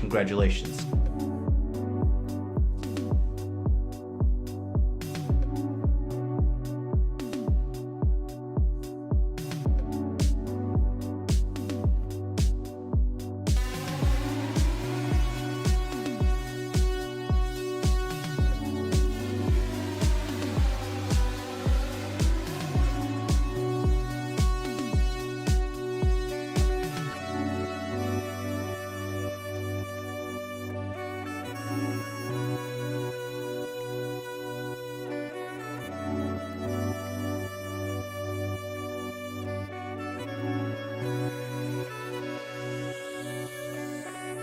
Congratulations.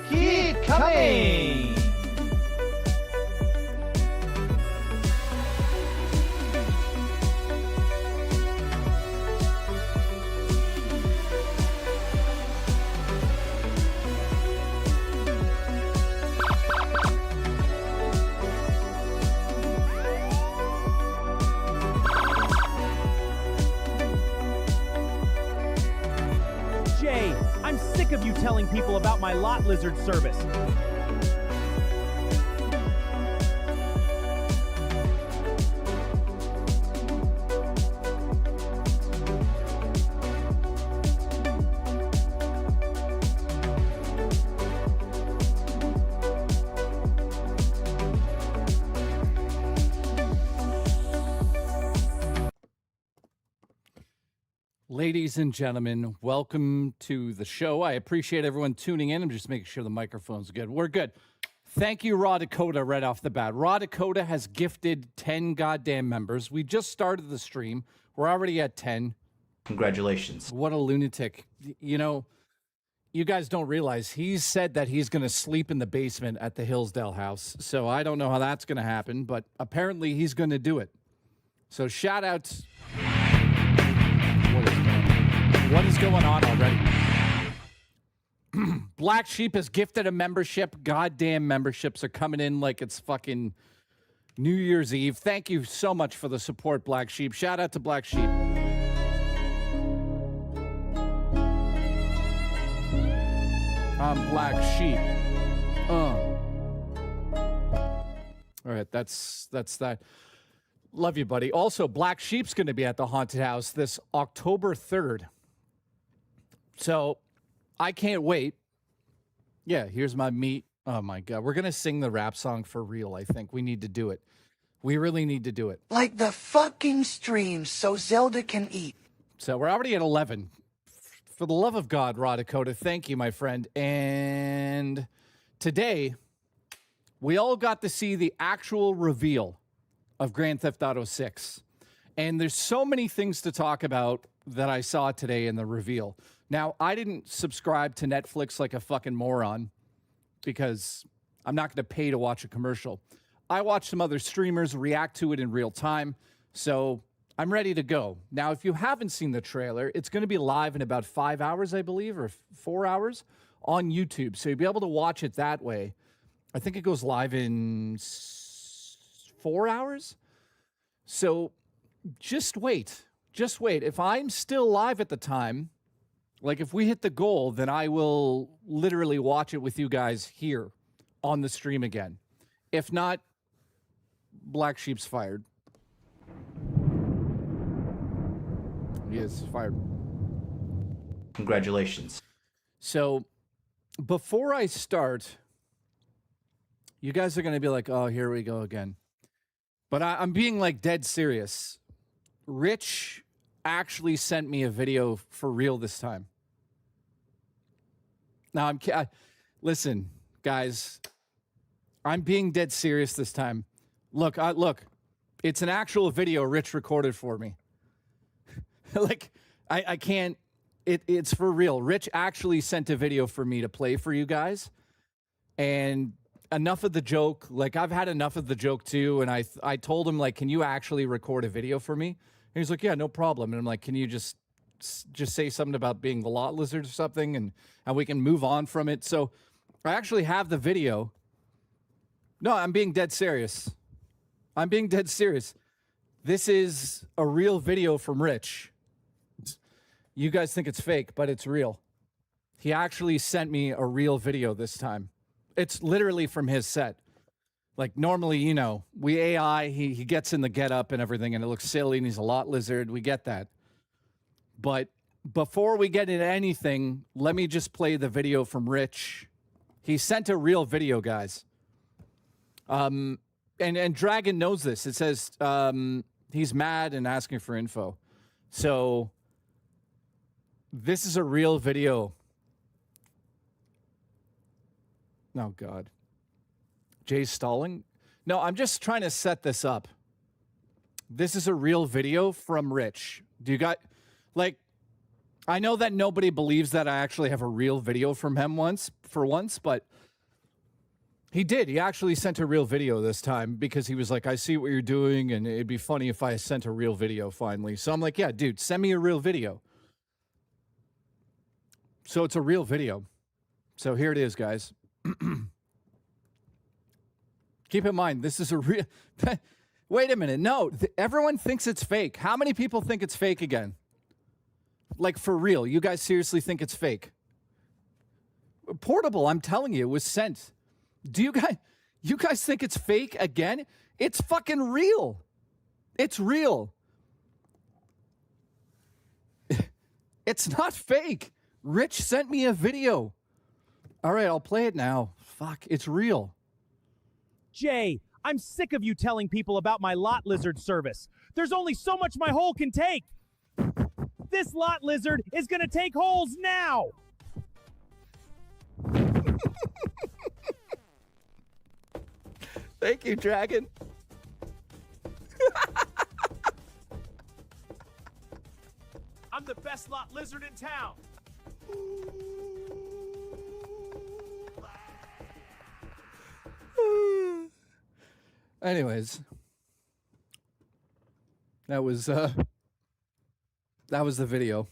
Keep coming! Jay, I'm sick of you telling people about my lot lizard service. Ladies and gentlemen, welcome to the show. I appreciate everyone tuning in. I'm just making sure the microphone's good. We're good. Thank you, Raw Dakota, right off the bat. Raw Dakota has gifted 10 goddamn members. We just started the stream. We're already at 10. Congratulations. What a lunatic. You know, you guys don't realize he's said that he's going to sleep in the basement at the Hillsdale house. So I don't know how that's going to happen, but apparently he's going to do it. So shout outs. What is going on already? Black Sheep has gifted a membership. Goddamn memberships are coming in like it's fucking New Year's Eve. Thank you so much for the support, Black Sheep. Shout out to Black Sheep. I'm Black Sheep. All right, that's that. Love you, buddy. Also, Black Sheep's going to be at the Haunted House this October 3rd. So I can't wait. Yeah, here's my meat. Oh, my God. We're going to sing the rap song for real, I think. We need to do it. We really need to do it. Like the fucking stream so Zelda can eat. So we're already at 11. For the love of God, Raw Dakota, thank you, my friend. And today, we all got to see the actual reveal of Grand Theft Auto 6. And there's so many things to talk about that I saw today in the reveal. Now, I didn't subscribe to Netflix like a fucking moron because I'm not going to pay to watch a commercial. I watched some other streamers react to it in real time, so I'm ready to go. Now, if you haven't seen the trailer, it's going to be live in about 5 hours, I believe, or 4 hours on YouTube. So you'll be able to watch it that way. I think it goes live in 4 hours. So just wait. Just wait. If I'm still live at the time, like if we hit the goal, then I will literally watch it with you guys here on the stream again. If not, Black Sheep's fired. He is fired. Congratulations. So before I start, you guys are going to be like, oh, here we go again. But I'm being like dead serious. Rich actually sent me a video for real this time. Now, listen, guys, I'm being dead serious this time. Look, it's an actual video Rich recorded for me. Like, I can't, it's for real. Rich actually sent a video for me to play for you guys. And enough of the joke. Like, I've had enough of the joke too. And I told him, like, can you actually record a video for me? And he's like, yeah, no problem. And I'm like, can you just say something about being the lot lizard or something, and we can move on from it. So I actually have the video. No, I'm being dead serious. I'm being dead serious. This is a real video from Rich. You guys think it's fake, but it's real. He actually sent me a real video this time. It's literally from his set. Like normally, you know, we AI, he gets in the getup and everything, and it looks silly, and he's a lot lizard. We get that. But before we get into anything, let me just play the video from Rich. He sent a real video, guys. And Dragon knows this. It says he's mad and asking for info. So this is a real video. Oh, God. Jay's stalling? No, I'm just trying to set this up. This is a real video from Rich. Do you got, like, I know that nobody believes that I actually have a real video from him for once, but he did. He actually sent a real video this time because he was like, I see what you're doing, and it'd be funny if I sent a real video finally. So I'm like, yeah, dude, send me a real video. So it's a real video. So here it is, guys. Keep in mind, this is a real... Wait a minute. No, everyone thinks it's fake. How many people think it's fake again? Like, for real. You guys seriously think it's fake? Portable, I'm telling you, it was sent. Do you guys think it's fake again? It's fucking real. It's real. It's not fake. Rich sent me a video. All right, I'll play it now. Fuck, it's real. Jay, I'm sick of you telling people about my lot lizard service. There's only so much my hole can take. This lot lizard is gonna take holes now. Thank you, Dragon. I'm the best lot lizard in town. Anyways, that was the video.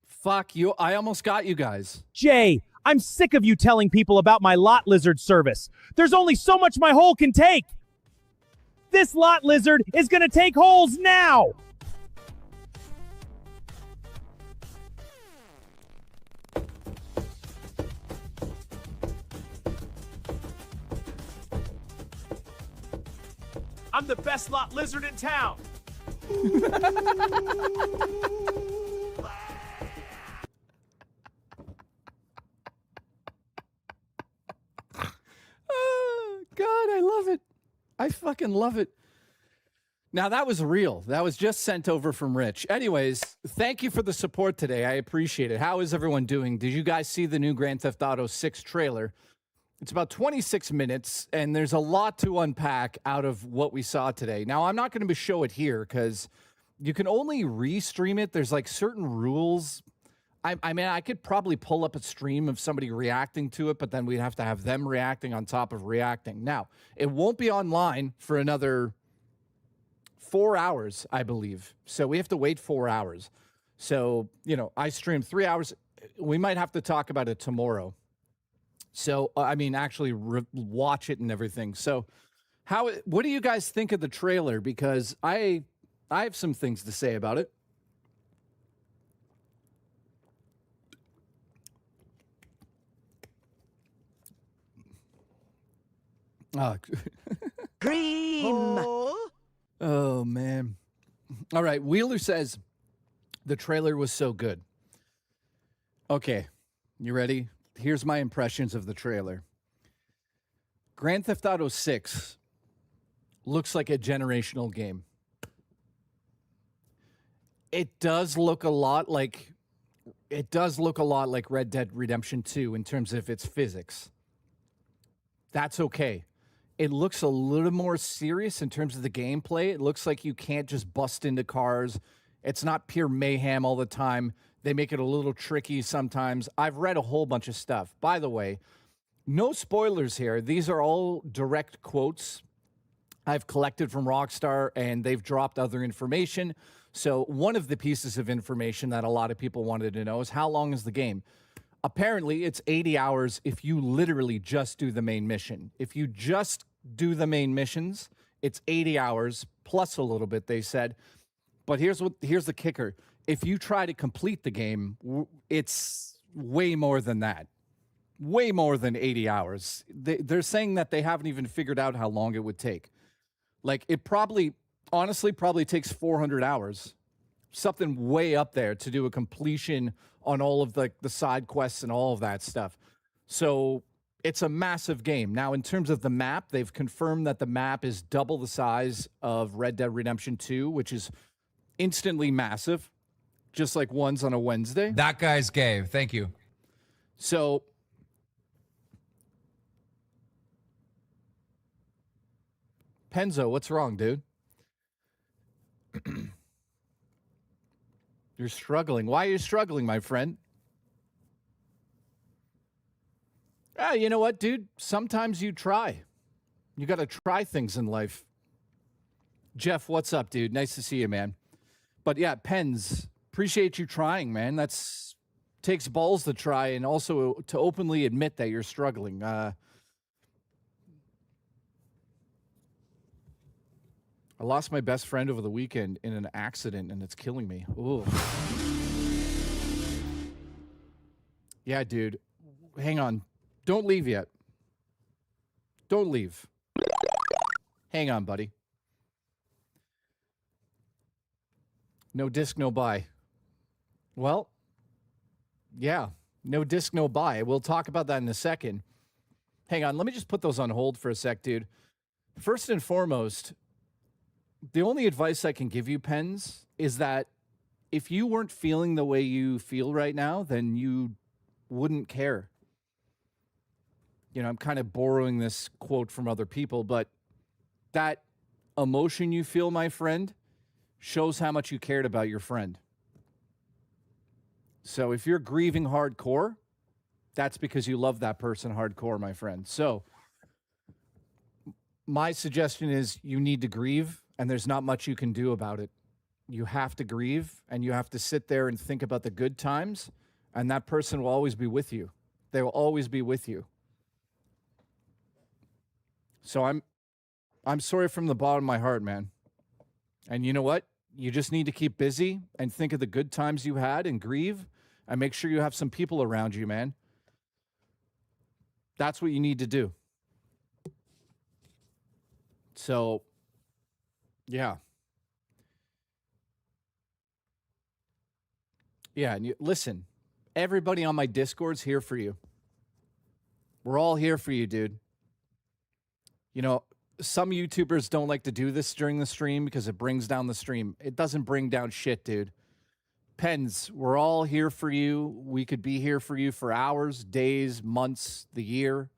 Fuck you. I almost got you guys. Jay, I'm sick of you telling people about my lot lizard service. There's only so much my hole can take. This lot lizard is gonna take holes now. I'm the best lot lizard in town. Oh, God, I love it. I fucking love it. Now, that was real. That was just sent over from Rich. Anyways, thank you for the support today. I appreciate it. How is everyone doing? Did you guys see the new Grand Theft Auto 6 trailer? It's about 26 minutes, and there's a lot to unpack out of what we saw today. Now, I'm not going to show it here because you can only restream it. There's like certain rules. I mean, I could probably pull up a stream of somebody reacting to it, but then we'd have to have them reacting on top of reacting. Now, it won't be online for another 4 hours, I believe. So we have to wait 4 hours. So, you know, I streamed 3 hours. We might have to talk about it tomorrow. So, I mean, actually watch it and everything. So, what do you guys think of the trailer? Because I have some things to say about it. Cream. Oh, man. All right. Wheeler says the trailer was so good. Okay. You ready? Here's my impressions of the trailer. Grand Theft Auto 6 looks like a generational game. It does look a lot like Red Dead Redemption 2 in terms of its physics. That's okay. It looks a little more serious in terms of the gameplay. It looks like you can't just bust into cars. It's not pure mayhem all the time. They make it a little tricky sometimes. I've read a whole bunch of stuff. By the way, no spoilers here. These are all direct quotes I've collected from Rockstar, and they've dropped other information. So one of the pieces of information that a lot of people wanted to know is how long is the game? Apparently, it's 80 hours if you literally just do the main mission. If you just do the main missions, it's 80 hours plus a little bit, they said. But here's the kicker. If you try to complete the game, it's way more than that. way more than 80 hours. They're saying that they haven't even figured out how long it would take. Like, it honestly probably takes 400 hours, something way up there, to do a completion on all of the side quests and all of that stuff. So it's a massive game. Now, in terms of the map, they've confirmed that the map is double the size of Red Dead Redemption 2, which is instantly massive, just like one's on a Wednesday. That guy's gay. Thank you. So Penzo, what's wrong, dude? You're struggling. Why are you struggling, my friend? You know what, dude? Sometimes you try. You got to try things in life. Jeff, what's up, dude? Nice to see you, man. But yeah, Pens, appreciate you trying, man. That's takes balls to try and also to openly admit that you're struggling. I lost my best friend over the weekend in an accident, and it's killing me. Ooh. Yeah, dude. Hang on. Don't leave yet. Don't leave. Hang on, buddy. No disc, no buy. Well, yeah. No disc, no buy. We'll talk about that in a second. Hang on. Let me just put those on hold for a sec, dude. First and foremost, the only advice I can give you, Pens, is that if you weren't feeling the way you feel right now, then you wouldn't care. You know, I'm kind of borrowing this quote from other people, but that emotion you feel, my friend, shows how much you cared about your friend. So if you're grieving hardcore, that's because you love that person hardcore, my friend. So my suggestion is you need to grieve, and there's not much you can do about it. You have to grieve, and you have to sit there and think about the good times, and that person will always be with you. They will always be with you. So I'm sorry from the bottom of my heart, man. And you know what? You just need to keep busy and think of the good times you had and grieve and make sure you have some people around you, man. That's what you need to do. So, yeah. Yeah, and listen, everybody on my Discord's here for you. We're all here for you, dude. You know, some YouTubers don't like to do this during the stream because it brings down the stream. It doesn't bring down shit, dude. Pens, we're all here for you. We could be here for you for hours, days, months, the year,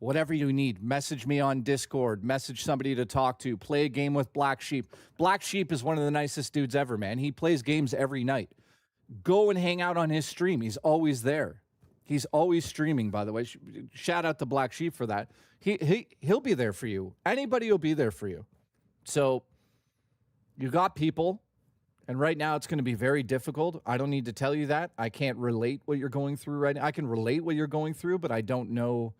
whatever you need. Message me on Discord. Message somebody to talk to. Play a game with Black Sheep. Black Sheep is one of the nicest dudes ever, man. He plays games every night. Go and hang out on his stream. He's always there. He's always streaming, by the way. Shout out to Black Sheep for that. He'll be there for you. Anybody will be there for you. So you got people, and right now it's going to be very difficult. I don't need to tell you that. I can't relate what you're going through right now. I can relate what you're going through, but I don't know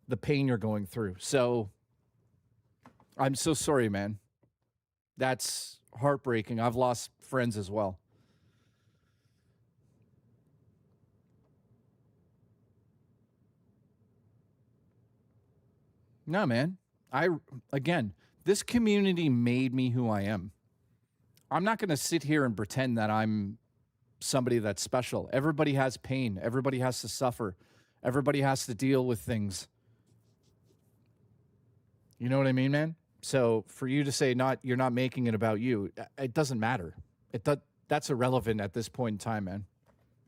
the pain you're going through. So I'm so sorry, man. That's heartbreaking. I've lost friends as well. No, man. Again, this community made me who I am. I'm not going to sit here and pretend that I'm somebody that's special. Everybody has pain. Everybody has to suffer. Everybody has to deal with things. You know what I mean, man? So for you to say you're not making it about you, it doesn't matter. That's irrelevant at this point in time, man.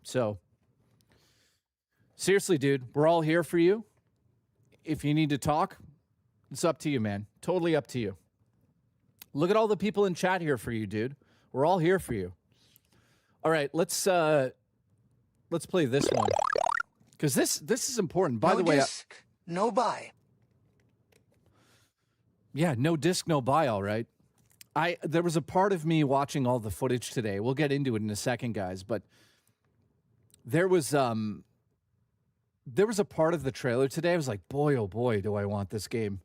So seriously, dude, we're all here for you. If you need to talk, it's up to you, man. Totally up to you. Look at all the people in chat here for you, dude. We're all here for you. All right, let's play this one. Because this is important. By the way, disc, no buy. Yeah, no disc, no buy, all right. There was a part of me watching all the footage today. We'll get into it in a second, guys, but there was a part of the trailer today. I was like, boy, oh boy, do I want this game.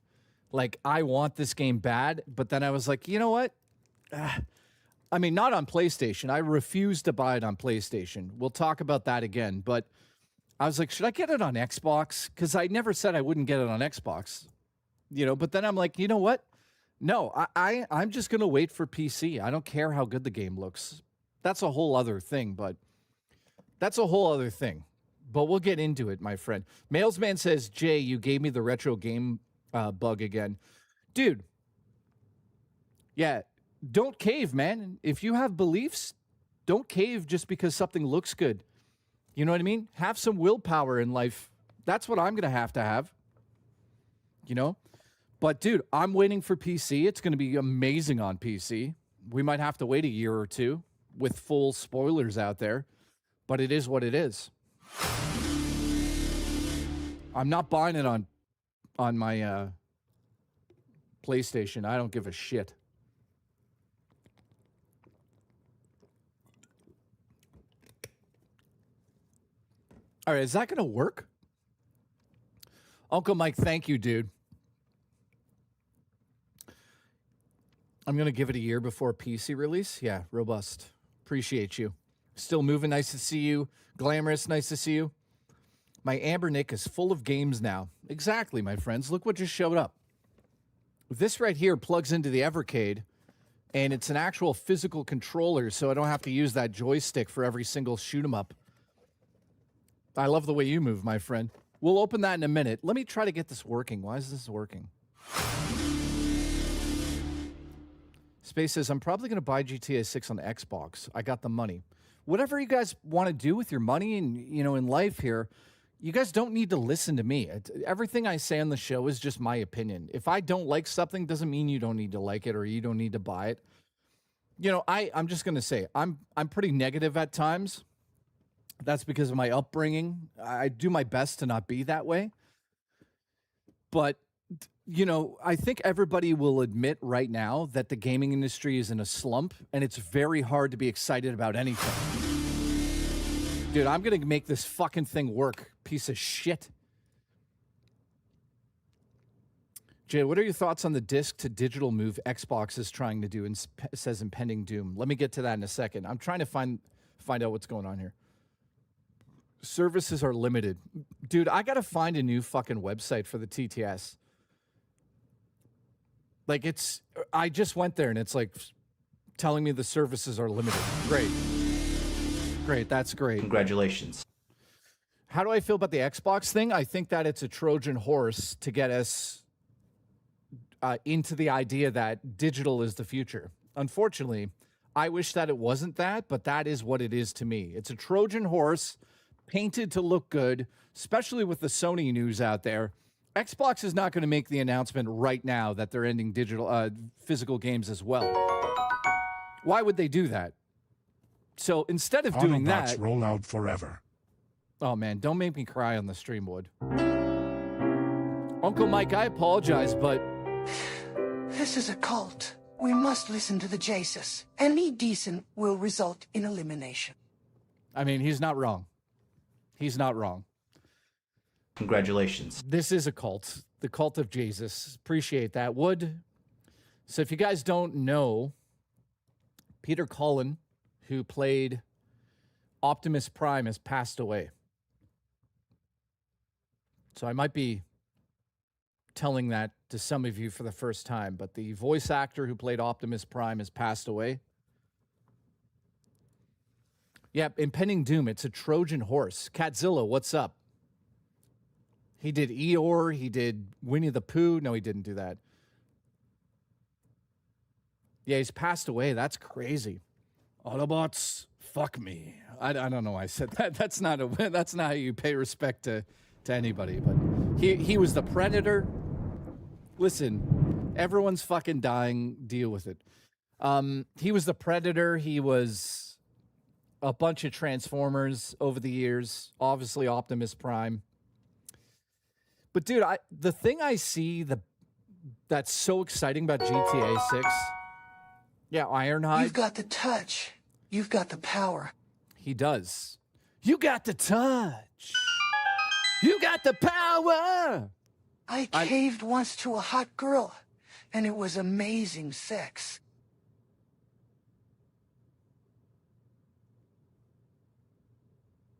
Like, I want this game bad, but then I was like, you know what? I mean, not on PlayStation. I refuse to buy it on PlayStation. We'll talk about that again, but I was like, should I get it on Xbox? Because I never said I wouldn't get it on Xbox, you know. But then I'm like, you know what? No, I'm just gonna wait for PC. I don't care how good the game looks. That's a whole other thing, but we'll get into it, my friend. Mailsman says, Jay, you gave me the retro game bug again. Dude, yeah, don't cave, man. If you have beliefs, don't cave just because something looks good. You know what I mean? Have some willpower in life. That's what I'm going to have, you know? But, dude, I'm waiting for PC. It's going to be amazing on PC. We might have to wait a year or two with full spoilers out there, but it is what it is. I'm not buying it on my PlayStation. I don't give a shit. All right, is that going to work? Uncle Mike, thank you, dude. I'm going to give it a year before PC release. Yeah, robust. Appreciate you. Still moving. Nice to see you. Glamorous. Nice to see you. My Amber Nick is full of games now. Exactly, my friends. Look what just showed up. This right here plugs into the Evercade, and it's an actual physical controller, so I don't have to use that joystick for every single shoot 'em up. I love the way you move, my friend. We'll open that in a minute. Let me try to get this working. Why is this working? Space says, I'm probably going to buy GTA 6 on Xbox. I got the money. Whatever you guys want to do with your money and, you know, in life here, you guys don't need to listen to me. Everything I say on the show is just my opinion. If I don't like something, doesn't mean you don't need to like it or you don't need to buy it. You know, I'm just going to say, I'm pretty negative at times. That's because of my upbringing. I do my best to not be that way. But, you know, I think everybody will admit right now that the gaming industry is in a slump, and it's very hard to be excited about anything. Dude, I'm going to make this fucking thing work, piece of shit. Jay, what are your thoughts on the disc to digital move Xbox is trying to do and says impending doom? Let me get to that in a second. I'm trying to find out what's going on here. Services are limited. Dude, I got to find a new fucking website for the TTS. Like, I just went there and it's like telling me the services are limited. Great. Great, that's great. Congratulations. How do I feel about the Xbox thing? I think that it's a Trojan horse to get us into the idea that digital is the future. Unfortunately, I wish that it wasn't that, but that is what it is to me. It's a Trojan horse painted to look good, especially with the Sony news out there. Xbox is not going to make the announcement right now that they're ending digital physical games as well. Why would they do that? So instead of doing that, roll out forever. Oh man, don't make me cry on the stream, Wood. Uncle Mike, I apologize, but This is a cult. We must listen to the Jesus. Any decent will result in elimination. I mean, he's not wrong. He's not wrong. Congratulations. This is a cult. The cult of Jesus. Appreciate that. Wood. So if you guys don't know, Peter Cullen, who played Optimus Prime, has passed away. So I might be telling that to some of you for the first time, but the voice actor who played Optimus Prime has passed away. Yeah, impending doom. It's a Trojan horse. Catzilla, what's up? He did Eeyore. He did Winnie the Pooh. No, he didn't do that. Yeah, he's passed away. That's crazy. Autobots, fuck me. I don't know why I said that. That's not how you pay respect to anybody. But he was the Predator. Listen, everyone's fucking dying. Deal with it. He was the Predator. He was a bunch of Transformers over the years. Obviously, Optimus Prime. But dude, the thing I see that's so exciting about GTA 6. Yeah, Ironhide. You've got the touch. You've got the power. He does. You got the touch. You got the power. I caved once to a hot girl, and it was amazing sex.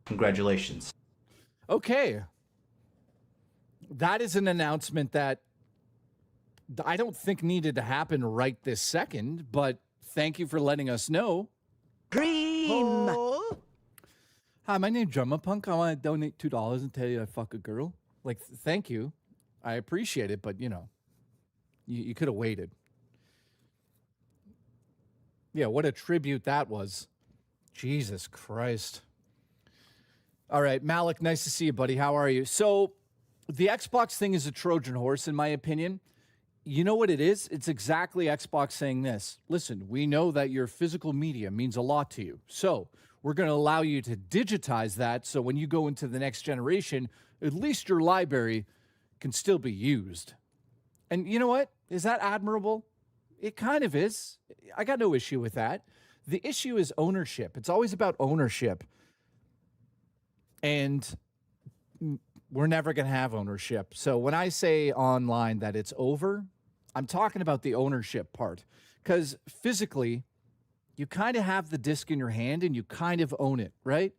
Congratulations. Okay. That is an announcement that I don't think needed to happen right this second, but thank you for letting us know. Dream. Hi, my name's Drummer Punk. I want to donate $2 and tell you I fuck a girl. Like, thank you. I appreciate it, but, you know, you could have waited. Yeah, what a tribute that was. Jesus Christ. All right, Malik, nice to see you, buddy. How are you? So, the Xbox thing is a Trojan horse, in my opinion. You know what it is? It's exactly Xbox saying this. Listen, we know that your physical media means a lot to you. So, we're going to allow you to digitize that so when you go into the next generation, at least your library can still be used. And you know what? Is that admirable? It kind of is. I got no issue with that. The issue is ownership. It's always about ownership. And we're never going to have ownership. So when I say online that it's over, I'm talking about the ownership part. Because physically, you kind of have the disc in your hand and you kind of own it, right?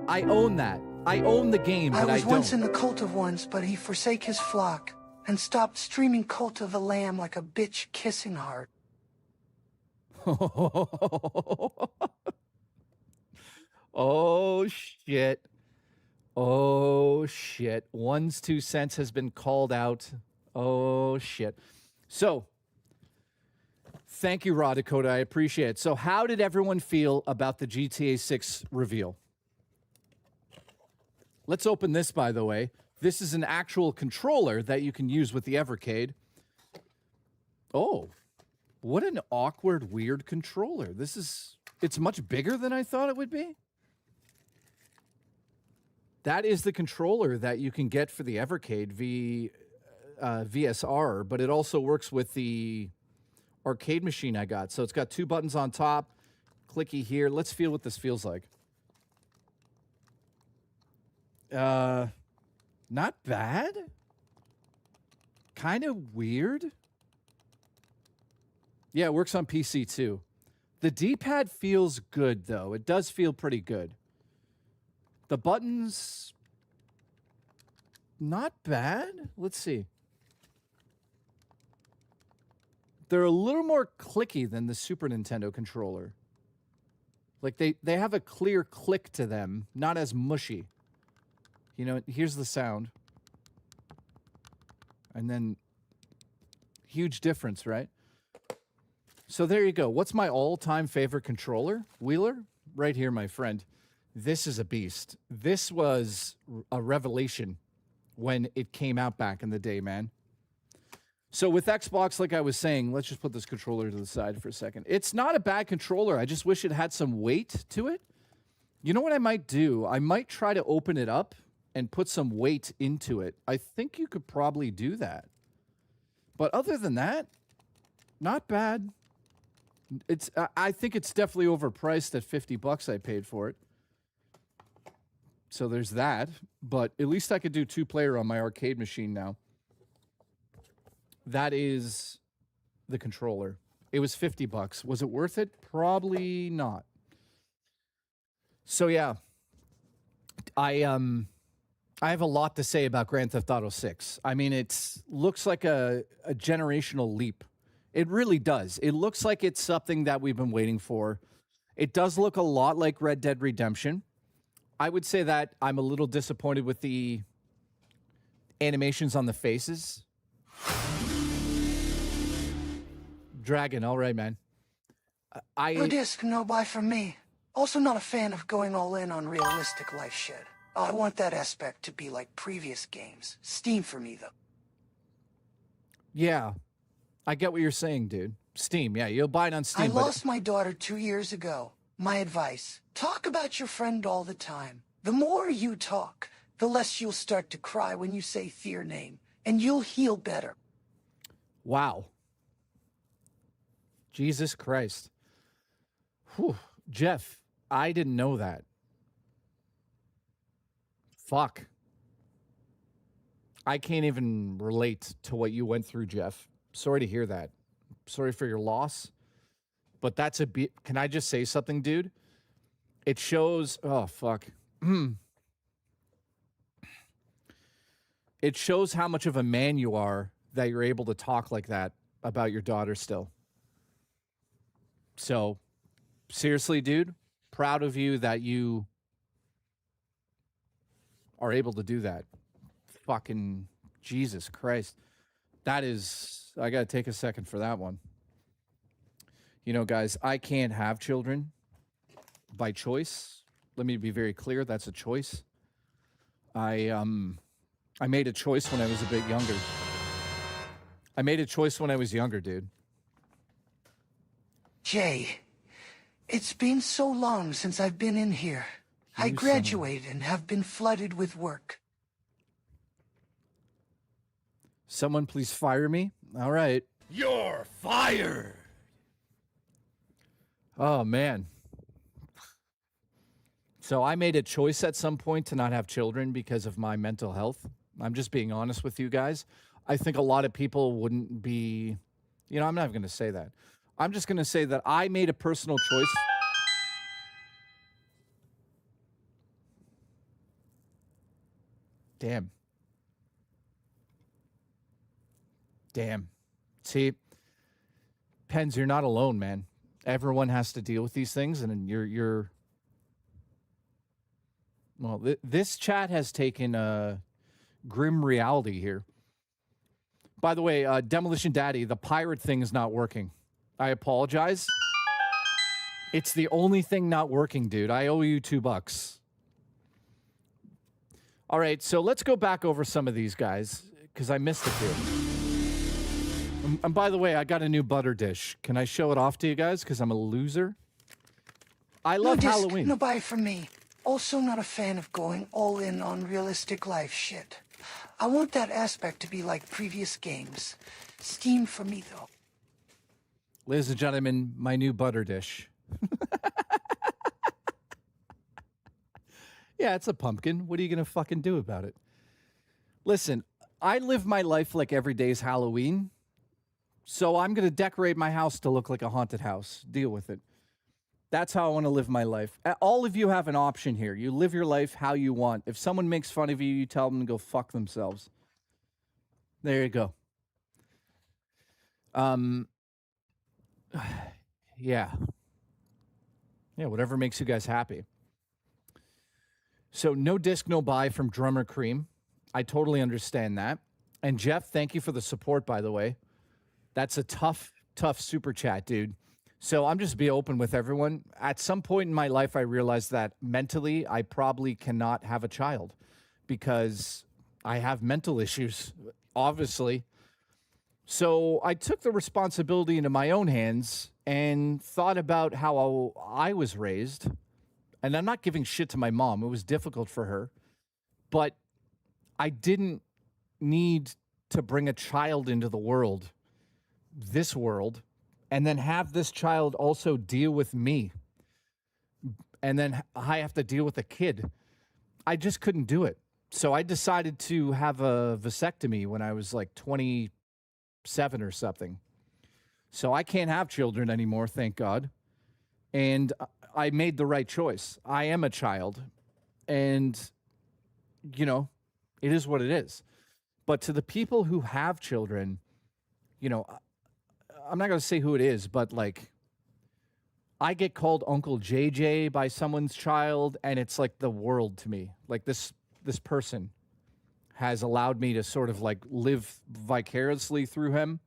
I own that. I own the game, but I was don't. once in the cult of ones, but he forsake his flock and stopped streaming Cult of the Lamb like a bitch kissing heart. Oh, shit. Oh, shit. One's 2 cents has been called out. Oh, shit. So, thank you, Raw Dakota. I appreciate it. So, how did everyone feel about the GTA 6 reveal? Let's open this, by the way. This is an actual controller that you can use with the Evercade. Oh, what an awkward, weird controller. It's much bigger than I thought it would be. That is the controller that you can get for the Evercade VSR, but it also works with the arcade machine I got. So it's got 2 buttons on top, clicky here. Let's feel what this feels like. Not bad. Kind of weird. Yeah, it works on PC too. The D-pad feels good, though. It does feel pretty good. The buttons, not bad. Let's see. They're a little more clicky than the Super Nintendo controller. Like, they have a clear click to them, not as mushy. You know, here's the sound. And then, huge difference, right? So there you go. What's my all-time favorite controller? Wheeler? Right here, my friend. This is a beast. This was a revelation when it came out back in the day, man. So with Xbox, like I was saying, let's just put this controller to the side for a second. It's not a bad controller. I just wish it had some weight to it. You know what I might do? I might try to open it up and put some weight into it. I think you could probably do that. But other than that, not bad. I think it's definitely overpriced at $50 I paid for it. So there's that. But at least I could do 2-player on my arcade machine now. That is the controller. It was $50. Was it worth it? Probably not. So yeah, I have a lot to say about Grand Theft Auto 6. I mean, it looks like a generational leap. It really does. It looks like it's something that we've been waiting for. It does look a lot like Red Dead Redemption. I would say that I'm a little disappointed with the animations on the faces. Dragon, all right, man. No disc, no buy from me. Also not a fan of going all in on realistic life shit. I want that aspect to be like previous games. Steam for me, though. Yeah, I get what you're saying, dude. Steam, yeah, you'll buy it on Steam. I lost my daughter 2 years ago. My advice, talk about your friend all the time. The more you talk, the less you'll start to cry when you say their name, and you'll heal better. Wow. Jesus Christ. Whew. Jeff, I didn't know that. Fuck. I can't even relate to what you went through, Jeff. Sorry to hear that. Sorry for your loss. But that's can I just say something, dude? It shows, oh, fuck. it shows how much of a man you are that you're able to talk like that about your daughter still. So, seriously, dude, proud of you that you are able to do that. Fucking Jesus Christ. That is, I got to take a second for that one. You know, guys, I can't have children by choice. Let me be very clear, that's a choice. I made a choice when I was a bit younger. I made a choice when I was younger, dude. Jay, it's been so long since I've been in here. I graduated and have been flooded with work. Someone please fire me? All right. You're fired. Oh, man. So I made a choice at some point to not have children because of my mental health. I'm just being honest with you guys. I think a lot of people wouldn't be, you know, I'm not going to say that. I'm just going to say that I made a personal choice. Damn. See, Pens, you're not alone, man. Everyone has to deal with these things, and you're well, this chat has taken a grim reality here. By the way, Demolition Daddy, the pirate thing is not working. I apologize. It's the only thing not working, dude. I owe you $2. All right, so let's go back over some of these guys, because I missed a few. And by the way, I got a new butter dish. Can I show it off to you guys, because I'm a loser? I love Halloween. No buy from me. Also not a fan of going all in on realistic life shit. I want that aspect to be like previous games. Steam for me, though. Ladies and gentlemen, my new butter dish. Yeah, it's a pumpkin. What are you going to fucking do about it? Listen, I live my life like every day's Halloween, so I'm going to decorate my house to look like a haunted house. Deal with it. That's how I want to live my life. All of you have an option here. You live your life how you want. If someone makes fun of you, you tell them to go fuck themselves. There you go. Yeah. Yeah, whatever makes you guys happy. So no disc, no buy from Drummer Cream. I totally understand that. And Jeff, thank you for the support, by the way. That's a tough super chat, dude. So I'm just be open with everyone. At some point in my life, I realized that mentally, I probably cannot have a child because I have mental issues, obviously. So I took the responsibility into my own hands and thought about how I was raised. And I'm not giving shit to my mom. It was difficult for her. But I didn't need to bring a child into the world, this world, and then have this child also deal with me. And then I have to deal with a kid. I just couldn't do it. So I decided to have a vasectomy when I was like 27 or something. So I can't have children anymore, thank God. And I made the right choice. I am a child. And, you know, it is what it is. But to the people who have children, you know, I'm not going to say who it is, but like, I get called Uncle JJ by someone's child, and it's like the world to me. Like this person has allowed me to sort of like live vicariously through him.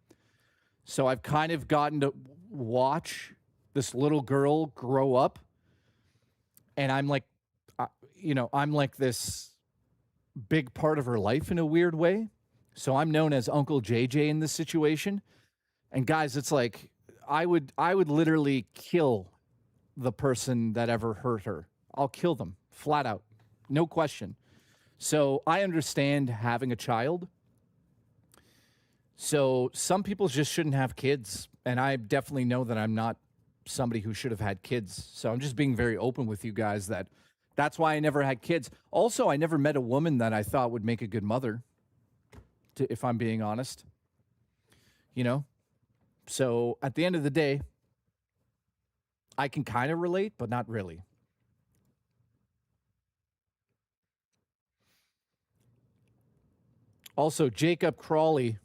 So I've kind of gotten to watch this little girl grow up, and I'm like, you know, I'm like this big part of her life in a weird way. So I'm known as Uncle JJ in this situation. And guys, it's like I would literally kill the person that ever hurt her. I'll kill them flat out. No question. So I understand having a child. So some people just shouldn't have kids. And I definitely know that I'm not somebody who should have had kids. So I'm just being very open with you guys that that's why I never had kids. Also, I never met a woman that I thought would make a good mother, if I'm being honest. You know? So at the end of the day, I can kind of relate, but not really. Also, Jacob Crawley.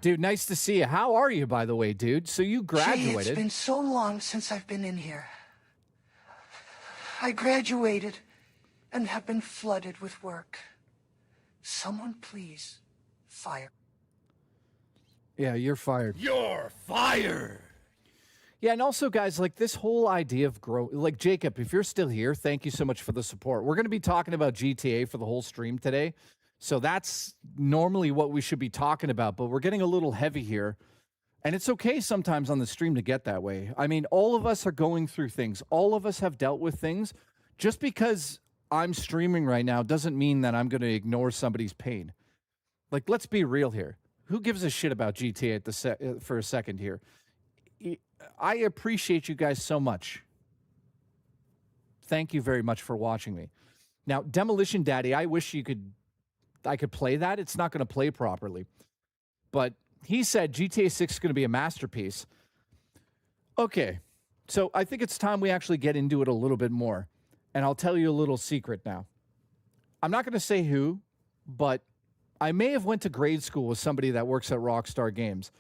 Dude, nice to see you. How are you, by the way, dude? So you graduated. Gee, it's been so long since I've been in here. I graduated and have been flooded with work. Someone please fire. Yeah, you're fired. You're fired. Yeah, and also, guys, like this whole idea of growth, like Jacob, if you're still here, thank you so much for the support. We're going to be talking about GTA for the whole stream today. So that's normally what we should be talking about, but we're getting a little heavy here. And it's okay sometimes on the stream to get that way. I mean, all of us are going through things. All of us have dealt with things. Just because I'm streaming right now doesn't mean that I'm going to ignore somebody's pain. Like, let's be real here. Who gives a shit about GTA for a second here? I appreciate you guys so much. Thank you very much for watching me. Now, Demolition Daddy, I wish I could play that. It's not going to play properly. But he said GTA 6 is going to be a masterpiece. Okay, so I think it's time we actually get into it a little bit more. And I'll tell you a little secret now. I'm not going to say who, but I may have went to grade school with somebody that works at Rockstar Games.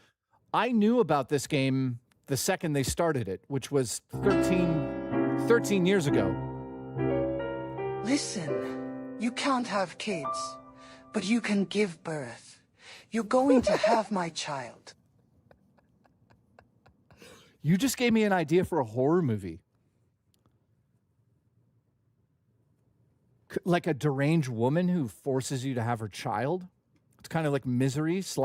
I knew about this game the second they started it, which was 13 years ago. Listen, you can't have kids, but you can give birth. You're going to have my child. You just gave me an idea for a horror movie. Like a deranged woman who forces you to have her child. It's kind of like Misery /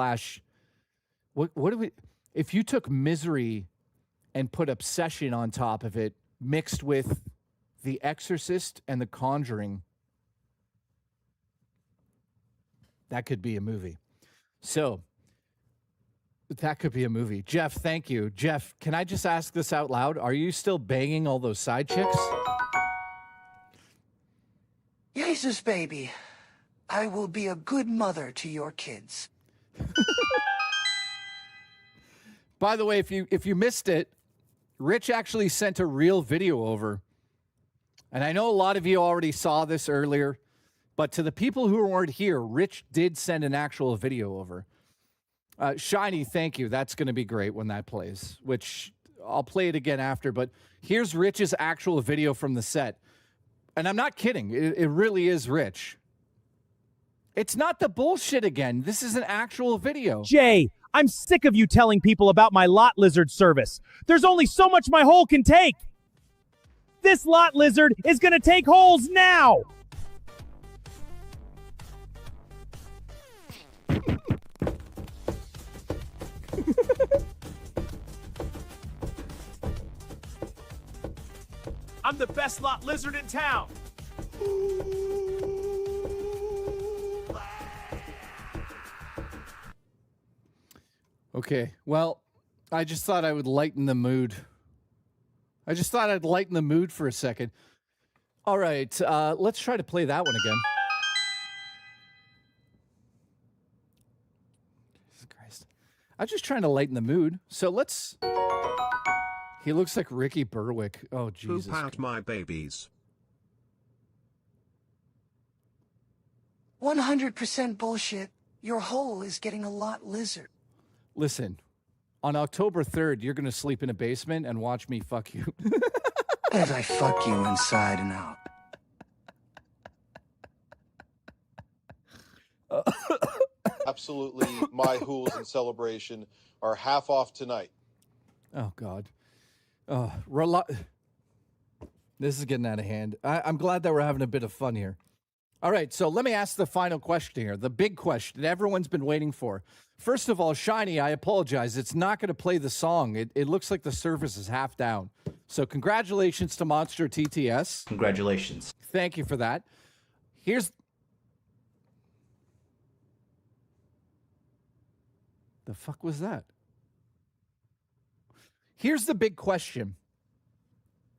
what do we, if you took Misery and put Obsession on top of it, mixed with The Exorcist and The Conjuring, that could be a movie. So that could be a movie. Jeff, thank you. Jeff, can I just ask this out loud? Are you still banging all those side chicks? Jesus, baby. I will be a good mother to your kids. By the way, if you missed it, Rich actually sent a real video over. And I know a lot of you already saw this earlier, but to the people who weren't here, Rich did send an actual video over. Shiny, thank you. That's going to be great when that plays, which I'll play it again after. But here's Rich's actual video from the set. And I'm not kidding. It really is Rich. It's not the bullshit again. This is an actual video. Jay, I'm sick of you telling people about my lot lizard service. There's only so much my hole can take. This lot lizard is going to take holes now. I'm the best lot lizard in town. Okay, well, I just thought I would lighten the mood. I just thought I'd lighten the mood for a second. All right, let's try to play that one again. Jesus Christ. I'm just trying to lighten the mood. So let's... He looks like Ricky Berwick. Oh, Jesus. Poop out my babies. 100% bullshit. Your hole is getting a lot lizard. Listen, on October 3rd, you're going to sleep in a basement and watch me fuck you. As I fuck you inside and out. Absolutely, my hools in celebration are half off tonight. Oh, God. This is getting out of hand. I'm glad that we're having a bit of fun here. All right, so let me ask the final question here, the big question everyone's been waiting for. First of all, Shiny, I apologize. It's not going to play the song. It looks like the service is half down. So congratulations to Monster TTS. Congratulations. Thank you for that. Here's... The fuck was that? Here's the big question.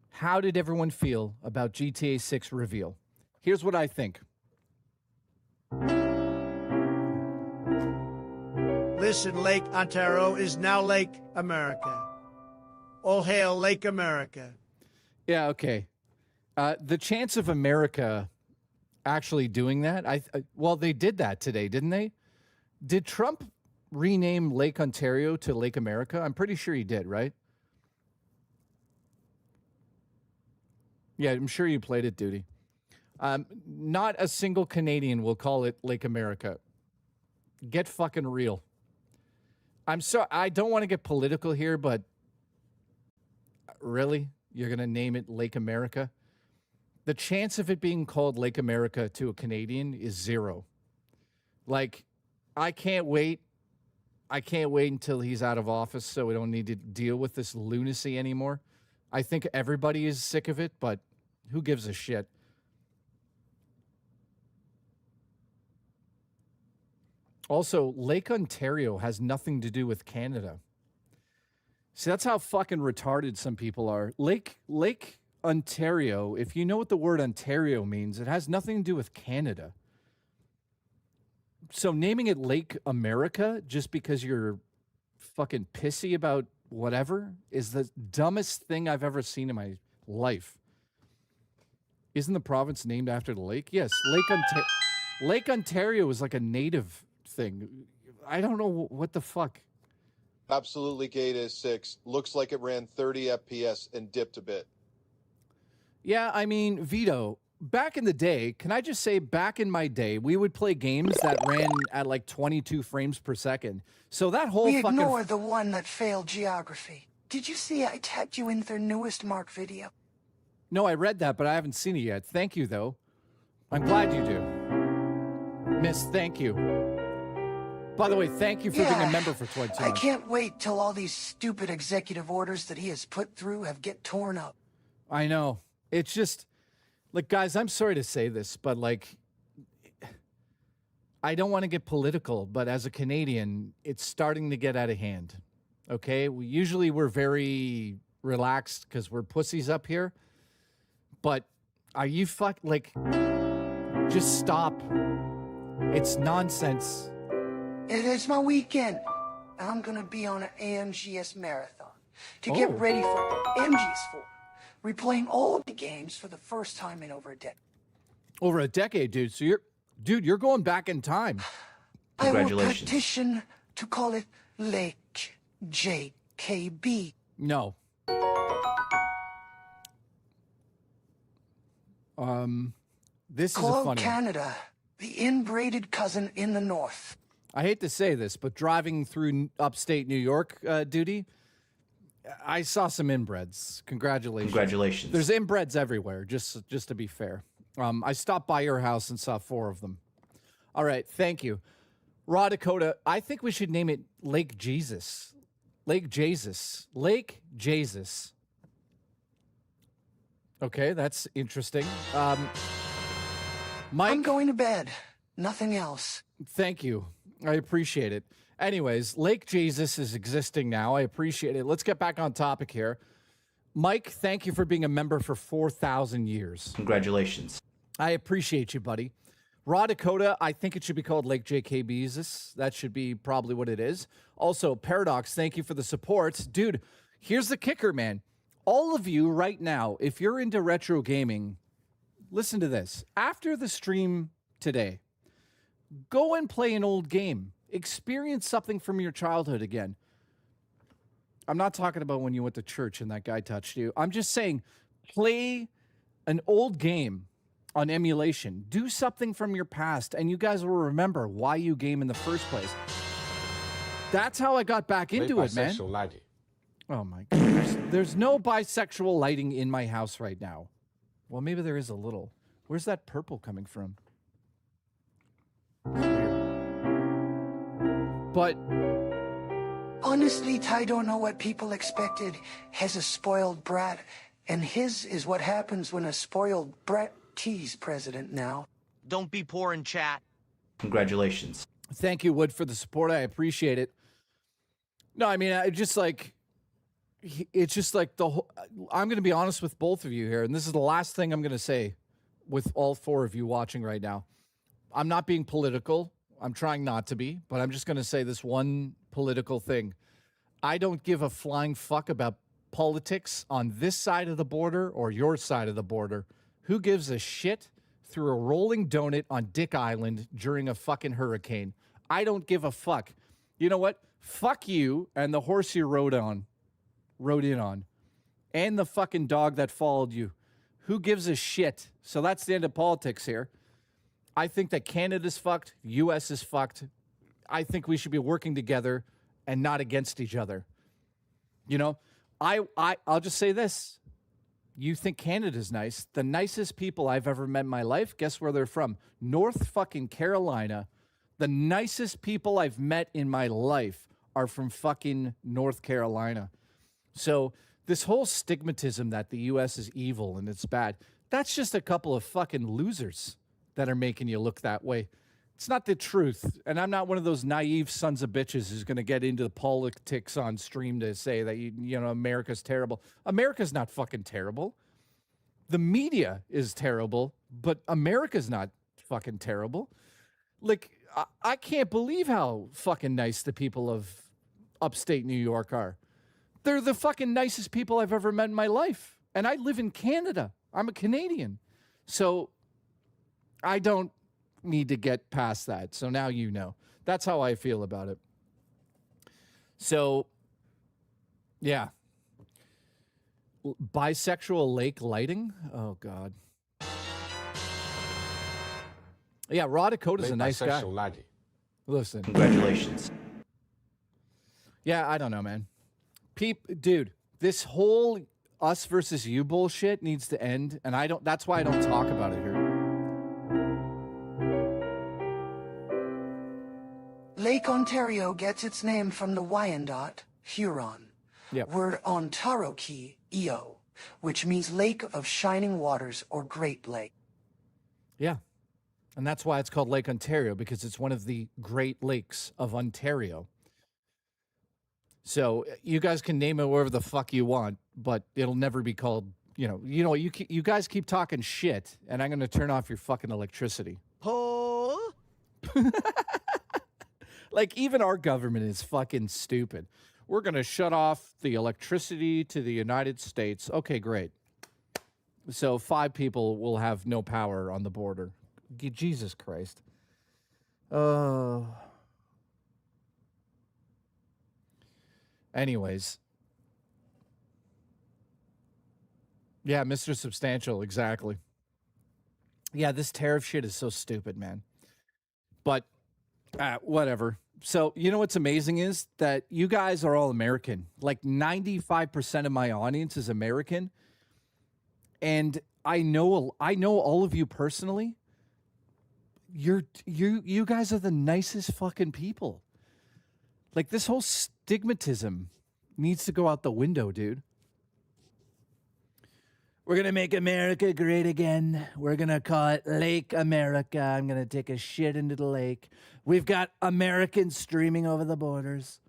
How did everyone feel about GTA 6 reveal? Here's what I think. Listen, Lake Ontario is now Lake America. All hail Lake America. Yeah, okay. The chants of America actually doing that. Well, they did that today, didn't they? Did Trump rename Lake Ontario to Lake America? I'm pretty sure he did, right? Yeah, I'm sure you played it, Duty. Not a single Canadian will call it Lake America. Get fucking real. I don't want to get political here, but really? You're going to name it Lake America? The chance of it being called Lake America to a Canadian is 0. Like, I can't wait. I can't wait until he's out of office so we don't need to deal with this lunacy anymore. I think everybody is sick of it, but who gives a shit? Also, Lake Ontario has nothing to do with Canada. See, that's how fucking retarded some people are. Lake Ontario, if you know what the word Ontario means, it has nothing to do with Canada. So naming it Lake America just because you're fucking pissy about whatever is the dumbest thing I've ever seen in my life. Isn't the province named after the lake? Yes, Lake Ontario is like a native thing. I don't know what the fuck. Absolutely gay to 6. Looks like it ran 30 FPS and dipped a bit. Yeah, I mean, Vito, back in the day, can I just say back in my day, we would play games that ran at like 22 frames per second. So that whole We fucking... ignore the one that failed geography. Did you see I tagged you in their newest Mark video? No, I read that, but I haven't seen it yet. Thank you, though. I'm glad you do. Miss, thank you. By the way, thank you for being a member for 22 months. I can't wait till all these stupid executive orders that he has put through get torn up. I know. It's just, like, guys, I'm sorry to say this, but, like, I don't want to get political, but as a Canadian, it's starting to get out of hand, okay? We're very relaxed because we're pussies up here, but are you just stop. It's nonsense. It is my weekend. I'm gonna be on an AMGS marathon to get ready for MGS4. Replaying all the games for the first time in over a decade. Over a decade, dude. So you're going back in time. Congratulations. I will petition to call it Lake JKB. No. This is a funny Canada, the inbreeded cousin in the north. I hate to say this, but driving through upstate New York, Duty, I saw some inbreds. Congratulations. Congratulations. There's inbreds everywhere, just to be fair. I stopped by your house and saw 4 of them. All right, thank you. Raw Dakota, I think we should name it Lake Jesus. Lake Jesus. Lake Jesus. Okay, that's interesting. Mike? I'm going to bed. Nothing else. Thank you. I appreciate it. Anyways, Lake Jesus is existing now. I appreciate it. Let's get back on topic here. Mike, thank you for being a member for 4,000 years. Congratulations. I appreciate you, buddy. Raw Dakota, I think it should be called Lake JKB. That should be probably what it is. Also, Paradox, thank you for the support. Dude, here's the kicker, man. All of you right now, if you're into retro gaming, listen to this. After the stream today, go and play an old game. Experience something from your childhood again. I'm not talking about when you went to church and that guy touched you. I'm just saying, play an old game on emulation. Do something from your past, and you guys will remember why you game in the first place. That's how I got back into it, man. Lighting. Oh, my God. There's no bisexual lighting in my house right now. Well, maybe there is a little. Where's that purple coming from? But honestly, Ty don't know what people expected. Has a spoiled brat, and his is what happens when a spoiled brat tease president now. Don't be poor in chat. Congratulations. Thank you, Wood, for the support. I appreciate it. No, I mean, it's just like the whole, I'm going to be honest with both of you here, and this is the last thing I'm going to say with all 4 of you watching right now. I'm not being political. I'm trying not to be, but I'm just going to say this one political thing. I don't give a flying fuck about politics on this side of the border or your side of the border. Who gives a shit? through a rolling donut on Dick Island during a fucking hurricane. I don't give a fuck. You know what? Fuck you and the horse you rode in on, and the fucking dog that followed you. Who gives a shit? So that's the end of politics here. I think that Canada's fucked. U.S. is fucked. I think we should be working together and not against each other. You know, I'll just say this. You think Canada's nice. The nicest people I've ever met in my life, guess where they're from? North fucking Carolina. The nicest people I've met in my life are from fucking North Carolina. So this whole stigmatism that the U.S. is evil and it's bad, that's just a couple of fucking losers that are making you look that way. It's not the truth. And I'm not one of those naive sons of bitches who's going to get into the politics on stream to say that, you know, America's terrible. America's not fucking terrible. The media is terrible, but America's not fucking terrible. Like, I can't believe how fucking nice the people of upstate New York are. They're the fucking nicest people I've ever met in my life. And I live in Canada. I'm a Canadian. So I don't need to get past that. So now you know. That's how I feel about it. So, yeah. Bisexual lake lighting? Oh, God. Yeah, Raw Dakota's a nice guy. Lighting. Listen. Congratulations. Yeah, I don't know, man. Dude, this whole us versus you bullshit needs to end, and that's why I don't talk about it here. Lake Ontario gets its name from the Wyandot, Huron, word Ontaroki, Eo, which means Lake of Shining Waters or Great Lake. Yeah, and that's why it's called Lake Ontario, because it's one of the Great Lakes of Ontario. So you guys can name it whatever the fuck you want, but it'll never be called, you guys keep talking shit, and I'm going to turn off your fucking electricity. Oh. Like, even our government is fucking stupid. We're going to shut off the electricity to the United States. Okay, great. So 5 people will have no power on the border. Jesus Christ. Anyways. Yeah, Mr. Substantial, exactly. Yeah, this tariff shit is so stupid, man. But whatever. So, you know what's amazing is that you guys are all American. Like 95% of my audience is American. And I know all of you personally. You guys are the nicest fucking people. Like, this whole stigmatism needs to go out the window, dude. We're going to make America great again. We're going to call it Lake America. I'm going to take a shit into the lake. We've got Americans streaming over the borders.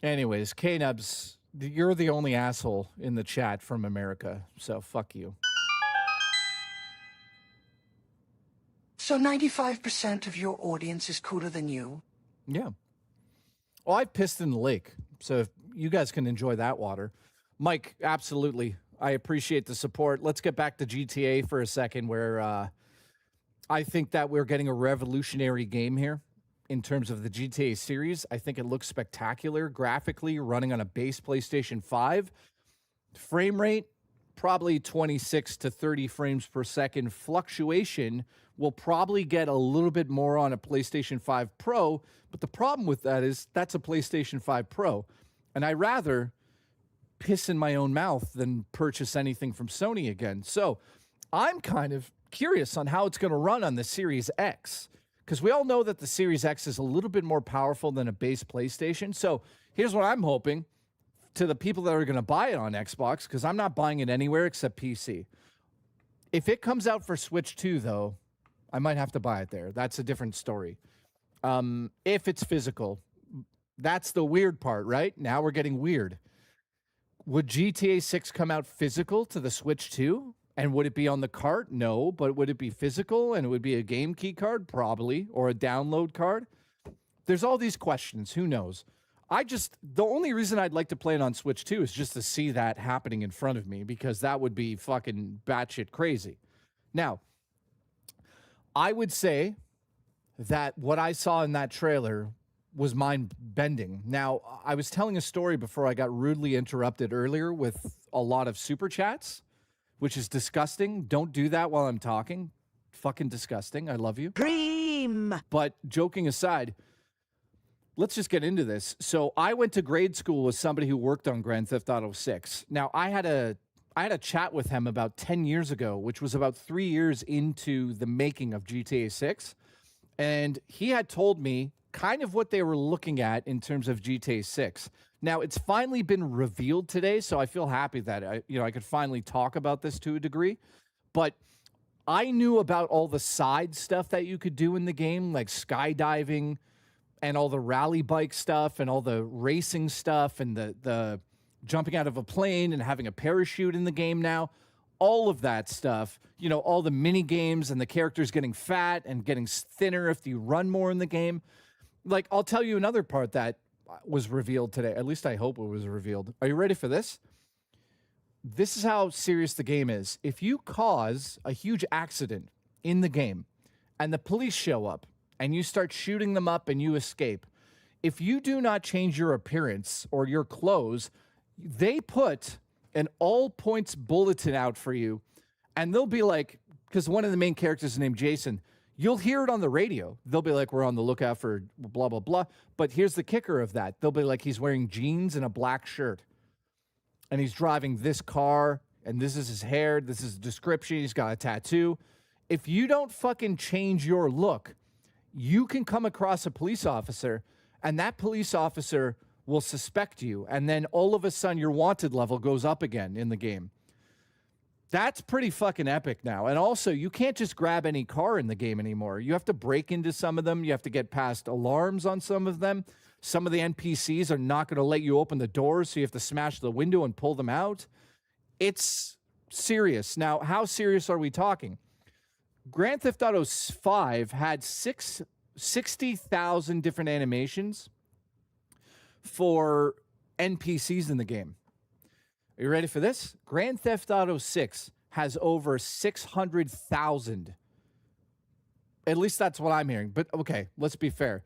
Anyways, K-Nubs, you're the only asshole in the chat from America, so fuck you. So 95% of your audience is cooler than you? Yeah. Well, I pissed in the lake, so if you guys can enjoy that water. Mike, absolutely. I appreciate the support. Let's get back to GTA for a second, where I think that we're getting a revolutionary game here in terms of the GTA series. I think it looks spectacular graphically, running on a base PlayStation 5. Frame rate, probably 26 to 30 frames per second. Fluctuation will probably get a little bit more on a PlayStation 5 Pro, but the problem with that is that's a PlayStation 5 Pro, and I rather piss in my own mouth than purchase anything from Sony again. So I'm kind of curious on how it's going to run on the Series X, because we all know that the Series X is a little bit more powerful than a base PlayStation. So here's what I'm hoping to the people that are going to buy it on Xbox, because I'm not buying it anywhere except PC. If it comes out for Switch 2, though, I might have to buy it there. That's a different story. If it's physical, that's the weird part, right? Now we're getting weird. Would GTA 6 come out physical to the Switch 2? And would it be on the cart? No. But would it be physical and it would be a game key card? Probably. Or a download card? There's all these questions. Who knows? The only reason I'd like to play it on Switch 2 is just to see that happening in front of me, because that would be fucking batshit crazy. Now, I would say that what I saw in that trailer was mind-bending. Now, I was telling a story before I got rudely interrupted earlier with a lot of super chats, which is disgusting. Don't do that while I'm talking. Fucking disgusting. I love you. Cream. But joking aside, let's just get into this. So I went to grade school with somebody who worked on Grand Theft Auto 6. Now, I had a chat with him about 10 years ago, which was about 3 years into the making of GTA 6. And he had told me kind of what they were looking at in terms of GTA 6. Now, it's finally been revealed today, so I feel happy that I could finally talk about this to a degree. But I knew about all the side stuff that you could do in the game, like skydiving and all the rally bike stuff and all the racing stuff and the jumping out of a plane and having a parachute in the game now. All of that stuff, all the mini games and the characters getting fat and getting thinner if you run more in the game. Like, I'll tell you another part that was revealed today. At least I hope it was revealed. Are you ready for this? This is how serious the game is. If you cause a huge accident in the game and the police show up and you start shooting them up and you escape, if you do not change your appearance or your clothes, they put an all points bulletin out for you, and they'll be like, because one of the main characters is named Jason, you'll hear it on the radio. They'll be like, we're on the lookout for blah, blah, blah. But here's the kicker of that. They'll be like, he's wearing jeans and a black shirt, and he's driving this car, and this is his hair. This is the description. He's got a tattoo. If you don't fucking change your look, you can come across a police officer, and that police officer will suspect you, and then all of a sudden your wanted level goes up again in the game. That's pretty fucking epic now. And also, you can't just grab any car in the game anymore. You have to break into some of them. You have to get past alarms on some of them. Some of the NPCs are not going to let you open the doors, so you have to smash the window and pull them out. It's serious. Now, how serious are we talking? Grand Theft Auto 5 had 60,000 different animations for NPCs in the game. Are you ready for this? Grand Theft Auto 6 has over 600,000. At least that's what I'm hearing. But okay, let's be fair.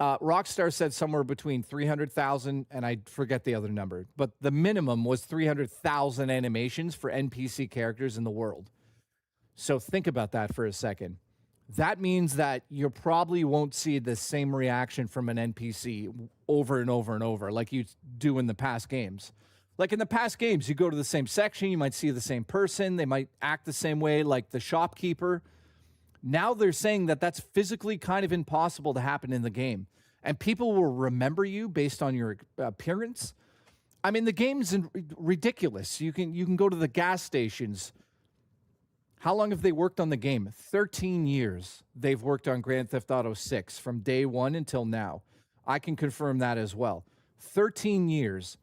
Rockstar said somewhere between 300,000 and I forget the other number. But the minimum was 300,000 animations for NPC characters in the world. So think about that for a second. That means that you probably won't see the same reaction from an NPC over and over and over like you do in the past games. Like in the past games, you go to the same section, you might see the same person, they might act the same way, like the shopkeeper. Now they're saying that that's physically kind of impossible to happen in the game. And people will remember you based on your appearance. I mean, the game's ridiculous. You can go to the gas stations. How long have they worked on the game? 13 years they've worked on Grand Theft Auto 6 from day one until now. I can confirm that as well. 13 years.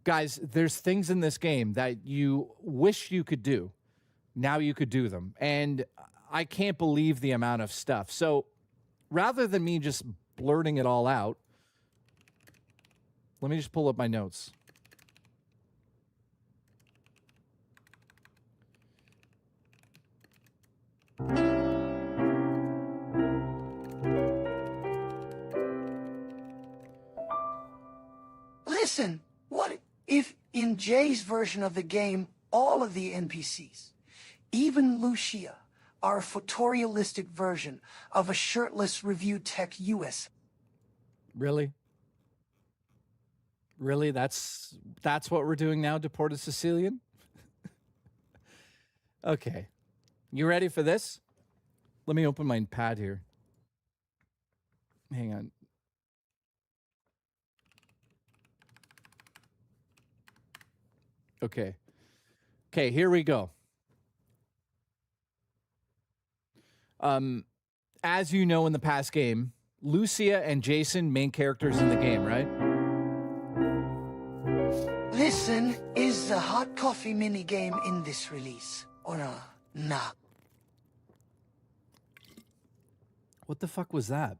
Guys, there's things in this game that you wish you could do. Now you could do them. And I can't believe the amount of stuff. So rather than me just blurting it all out, let me just pull up my notes. Listen, what if in Jay's version of the game, all of the NPCs, even Lucia, are a photorealistic version of a shirtless review tech US? Really? Really? That's what we're doing now, Deported Sicilian? Okay. You ready for this? Let me open my pad here. Hang on. Okay. Okay, here we go. As you know in the past game, Lucia and Jason, main characters in the game, right? Listen, is the hot coffee minigame in this release? Or nah? What the fuck was that?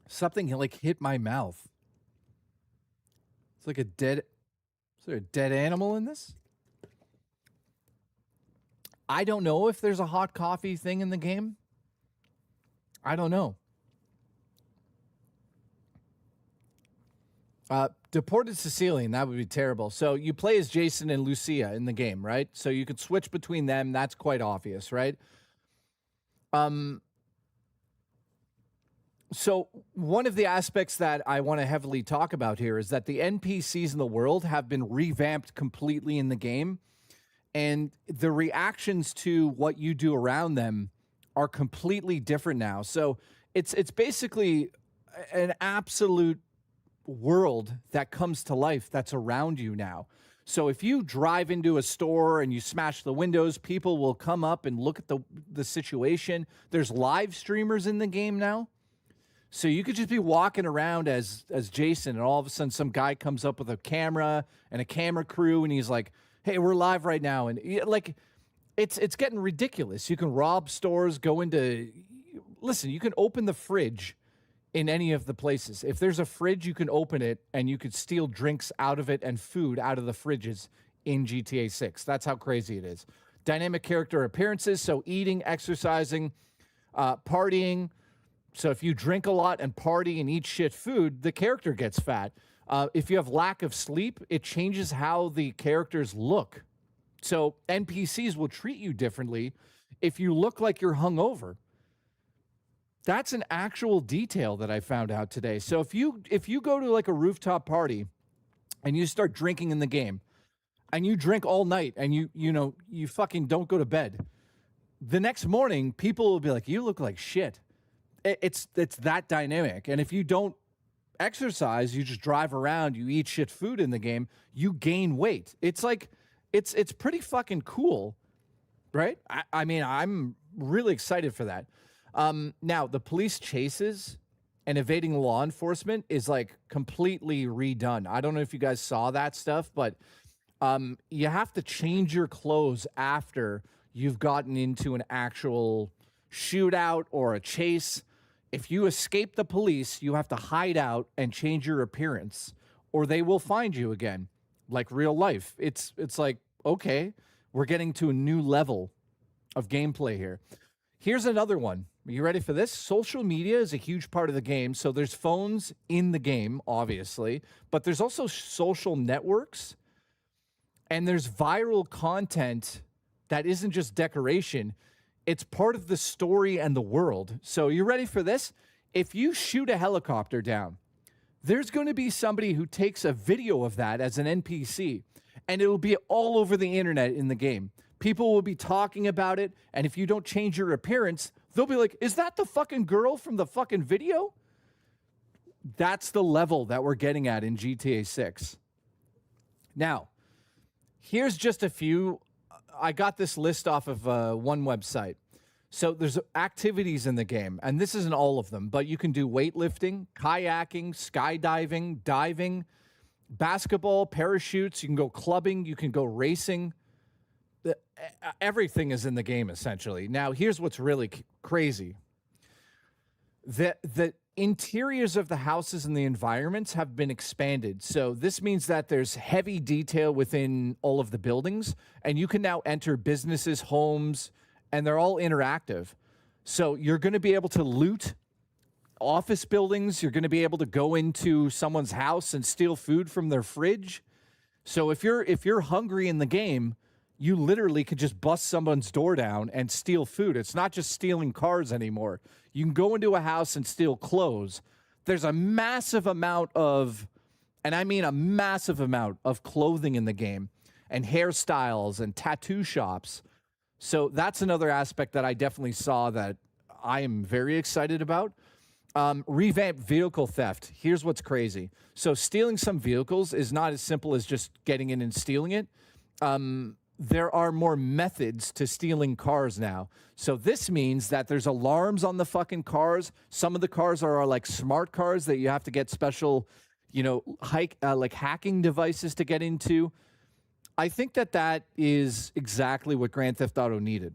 Something like hit my mouth. It's like a dead... Is there a dead animal in this? I don't know if there's a hot coffee thing in the game. I don't know. Deported Sicilian, that would be terrible. So you play as Jason and Lucia in the game, right? So you could switch between them. That's quite obvious, right? So one of the aspects that I want to heavily talk about here is that the NPCs in the world have been revamped completely in the game, and the reactions to what you do around them are completely different now. So it's basically an absolute world that comes to life that's around you now. So if you drive into a store and you smash the windows, people will come up and look at the situation. There's live streamers in the game now. So you could just be walking around as Jason, and all of a sudden some guy comes up with a camera and a camera crew, and he's like, "Hey, we're live right now." And like, it's getting ridiculous. You can rob stores, go into, listen, you can open the fridge in any of the places. If there's a fridge, you can open it and you could steal drinks out of it and food out of the fridges in GTA 6. That's how crazy it is. Dynamic character appearances, so eating, exercising, partying. So if you drink a lot and party and eat shit food, the character gets fat. If you have lack of sleep, it changes how the characters look. So NPCs will treat you differently if you look like you're hungover. That's an actual detail that I found out today. So if you go to like a rooftop party and you start drinking in the game and you drink all night and you fucking don't go to bed, the next morning people will be like, "You look like shit." It's that dynamic. And if you don't exercise, you just drive around, you eat shit food in the game, you gain weight. It's like, it's pretty fucking cool, right? I mean, I'm really excited for that. Now, the police chases and evading law enforcement is like completely redone. I don't know if you guys saw that stuff, but you have to change your clothes after you've gotten into an actual shootout or a chase. If you escape the police, you have to hide out and change your appearance, or they will find you again, like real life. It's like, okay, we're getting to a new level of gameplay here. Here's another one. Are you ready for this? Social media is a huge part of the game. So there's phones in the game, obviously, but there's also social networks, and there's viral content that isn't just decoration. It's part of the story and the world. So you ready for this? If you shoot a helicopter down, there's going to be somebody who takes a video of that as an NPC, and it will be all over the internet in the game. People will be talking about it, and if you don't change your appearance, they'll be like, "Is that the fucking girl from the fucking video?" That's the level that we're getting at in GTA 6. Now, here's just a few. I got this list off of one website. So there's activities in the game, and this isn't all of them, but you can do weightlifting, kayaking, skydiving, diving, basketball, parachutes. You can go clubbing. You can go racing. Everything is in the game, essentially. Now, here's what's really crazy. The interiors of the houses and the environments have been expanded. So this means that there's heavy detail within all of the buildings, and you can now enter businesses, homes, and they're all interactive. So you're going to be able to loot office buildings. You're going to be able to go into someone's house and steal food from their fridge. So if you're hungry in the game, you literally could just bust someone's door down and steal food. It's not just stealing cars anymore. You can go into a house and steal clothes. There's a massive amount of, and I mean a massive amount of clothing in the game, and hairstyles and tattoo shops. So that's another aspect that I definitely saw that I am very excited about. Revamped vehicle theft. Here's what's crazy. So stealing some vehicles is not as simple as just getting in and stealing it. There are more methods to stealing cars now. So this means that there's alarms on the fucking cars. Some of the cars are like smart cars that you have to get special, like hacking devices to get into. I think that is exactly what Grand Theft Auto needed.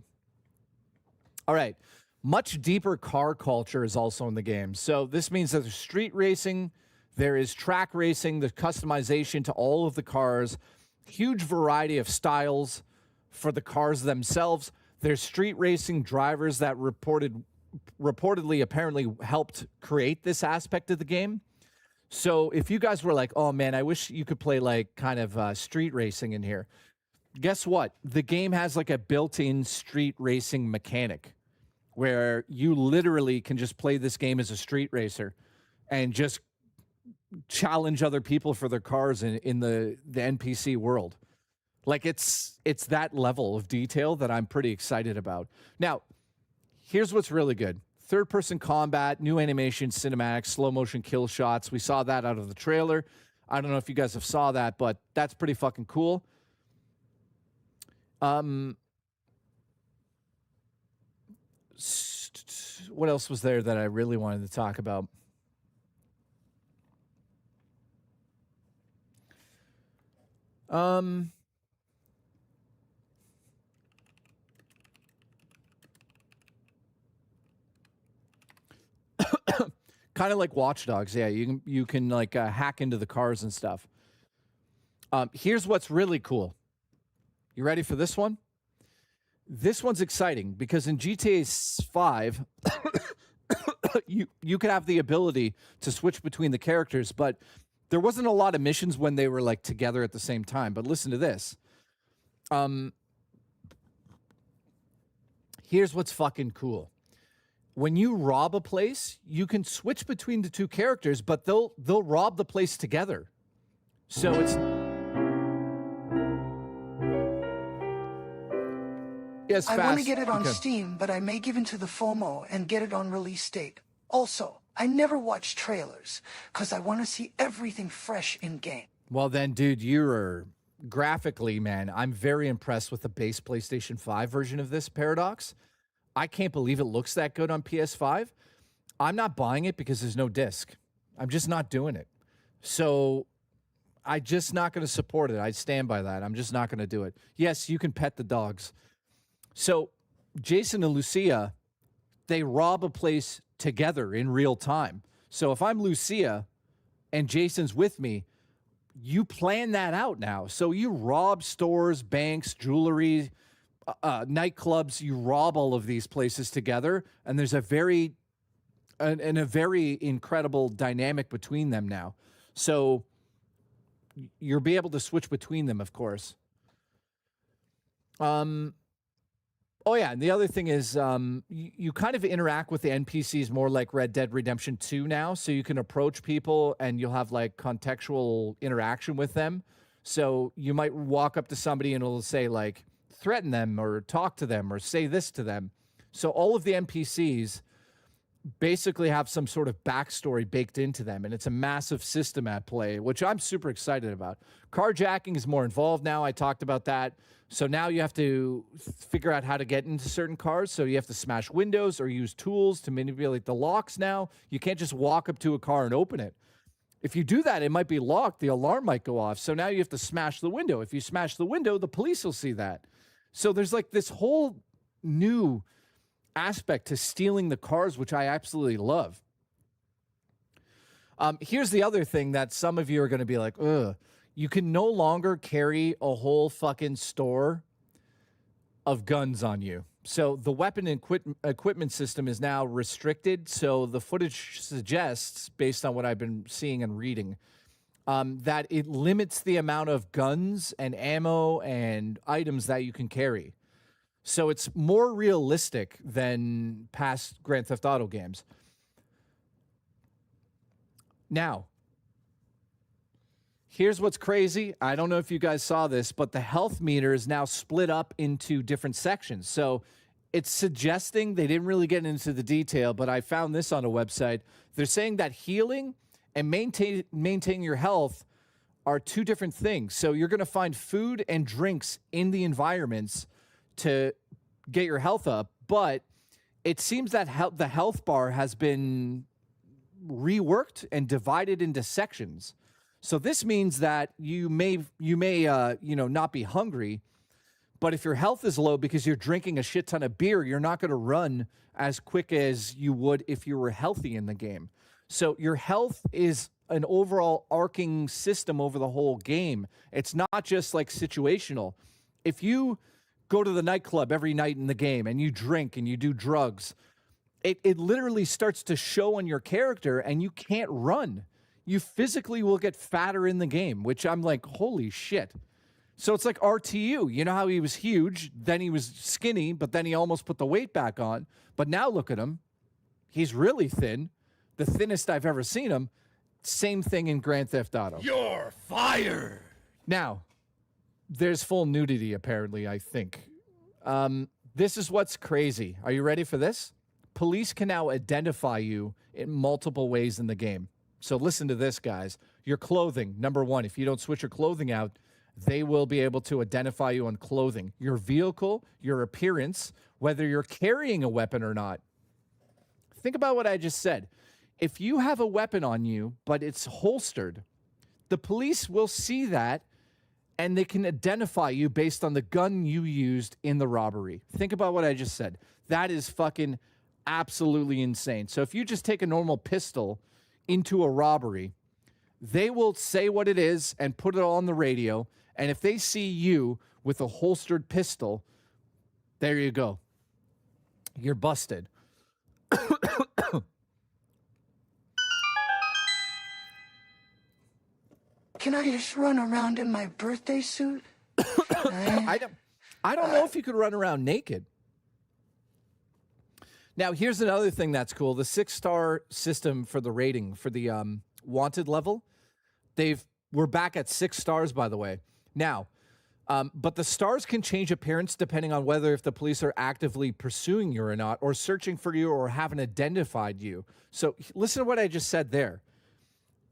All right. Much deeper car culture is also in the game. So this means that there's street racing, there is track racing, the customization to all of the cars, huge variety of styles for the cars themselves. There's street racing drivers that reportedly apparently helped create this aspect of the game. So if you guys were like, oh man, I wish you could play like kind of street racing in here. Guess what? The game has like a built-in street racing mechanic where you literally can just play this game as a street racer and just challenge other people for their cars in the NPC world. Like it's that level of detail that I'm pretty excited about. Now, here's what's really good. Third-person combat, new animation, cinematics, slow-motion kill shots. We saw that out of the trailer. I don't know if you guys have saw that, but that's pretty fucking cool. What else was there that I really wanted to talk about? Kind of like Watch Dogs, yeah. You can like hack into the cars and stuff. Here's what's really cool. You ready for this one? This one's exciting because in GTA 5, you could have the ability to switch between the characters, but there wasn't a lot of missions when they were like together at the same time. But listen to this. Here's what's fucking cool. When you rob a place, you can switch between the two characters, but they'll rob the place together. So it's yes, I fast. want to get it on Okay. Steam, but I may give in to the FOMO and get it on release date. Also, I never watch trailers because I want to see everything fresh in game. Well, then, dude, you're graphically, man. I'm very impressed with the base PlayStation 5 version of this Paradox. I can't believe it looks that good on PS5. I'm not buying it because there's no disc. I'm just not doing it. So I'm just not going to support it. I stand by that. I'm just not going to do it. Yes, you can pet the dogs. So Jason and Lucia, they rob a place together in real time. So if I'm Lucia and Jason's with me, you plan that out now. So you rob stores, banks, jewelry, nightclubs. You rob all of these places together, and there's a very incredible dynamic between them now. So you'll be able to switch between them, of course. Oh, yeah, and the other thing is you kind of interact with the NPCs more like Red Dead Redemption 2 now, so you can approach people and you'll have, like, contextual interaction with them. So you might walk up to somebody and it'll say, like, threaten them or talk to them or say this to them. So all of the NPCs basically have some sort of backstory baked into them, and it's a massive system at play, which I'm super excited about. Carjacking is more involved now. I talked about that. So now you have to figure out how to get into certain cars. So you have to smash windows or use tools to manipulate the locks now. You can't just walk up to a car and open it. If you do that, it might be locked. The alarm might go off. So now you have to smash the window. If you smash the window, the police will see that. So there's like this whole new aspect to stealing the cars, which I absolutely love. Here's the other thing that some of you are going to be like, ugh. You can no longer carry a whole fucking store of guns on you. So the weapon and equipment system is now restricted. So the footage suggests, based on what I've been seeing and reading, that it limits the amount of guns and ammo and items that you can carry. So it's more realistic than past Grand Theft Auto games. Now, here's what's crazy. I don't know if you guys saw this, but the health meter is now split up into different sections. So it's suggesting, they didn't really get into the detail, but I found this on a website. They're saying that healing and maintaining your health are two different things. So you're going to find food and drinks in the environments to get your health up, but it seems that the health bar has been reworked and divided into sections. So this means that you may not be hungry, but if your health is low because you're drinking a shit ton of beer, you're not going to run as quick as you would if you were healthy in the game. So your health is an overall arcing system over the whole game. It's not just like situational. If you go to the nightclub every night in the game and you drink and you do drugs, it literally starts to show on your character and you can't run. You physically will get fatter in the game, which I'm like, holy shit. So it's like RTU. You know how he was huge, then he was skinny, but then he almost put the weight back on. But now look at him. He's really thin. The thinnest I've ever seen him. Same thing in Grand Theft Auto. You're fired. Now, there's full nudity, apparently, I think. This is what's crazy. Are you ready for this? Police can now identify you in multiple ways in the game. So listen to this, guys. Your clothing, number one, if you don't switch your clothing out, they will be able to identify you on clothing. Your vehicle, your appearance, whether you're carrying a weapon or not. Think about what I just said. If you have a weapon on you, but it's holstered, the police will see that and they can identify you based on the gun you used in the robbery. Think about what I just said. That is fucking absolutely insane. So if you just take a normal pistol into a robbery, they will say what it is and put it on the radio. And if they see you with a holstered pistol, there you go. You're busted. Can I just run around in my birthday suit? I don't know if you could run around naked. Now, here's another thing that's cool. The 6-star system for the rating for the wanted level, we're back at 6 stars, by the way. Now, but the stars can change appearance depending on whether if the police are actively pursuing you or not, or searching for you or haven't identified you. So listen to what I just said there.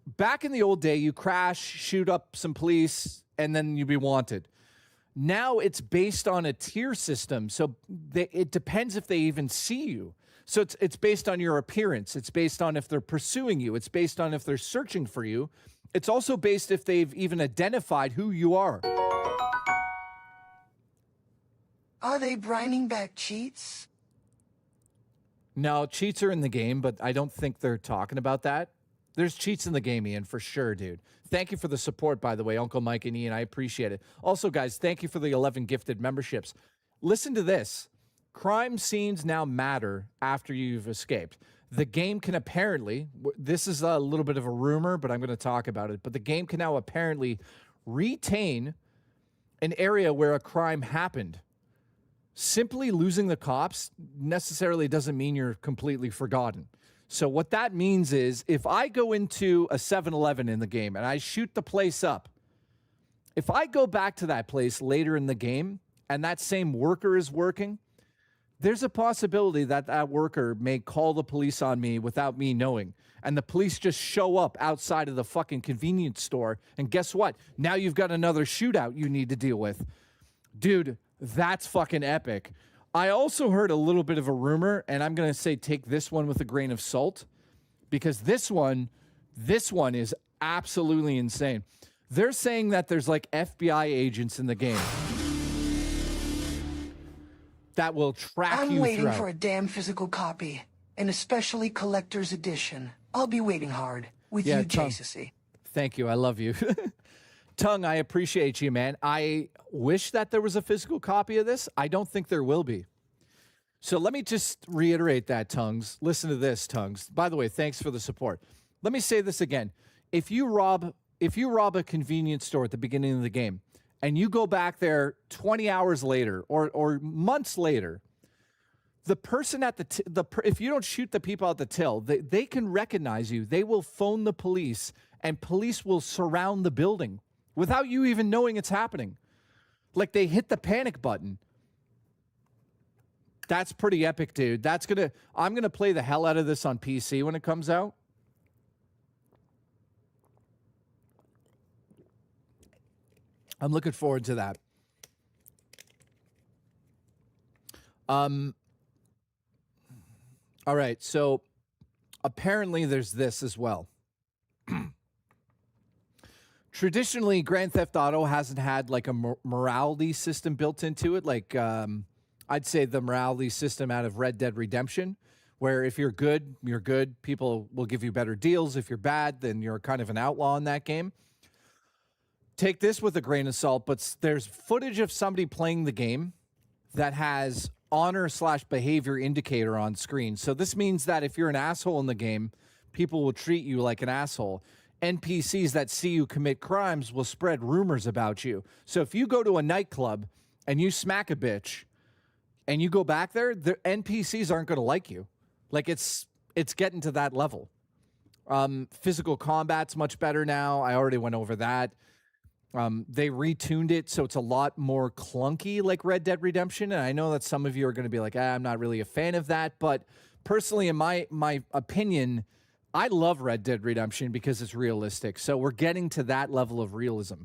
Back in the old day, you crash, shoot up some police, and then you'd be wanted. Now it's based on a tier system, so it depends if they even see you. So it's based on your appearance. It's based on if they're pursuing you. It's based on if they're searching for you. It's also based if they've even identified who you are. Are they brining back cheats? No, cheats are in the game, but I don't think they're talking about that. There's cheats in the game, Ian, for sure, dude. Thank you for the support, by the way, Uncle Mike and Ian. I appreciate it. Also, guys, thank you for the 11 gifted memberships. Listen to this. Crime scenes now matter after you've escaped. The game can apparently, this is a little bit of a rumor, but I'm going to talk about it, but the game can now apparently retain an area where a crime happened. Simply losing the cops necessarily doesn't mean you're completely forgotten. So what that means is if I go into a 7-Eleven in the game and I shoot the place up, if I go back to that place later in the game and that same worker is working, there's a possibility that that worker may call the police on me without me knowing. And the police just show up outside of the fucking convenience store. And guess what? Now you've got another shootout you need to deal with. Dude, that's fucking epic. I also heard a little bit of a rumor, and I'm going to say take this one with a grain of salt, because this one is absolutely insane. They're saying that there's like FBI agents in the game that will track you I'm waiting throughout. for a damn physical copy, and especially collector's edition. I'll be waiting hard with you, Jason. Thank you. I love you. Tongue, I appreciate you, man. I wish that there was a physical copy of this. I don't think there will be. So let me just reiterate that, Tongues. Listen to this, Tongues. By the way, thanks for the support. Let me say this again. If you rob a convenience store at the beginning of the game and you go back there 20 hours later or months later, the person at if you don't shoot the people at the till, they can recognize you. They will phone the police and police will surround the building without you even knowing it's happening. Like they hit the panic button. That's pretty epic, dude. I'm gonna play the hell out of this on PC when it comes out. I'm looking forward to that. All right, so apparently there's this as well. Traditionally, Grand Theft Auto hasn't had like a morality system built into it. Like I'd say the morality system out of Red Dead Redemption, where if you're good, you're good. People will give you better deals. If you're bad, then you're kind of an outlaw in that game. Take this with a grain of salt, but there's footage of somebody playing the game, that has honor/behavior indicator on screen. So this means that if you're an asshole in the game, people will treat you like an asshole. NPCs that see you commit crimes will spread rumors about you. So if you go to a nightclub and you smack a bitch and you go back there, the NPCs aren't going to like you. Like it's getting to that level. Physical combat's much better now. I already went over that. They retuned it so it's a lot more clunky like Red Dead Redemption. And I know that some of you are going to be like, I'm not really a fan of that. But personally, in my opinion, I love Red Dead Redemption because it's realistic. So we're getting to that level of realism.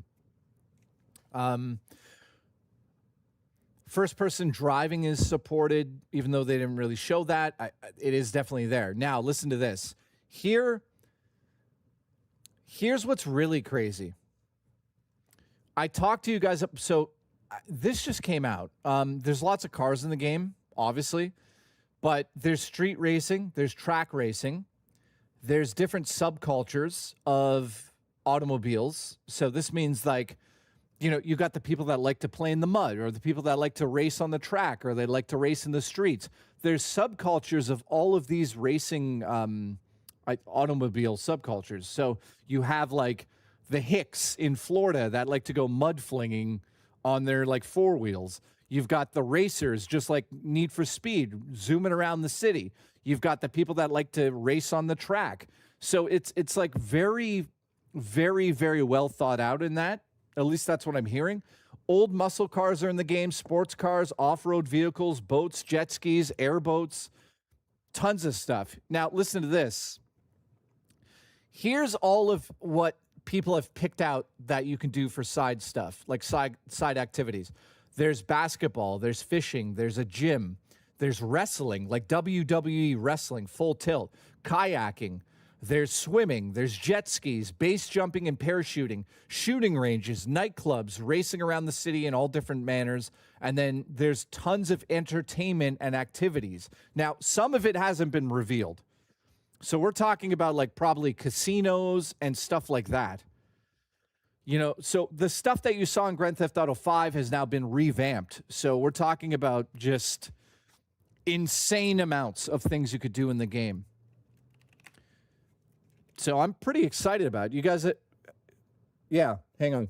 First-person driving is supported, even though they didn't really show that. It is definitely there. Now, listen to this. Here's what's really crazy. I talked to you guys. So this just came out. There's lots of cars in the game, obviously. But there's street racing. There's track racing. There's different subcultures of automobiles. So this means like, you know, you got the people that like to play in the mud, or the people that like to race on the track, or they like to race in the streets. There's subcultures of all of these racing automobile subcultures. So you have like the Hicks in Florida that like to go mud flinging on their like four wheels. You've got the racers, just like Need for Speed, zooming around the city. You've got the people that like to race on the track. So it's like very, very, very well thought out in that. At least that's what I'm hearing. Old muscle cars are in the game, sports cars, off-road vehicles, boats, jet skis, airboats, tons of stuff. Now, listen to this. Here's all of what people have picked out that you can do for side stuff, like side activities. There's basketball, there's fishing, there's a gym, there's wrestling, like WWE wrestling, full tilt, kayaking, there's swimming, there's jet skis, base jumping and parachuting, shooting ranges, nightclubs, racing around the city in all different manners, and then there's tons of entertainment and activities. Now, some of it hasn't been revealed. So we're talking about like probably casinos and stuff like that. You know, so the stuff that you saw in Grand Theft Auto 5 has now been revamped. So we're talking about just insane amounts of things you could do in the game. So I'm pretty excited about it. You guys, yeah, hang on.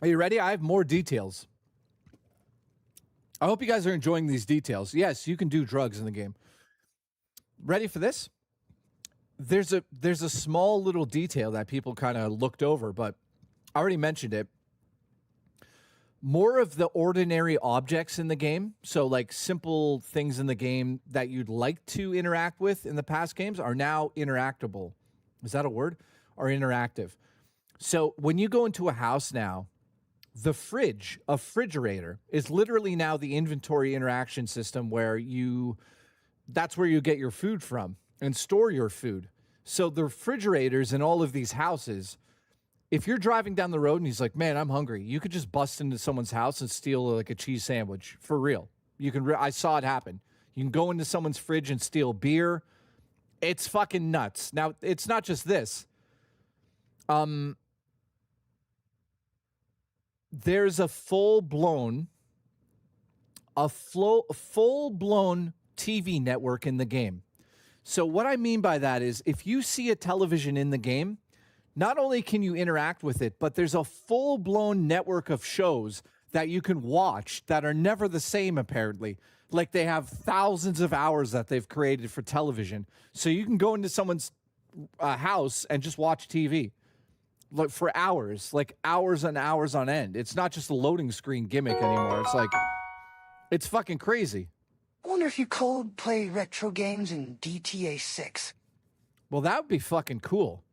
Are you ready? I have more details. I hope you guys are enjoying these details. Yes, you can do drugs in the game. Ready for this? There's a small little detail that people kind of looked over, but I already mentioned it. More of the ordinary objects in the game, so like simple things in the game that you'd like to interact with in the past games, are now interactable. Is that a word? Are interactive. So when you go into a house now, the refrigerator is literally now the inventory interaction system where that's where you get your food from and store your food. So the refrigerators in all of these houses, if you're driving down the road and he's like, man, I'm hungry, you could just bust into someone's house and steal like a cheese sandwich for real. You can. I saw it happen. You can go into someone's fridge and steal beer. It's fucking nuts. Now, it's not just this. There's a full-blown TV network in the game. So what I mean by that is if you see a television in the game, not only can you interact with it, but there's a full-blown network of shows that you can watch that are never the same, apparently. Like they have thousands of hours that they've created for television. So you can go into someone's house and just watch TV. Like for hours, like hours and hours on end. It's not just a loading screen gimmick anymore. It's like, it's fucking crazy. I wonder if you could play retro games in GTA 6. Well, that would be fucking cool.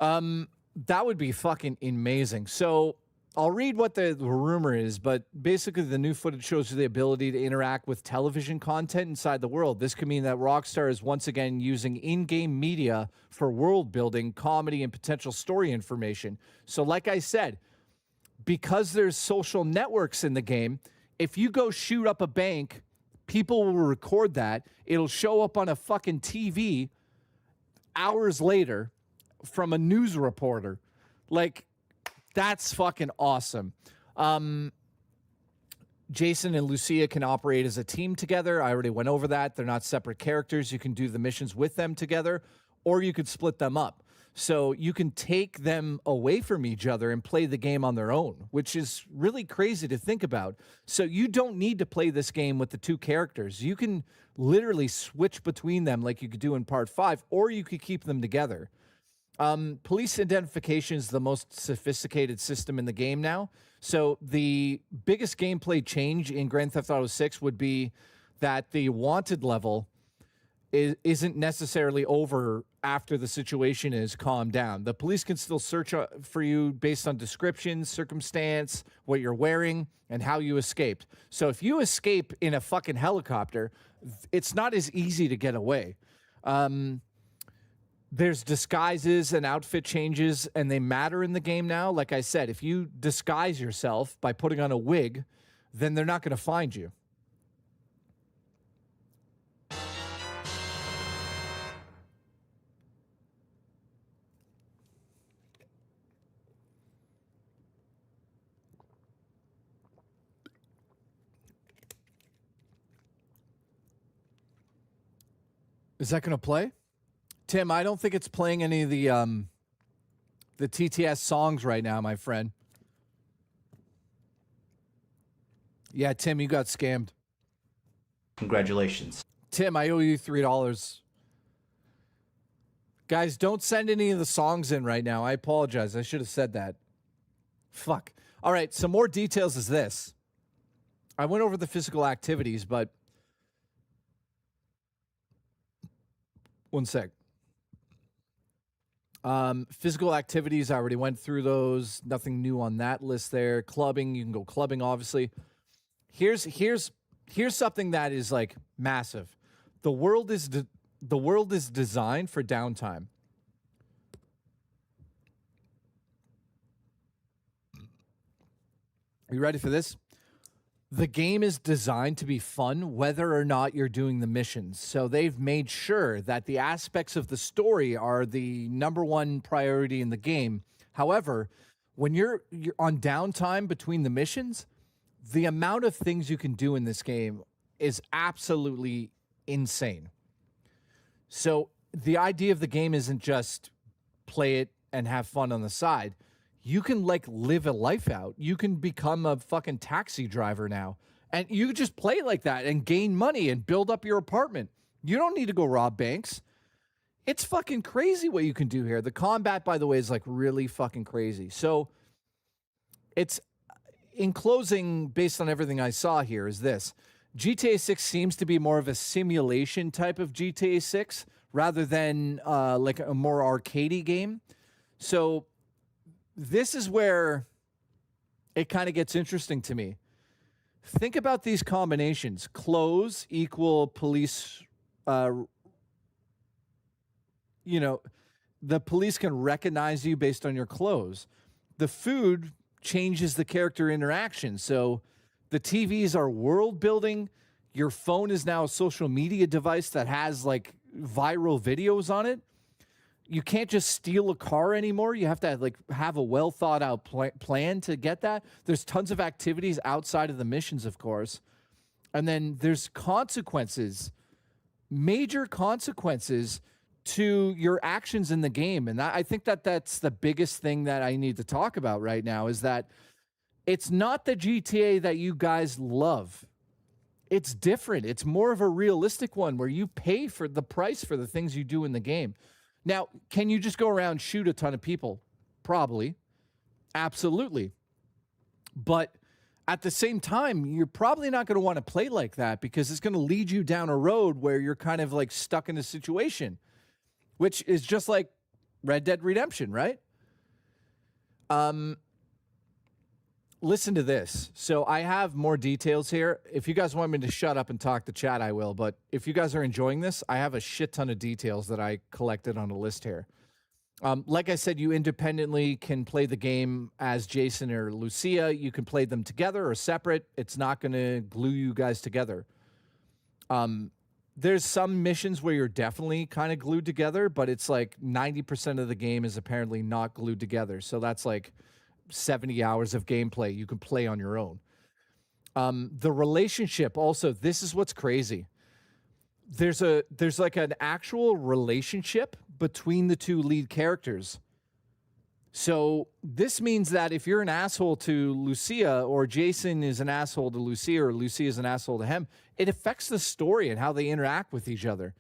That would be fucking amazing. So I'll read what the rumor is, but basically the new footage shows you the ability to interact with television content inside the world. This could mean that Rockstar is once again using in-game media for world building, comedy, and potential story information. So like I said, because there's social networks in the game, if you go shoot up a bank, people will record that. It'll show up on a fucking TV hours later from a news reporter. Like, that's fucking awesome. Jason and Lucia can operate as a team together. I already went over that. They're not separate characters. You can do the missions with them together, or you could split them up. So you can take them away from each other and play the game on their own, which is really crazy to think about. So you don't need to play this game with the two characters. You can literally switch between them like you could do in Part 5, or you could keep them together. Police identification is the most sophisticated system in the game now. So the biggest gameplay change in Grand Theft Auto 6 would be that the wanted level isn't necessarily over after the situation is calmed down. The police can still search for you based on description, circumstance, what you're wearing, and how you escaped. So if you escape in a fucking helicopter, it's not as easy to get away. There's disguises and outfit changes, and they matter in the game now. Like I said, if you disguise yourself by putting on a wig, then they're not going to find you. Is that going to play? Tim, I don't think it's playing any of the TTS songs right now, my friend. Yeah, Tim, you got scammed. Congratulations. Tim, I owe you $3. Guys, don't send any of the songs in right now. I apologize. I should have said that. Fuck. All right, some more details is this. I went over the physical activities, but one sec. Physical activities, I already went through those. Nothing new on that list there. Clubbing, you can go clubbing, obviously. Here's something that is like massive. The world is designed for downtime. Are you ready for this? The game is designed to be fun whether or not you're doing the missions. So they've made sure that the aspects of the story are the number one priority in the game. However, when you're on downtime between the missions, the amount of things you can do in this game is absolutely insane. So the idea of the game isn't just play it and have fun on the side. You can like live a life out. You can become a fucking taxi driver now. And you just play like that and gain money and build up your apartment. You don't need to go rob banks. It's fucking crazy what you can do here. The combat, by the way, is like really fucking crazy. So it's, in closing, based on everything I saw here, is this. GTA 6 seems to be more of a simulation type of GTA 6 rather than like a more arcadey game. So this is where it kind of gets interesting to me. Think about these combinations. Clothes equal police, the police can recognize you based on your clothes. The food changes the character interaction. So the TVs are world building. Your phone is now a social media device that has like viral videos on it. You can't just steal a car anymore. You have to have a well thought out plan to get that. There's tons of activities outside of the missions, of course. And then there's consequences, major consequences to your actions in the game. And I think that's the biggest thing that I need to talk about right now is that it's not the GTA that you guys love. It's different. It's more of a realistic one where you pay for the price for the things you do in the game. Now, can you just go around and shoot a ton of people? Probably. Absolutely. But at the same time, you're probably not going to want to play like that because it's going to lead you down a road where you're kind of like stuck in a situation, which is just like Red Dead Redemption, right? Listen to this. So I have more details here. If you guys want me to shut up and talk to chat, I will. But if you guys are enjoying this, I have a shit ton of details that I collected on a list here. Like I said, you independently can play the game as Jason or Lucia. You can play them together or separate. It's not going to glue you guys together. There's some missions where you're definitely kind of glued together, but it's like 90% of the game is apparently not glued together. So that's like 70 hours of gameplay you can play on your own. The relationship also, this is what's crazy. There's like an actual relationship between the two lead characters. So this means that if you're an asshole to Lucia, or Jason is an asshole to Lucia, or Lucia is an asshole to him, it affects the story and how they interact with each other.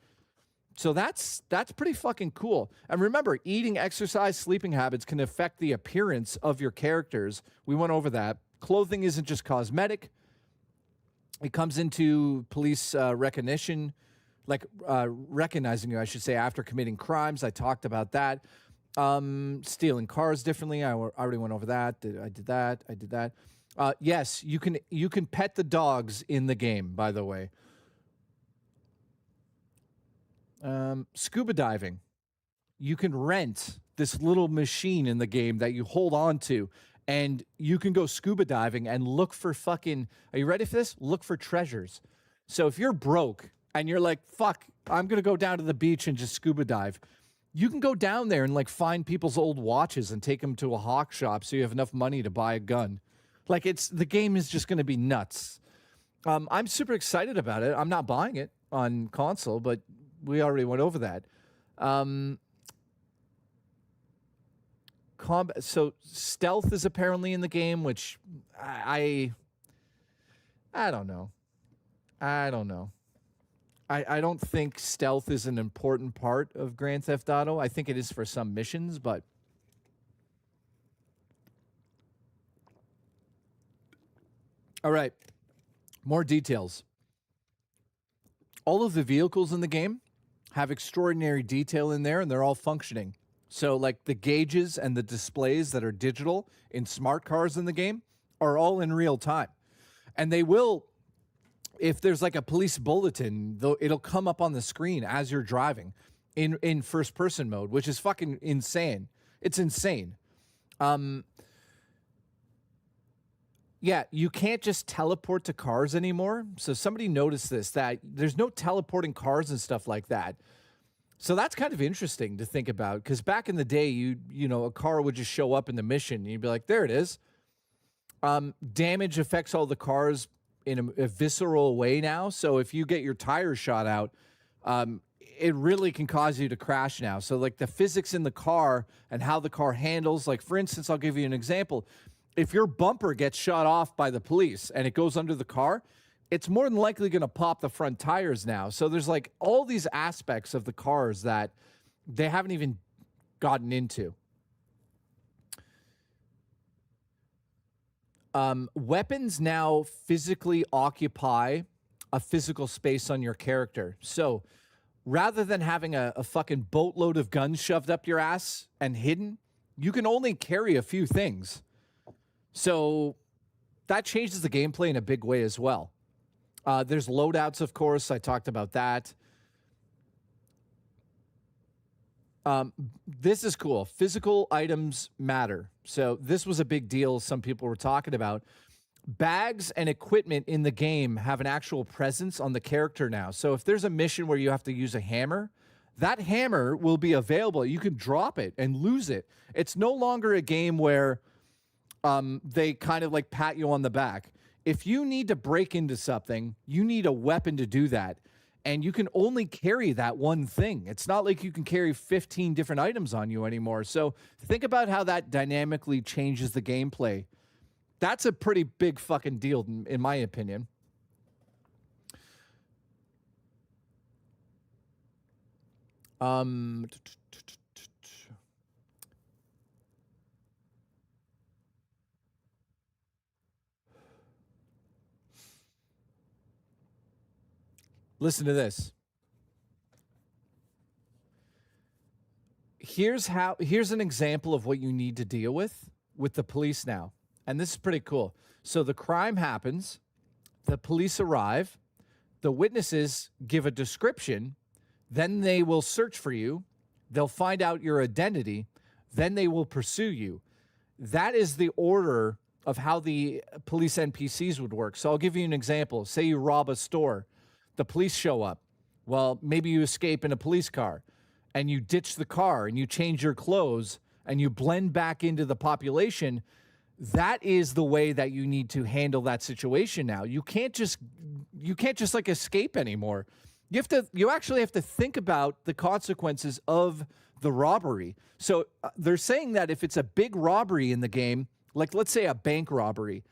So that's pretty fucking cool. And remember, eating, exercise, sleeping habits can affect the appearance of your characters. We went over that. Clothing isn't just cosmetic. It comes into police recognition, like recognizing you, I should say, after committing crimes. I talked about that. Stealing cars differently. I already went over that. I did that. Yes, you can pet the dogs in the game, by the way. Scuba diving. You can rent this little machine in the game that you hold on to, and you can go scuba diving and look for fucking, are you ready for this? Look for treasures. So if you're broke and you're like, fuck, I'm going to go down to the beach and just scuba dive, you can go down there and like find people's old watches and take them to a hawk shop so you have enough money to buy a gun. Like, the game is just going to be nuts. I'm super excited about it. I'm not buying it on console, but we already went over that. So stealth is apparently in the game, which I don't know. I don't think stealth is an important part of Grand Theft Auto. I think it is for some missions, but all right. More details. All of the vehicles in the game have extraordinary detail in there, and they're all functioning. So, like, the gauges and the displays that are digital in smart cars in the game are all in real time. And they will, if there's like a police bulletin, it'll come up on the screen as you're driving in first-person mode, which is fucking insane. It's insane. Yeah, you can't just teleport to cars anymore. So somebody noticed this, that there's no teleporting cars and stuff like that. So that's kind of interesting to think about, because back in the day, you know, a car would just show up in the mission, and you'd be like, there it is. Damage affects all the cars in a visceral way now. So if you get your tires shot out, it really can cause you to crash now. So like the physics in the car and how the car handles, like for instance, I'll give you an example. If your bumper gets shot off by the police and it goes under the car, it's more than likely going to pop the front tires now. So there's like all these aspects of the cars that they haven't even gotten into. Weapons now physically occupy a physical space on your character. So rather than having a fucking boatload of guns shoved up your ass and hidden, you can only carry a few things. So that changes the gameplay in a big way as well. There's loadouts, of course. I talked about that. This is cool. Physical items matter. So this was a big deal some people were talking about. Bags and equipment in the game have an actual presence on the character now. So if there's a mission where you have to use a hammer, that hammer will be available. You can drop it and lose it. It's no longer a game where they kind of like pat you on the back. If you need to break into something, you need a weapon to do that. And you can only carry that one thing. It's not like you can carry 15 different items on you anymore. So think about how that dynamically changes the gameplay. That's a pretty big fucking deal, in my opinion. Listen to this. Here's an example of what you need to deal with the police now. And this is pretty cool. So the crime happens, the police arrive, the witnesses give a description, then they will search for you, they'll find out your identity, then they will pursue you. That is the order of how the police NPCs would work. So I'll give you an example. Say you rob a store. The police show up. Well, maybe you escape in a police car and you ditch the car and you change your clothes and you blend back into the population. That is the way that you need to handle that situation now. You can't just like escape anymore. You actually have to think about the consequences of the robbery. So they're saying that if it's a big robbery in the game, like let's say a bank robbery,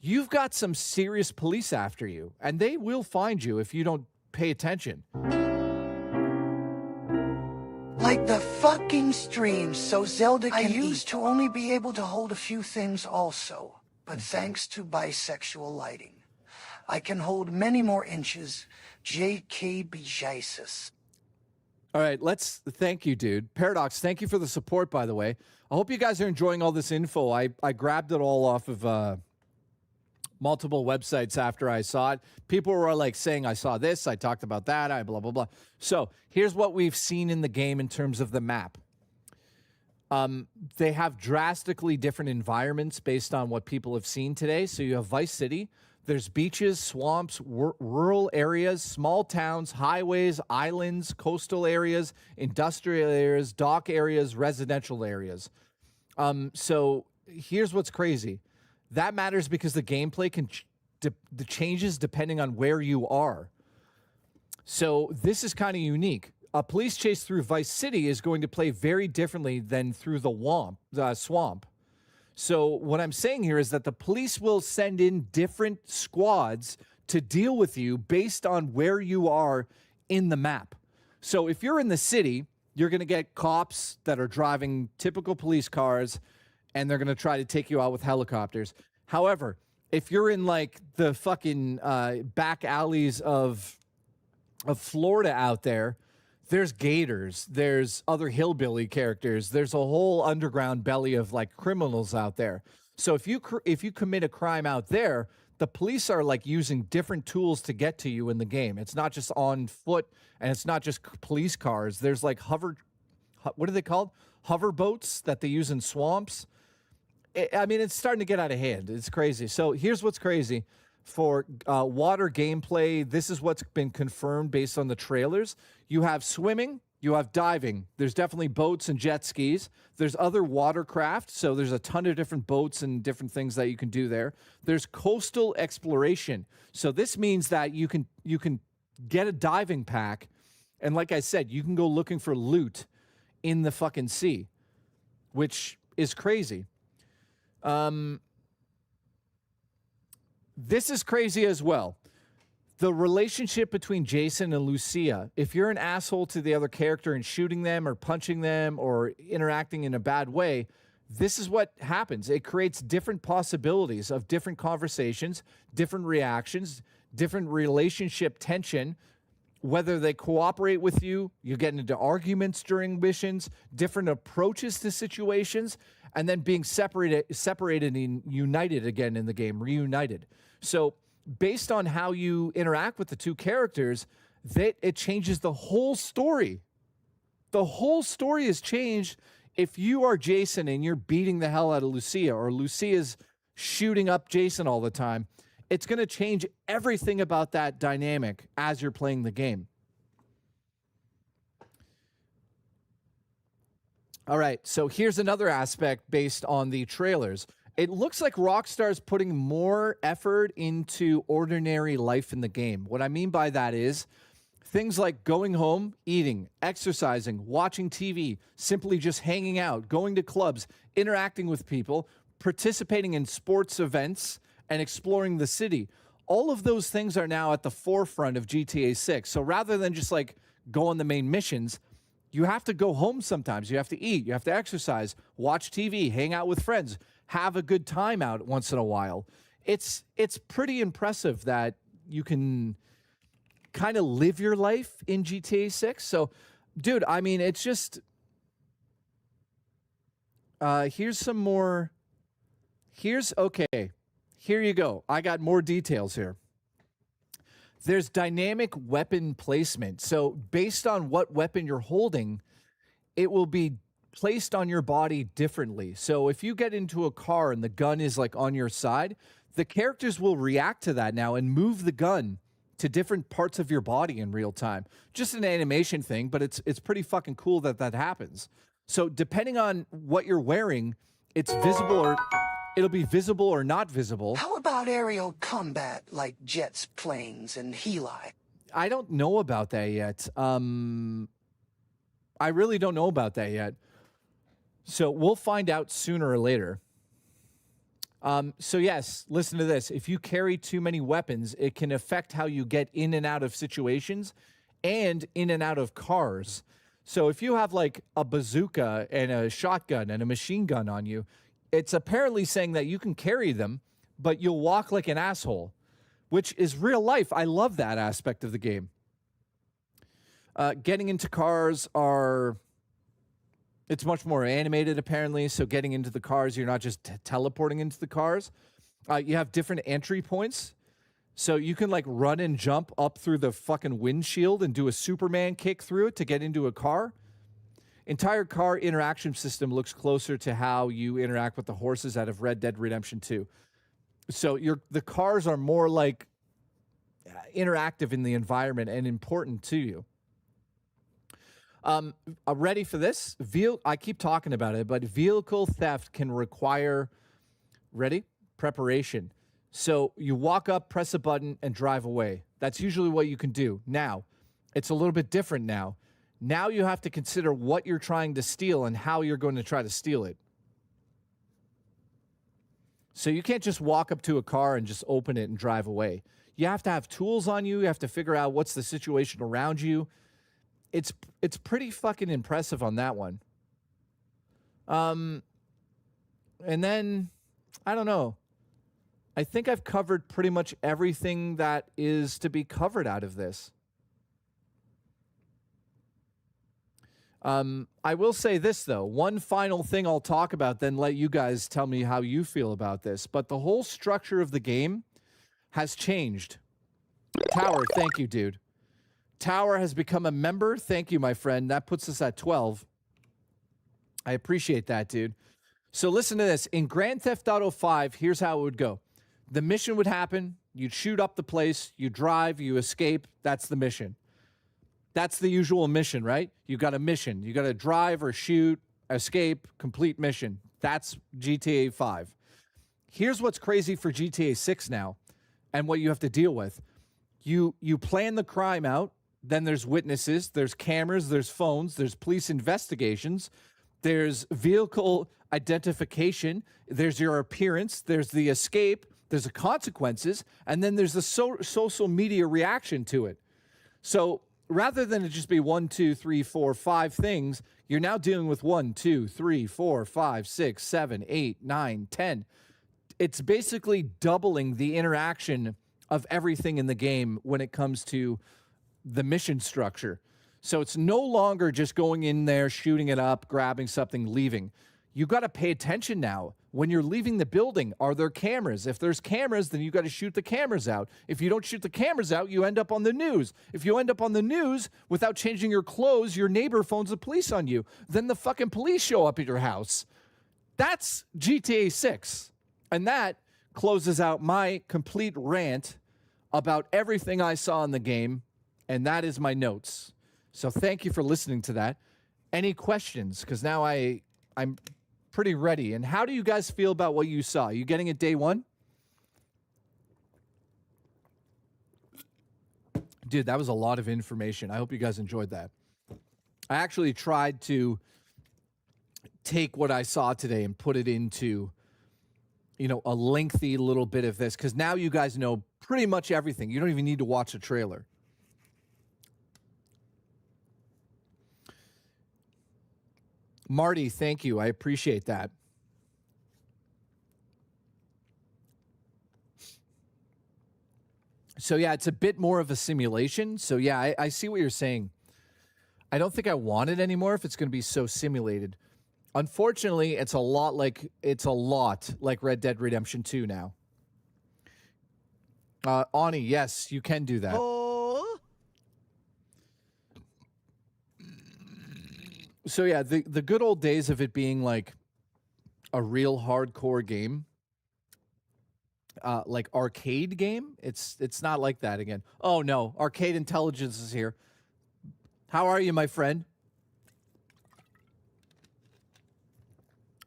you've got some serious police after you, and they will find you if you don't pay attention. Like the fucking stream, so Zelda can I used to only be able to hold a few things also. But thanks to bisexual lighting, I can hold many more inches. JKB Jesus. All right, thank you, dude. Paradox, thank you for the support, by the way. I hope you guys are enjoying all this info. I grabbed it all off of multiple websites after I saw it. People were like saying, I saw this, I talked about that, I blah, blah, blah. So here's what we've seen in the game in terms of the map. They have drastically different environments based on what people have seen today. So you have Vice City. There's beaches, swamps, rural areas, small towns, highways, islands, coastal areas, industrial areas, dock areas, residential areas. So here's what's crazy. That matters because the gameplay can the changes depending on where you are. So this is kind of unique. A police chase through Vice City is going to play very differently than through the swamp. So what I'm saying here is that the police will send in different squads to deal with you based on where you are in the map. So if you're in the city, you're going to get cops that are driving typical police cars, and they're going to try to take you out with helicopters. However, if you're in like the fucking back alleys of Florida out there, there's gators, there's other hillbilly characters, there's a whole underground belly of like criminals out there. So if you commit a crime out there, the police are like using different tools to get to you in the game. It's not just on foot, and it's not just police cars. There's like what are they called? Hover boats that they use in swamps. I mean, it's starting to get out of hand. It's crazy. So here's what's crazy. For water gameplay, this is what's been confirmed based on the trailers. You have swimming, you have diving. There's definitely boats and jet skis. There's other watercraft, so there's a ton of different boats and different things that you can do there. There's coastal exploration. So this means that you can get a diving pack, and like I said, you can go looking for loot in the fucking sea, which is crazy. This is crazy as well. The relationship between Jason and Lucia, if you're an asshole to the other character and shooting them or punching them or interacting in a bad way, this is what happens. It creates different possibilities of different conversations, different reactions, different relationship tension, whether they cooperate with you, you get into arguments during missions, different approaches to situations, and then being separated and united again in the game, reunited. So based on how you interact with the two characters, it changes the whole story. The whole story is changed if you are Jason and you're beating the hell out of Lucia, or Lucia's shooting up Jason all the time. It's going to change everything about that dynamic as you're playing the game. All right, so here's another aspect based on the trailers. It looks like Rockstar's putting more effort into ordinary life in the game. What I mean by that is things like going home, eating, exercising, watching TV, simply just hanging out, going to clubs, interacting with people, participating in sports events, and exploring the city. All of those things are now at the forefront of GTA 6. So rather than just like go on the main missions, you have to go home sometimes. You have to eat, you have to exercise, watch TV, hang out with friends, have a good time out once in a while. It's pretty impressive that you can kind of live your life in GTA 6. So, dude, I mean, it's just... here's some more... Okay, here you go. I got more details here. There's dynamic weapon placement. So based on what weapon you're holding, it will be placed on your body differently. So if you get into a car and the gun is like on your side, the characters will react to that now and move the gun to different parts of your body in real time. Just an animation thing, but it's pretty fucking cool that that happens. So depending on what you're wearing, it's visible or It'll be visible or not visible. How about aerial combat like jets, planes, and heli? I don't know about that yet. I really don't know about that yet. So we'll find out sooner or later. So yes, listen to this. If you carry too many weapons, it can affect how you get in and out of situations and in and out of cars. So if you have like a bazooka and a shotgun and a machine gun on you, it's apparently saying that you can carry them, but you'll walk like an asshole, which is real life. I love that aspect of the game. Getting into cars it's much more animated, apparently. So getting into the cars, you're not just teleporting into the cars. You have different entry points. So you can like run and jump up through the fucking windshield and do a Superman kick through it to get into a car. Entire car interaction system looks closer to how you interact with the horses out of Red Dead Redemption 2. So the cars are more like interactive in the environment and important to you. Ready for this? I keep talking about it, but vehicle theft can require, preparation. So you walk up, press a button, and drive away. That's usually what you can do. Now, it's a little bit different now. Now you have to consider what you're trying to steal and how you're going to try to steal it. So you can't just walk up to a car and just open it and drive away. You have to have tools on you. You have to figure out what's the situation around you. It's pretty fucking impressive on that one. And then, I don't know. I think I've covered pretty much everything that is to be covered out of this. I will say this, though. One final thing I'll talk about, then let you guys tell me how you feel about this. But the whole structure of the game has changed. Tower, thank you, dude. Tower has become a member. Thank you, my friend. That puts us at 12. I appreciate that, dude. So listen to this. In Grand Theft Auto 5, here's how it would go. The mission would happen. You'd shoot up the place. You drive. You escape. That's the mission. That's the usual mission, right? You got a mission. You got to drive or shoot, escape, complete mission. That's GTA 5. Here's what's crazy for GTA 6 now and what you have to deal with. You plan the crime out. Then there's witnesses, there's cameras, there's phones, there's police investigations, there's vehicle identification, there's your appearance, there's the escape, there's the consequences, and then there's the social media reaction to it. So rather than it just be 1, 2, 3, 4, 5 things, you're now dealing with 1, 2, 3, 4, 5, 6, 7, 8, 9, 10. It's basically doubling the interaction of everything in the game when it comes to the mission structure. So it's no longer just going in there, shooting it up, grabbing something, leaving. You got to pay attention now. When you're leaving the building, are there cameras? If there's cameras, then you got to shoot the cameras out. If you don't shoot the cameras out, you end up on the news. If you end up on the news without changing your clothes, your neighbor phones the police on you. Then the fucking police show up at your house. That's GTA 6. And that closes out my complete rant about everything I saw in the game. And that is my notes. So thank you for listening to that. Any questions? Because now I'm pretty ready. And how do you guys feel about what you saw? You getting it day one? Dude, that was a lot of information. I hope you guys enjoyed that. I actually tried to take what I saw today and put it into, a lengthy little bit of this. Because now you guys know pretty much everything. You don't even need to watch a trailer. Marty, thank you. I appreciate that. So, yeah, it's a bit more of a simulation. So, yeah, I see what you're saying. I don't think I want it anymore if it's going to be so simulated. Unfortunately, it's a lot like Red Dead Redemption 2 now. Ani, yes, you can do that. So yeah, the good old days of it being like a real hardcore game, like arcade game, it's not like that again. Oh no, Arcade Intelligence is here. How are you, my friend?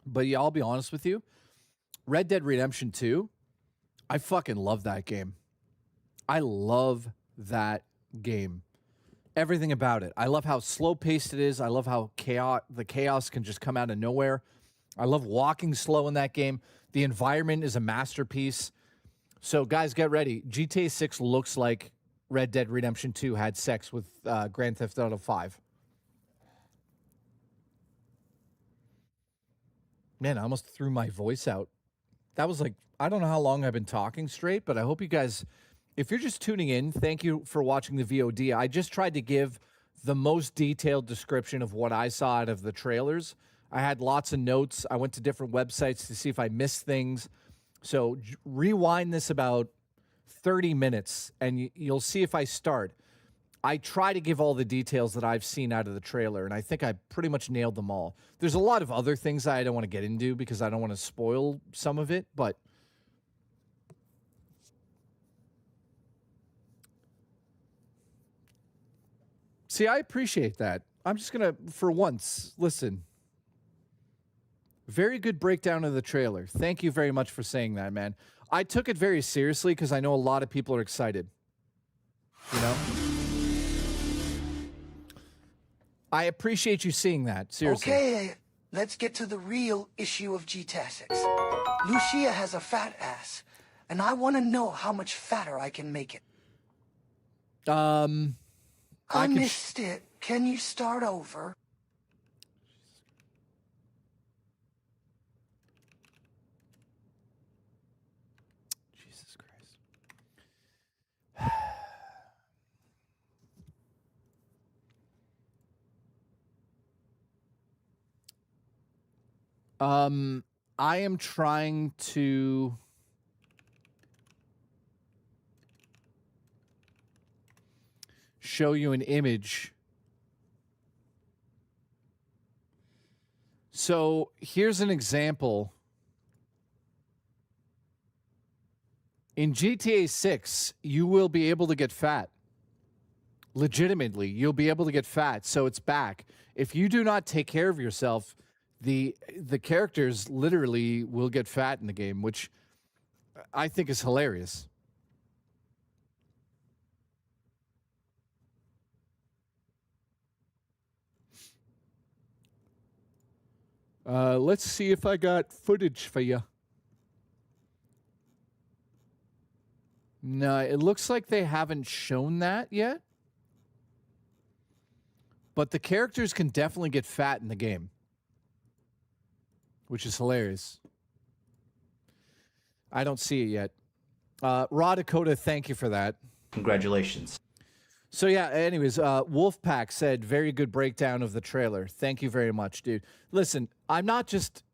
But yeah, I'll be honest with you. Red Dead Redemption 2, I fucking love that game. I love that game. Everything about it. I love how slow-paced it is. I love how the chaos can just come out of nowhere. I love walking slow in that game. The environment is a masterpiece. So, guys, get ready. GTA 6 looks like Red Dead Redemption 2 had sex with Grand Theft Auto 5. Man, I almost threw my voice out. That was like, I don't know how long I've been talking straight, but I hope you guys, if you're just tuning in, thank you for watching the VOD. I just tried to give the most detailed description of what I saw out of the trailers. I had lots of notes. I went to different websites to see if I missed things. So rewind this about 30 minutes, and you'll see if I start. I try to give all the details that I've seen out of the trailer, and I think I pretty much nailed them all. There's a lot of other things I don't want to get into because I don't want to spoil some of it, but see, I appreciate that. I'm just going to, for once, listen. Very good breakdown of the trailer. Thank you very much for saying that, man. I took it very seriously because I know a lot of people are excited. You know? I appreciate you seeing that. Seriously. Okay, let's get to the real issue of GTA 6. Lucia has a fat ass, and I want to know how much fatter I can make it. I missed it. Can you start over? Jesus Christ. I am trying to show you an image. So here's an example. In GTA 6, you will be able to get fat. Legitimately, you'll be able to get fat, so it's back. If you do not take care of yourself, the characters literally will get fat in the game, which I think is hilarious. Let's see if I got footage for you. No, it looks like they haven't shown that yet. But the characters can definitely get fat in the game, which is hilarious. I don't see it yet. Raw Dakota, thank you for that. Congratulations. So yeah, anyways, Wolfpack said, very good breakdown of the trailer. Thank you very much, dude. Listen, I'm not just,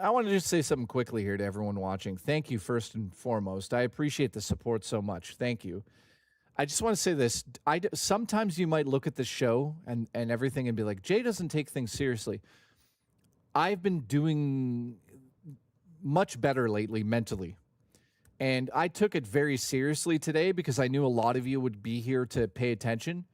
I want to just say something quickly here to everyone watching. Thank you first and foremost. I appreciate the support so much. Thank you. I just want to say this. Sometimes you might look at the show and everything and be like, Jay doesn't take things seriously. I've been doing much better lately mentally. And I took it very seriously today because I knew a lot of you would be here to pay attention,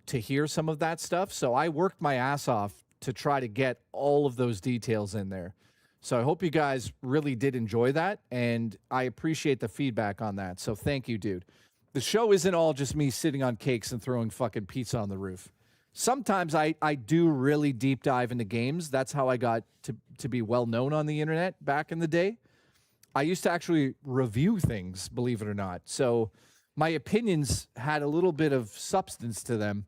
to hear some of that stuff. So I worked my ass off to try to get all of those details in there. So I hope you guys really did enjoy that, and I appreciate the feedback on that. So thank you, dude. The show isn't all just me sitting on cakes and throwing fucking pizza on the roof. Sometimes I do really deep dive into games. That's how I got to be well known on the internet back in the day. I used to actually review things, believe it or not. So my opinions had a little bit of substance to them.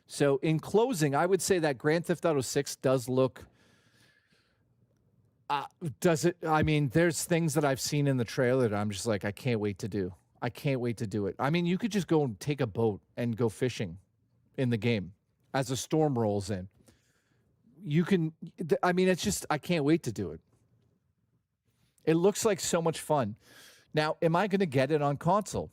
So in closing, I would say that Grand Theft Auto 6 does look... does it? I mean, there's things that I've seen in the trailer that I'm just like, I can't wait to do. I can't wait to do it. I mean, you could just go and take a boat and go fishing in the game as a storm rolls in. You can... I mean, it's just... I can't wait to do it. It looks like so much fun. Now, am I going to get it on console?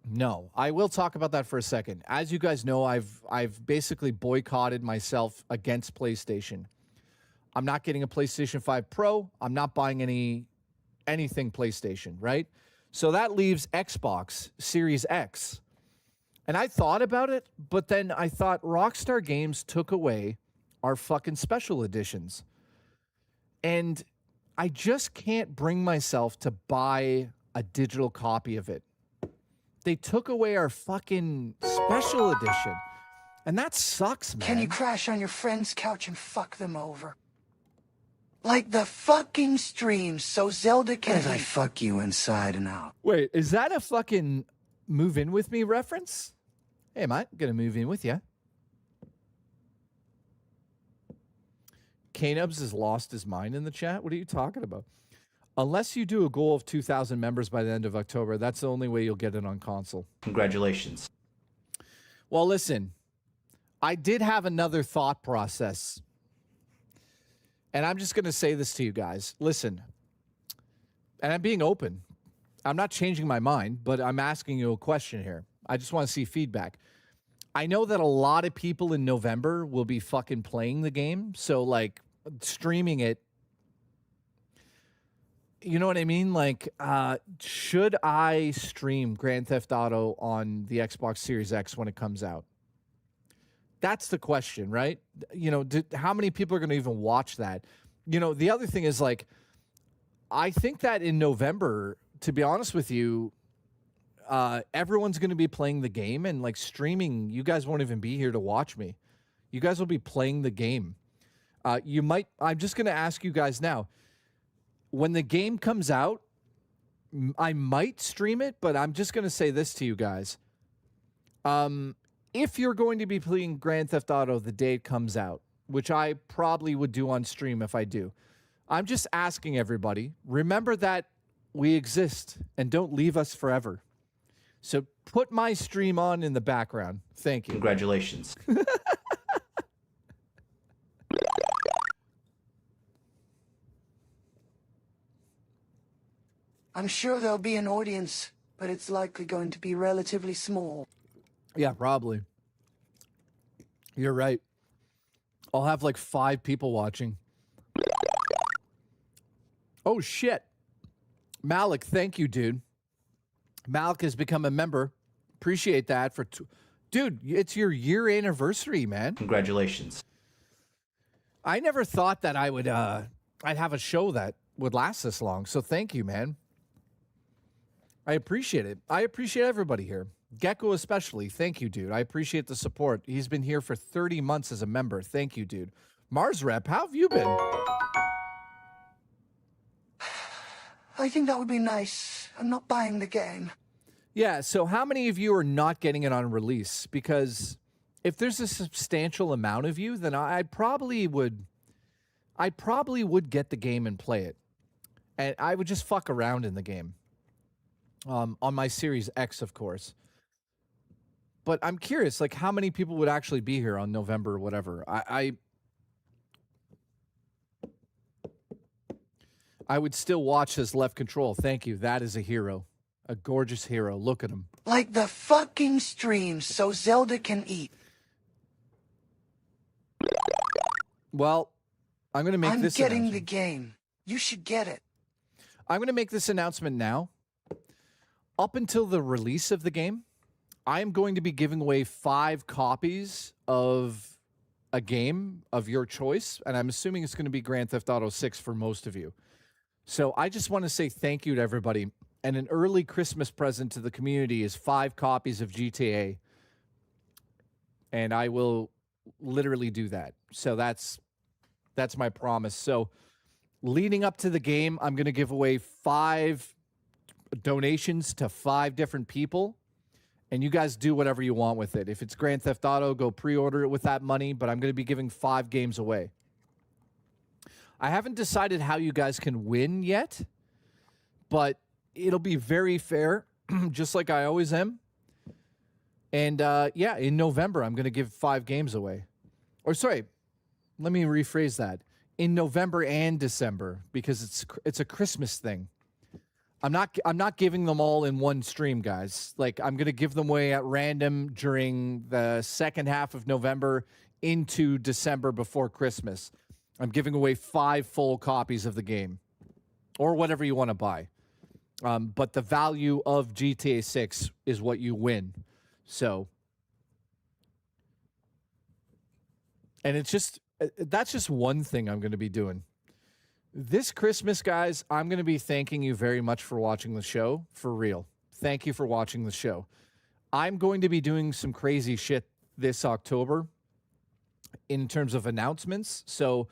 No. I will talk about that for a second. As you guys know, I've basically boycotted myself against PlayStation. I'm not getting a PlayStation 5 Pro. I'm not buying anything PlayStation, right? So that leaves Xbox Series X. And I thought about it, but then I thought Rockstar Games took away our fucking special editions. And I just can't bring myself to buy a digital copy of it. They took away our fucking special edition. And that sucks, man. Can you crash on your friend's couch and fuck them over? Like the fucking stream so Zelda can... As I fuck you inside and out. Wait, is that a fucking move in with me reference? Hey, mate, gonna move in with you. K-Nubs has lost his mind in the chat. What are you talking about? Unless you do a goal of 2,000 members by the end of October, that's the only way you'll get it on console. Congratulations. Well, listen, I did have another thought process. And I'm just going to say this to you guys. Listen, and I'm being open. I'm not changing my mind, but I'm asking you a question here. I just want to see feedback. I know that a lot of people in November will be fucking playing the game. So, like, streaming it, you know what I mean? Like, should I stream Grand Theft Auto on the Xbox Series X when it comes out? That's the question, right? You know, how many people are going to even watch that? You know, the other thing is, like, I think that in November, to be honest with you, everyone's going to be playing the game, and like streaming, you guys won't even be here to watch me. You guys will be playing the game. I'm just going to ask you guys now, when the game comes out, I might stream it, but I'm just going to say this to you guys. If you're going to be playing Grand Theft Auto the day it comes out, which I probably would do on stream if I do, I'm just asking everybody, remember that we exist and don't leave us forever. So put my stream on in the background. Thank you. Congratulations. I'm sure there'll be an audience, but it's likely going to be relatively small. Yeah, probably. You're right. I'll have like 5 people watching. Oh, shit. Malik, thank you, dude. Malik has become a member. Appreciate that. Dude, it's your year anniversary, man. Congratulations. I never thought that I'd have a show that would last this long. So thank you, man. I appreciate it. I appreciate everybody here. Gecko especially. Thank you, dude. I appreciate the support. He's been here for 30 months as a member. Thank you, dude. Mars Rep, how have you been? I think that would be nice. I'm not buying the game. Yeah, so how many of you are not getting it on release? Because if there's a substantial amount of you, then I probably would get the game and play it. And I would just fuck around in the game. On my Series X, of course. But I'm curious, like, how many people would actually be here on November or whatever? I would still watch this Left Control. Thank you. That is a hero. A gorgeous hero. Look at him. Like the fucking stream so Zelda can eat. Well, I'm going to make this announcement. I'm getting the game. You should get it. I'm going to make this announcement now. Up until the release of the game, I am going to be giving away 5 copies of a game of your choice, and I'm assuming it's going to be Grand Theft Auto 6 for most of you. So I just want to say thank you to everybody, and an early Christmas present to the community is 5 copies of GTA, and I will literally do that. So that's my promise. So leading up to the game, I'm going to give away 5 donations to 5 different people, and you guys do whatever you want with it. If it's Grand Theft Auto, go pre-order it with that money, but I'm going to be giving 5 games away. I haven't decided how you guys can win yet, but it'll be very fair, just like I always am. And yeah, in November, I'm going to give 5 games away. Or sorry, let me rephrase that. In November and December, because it's a Christmas thing. I'm not giving them all in one stream, guys. Like, I'm going to give them away at random during the second half of November into December before Christmas. I'm giving away 5 full copies of the game or whatever you want to buy. But the value of GTA 6 is what you win. So, and it's just, that's just one thing I'm going to be doing. This Christmas, guys, I'm going to be thanking you very much for watching the show. For real. Thank you for watching the show. I'm going to be doing some crazy shit this October in terms of announcements. So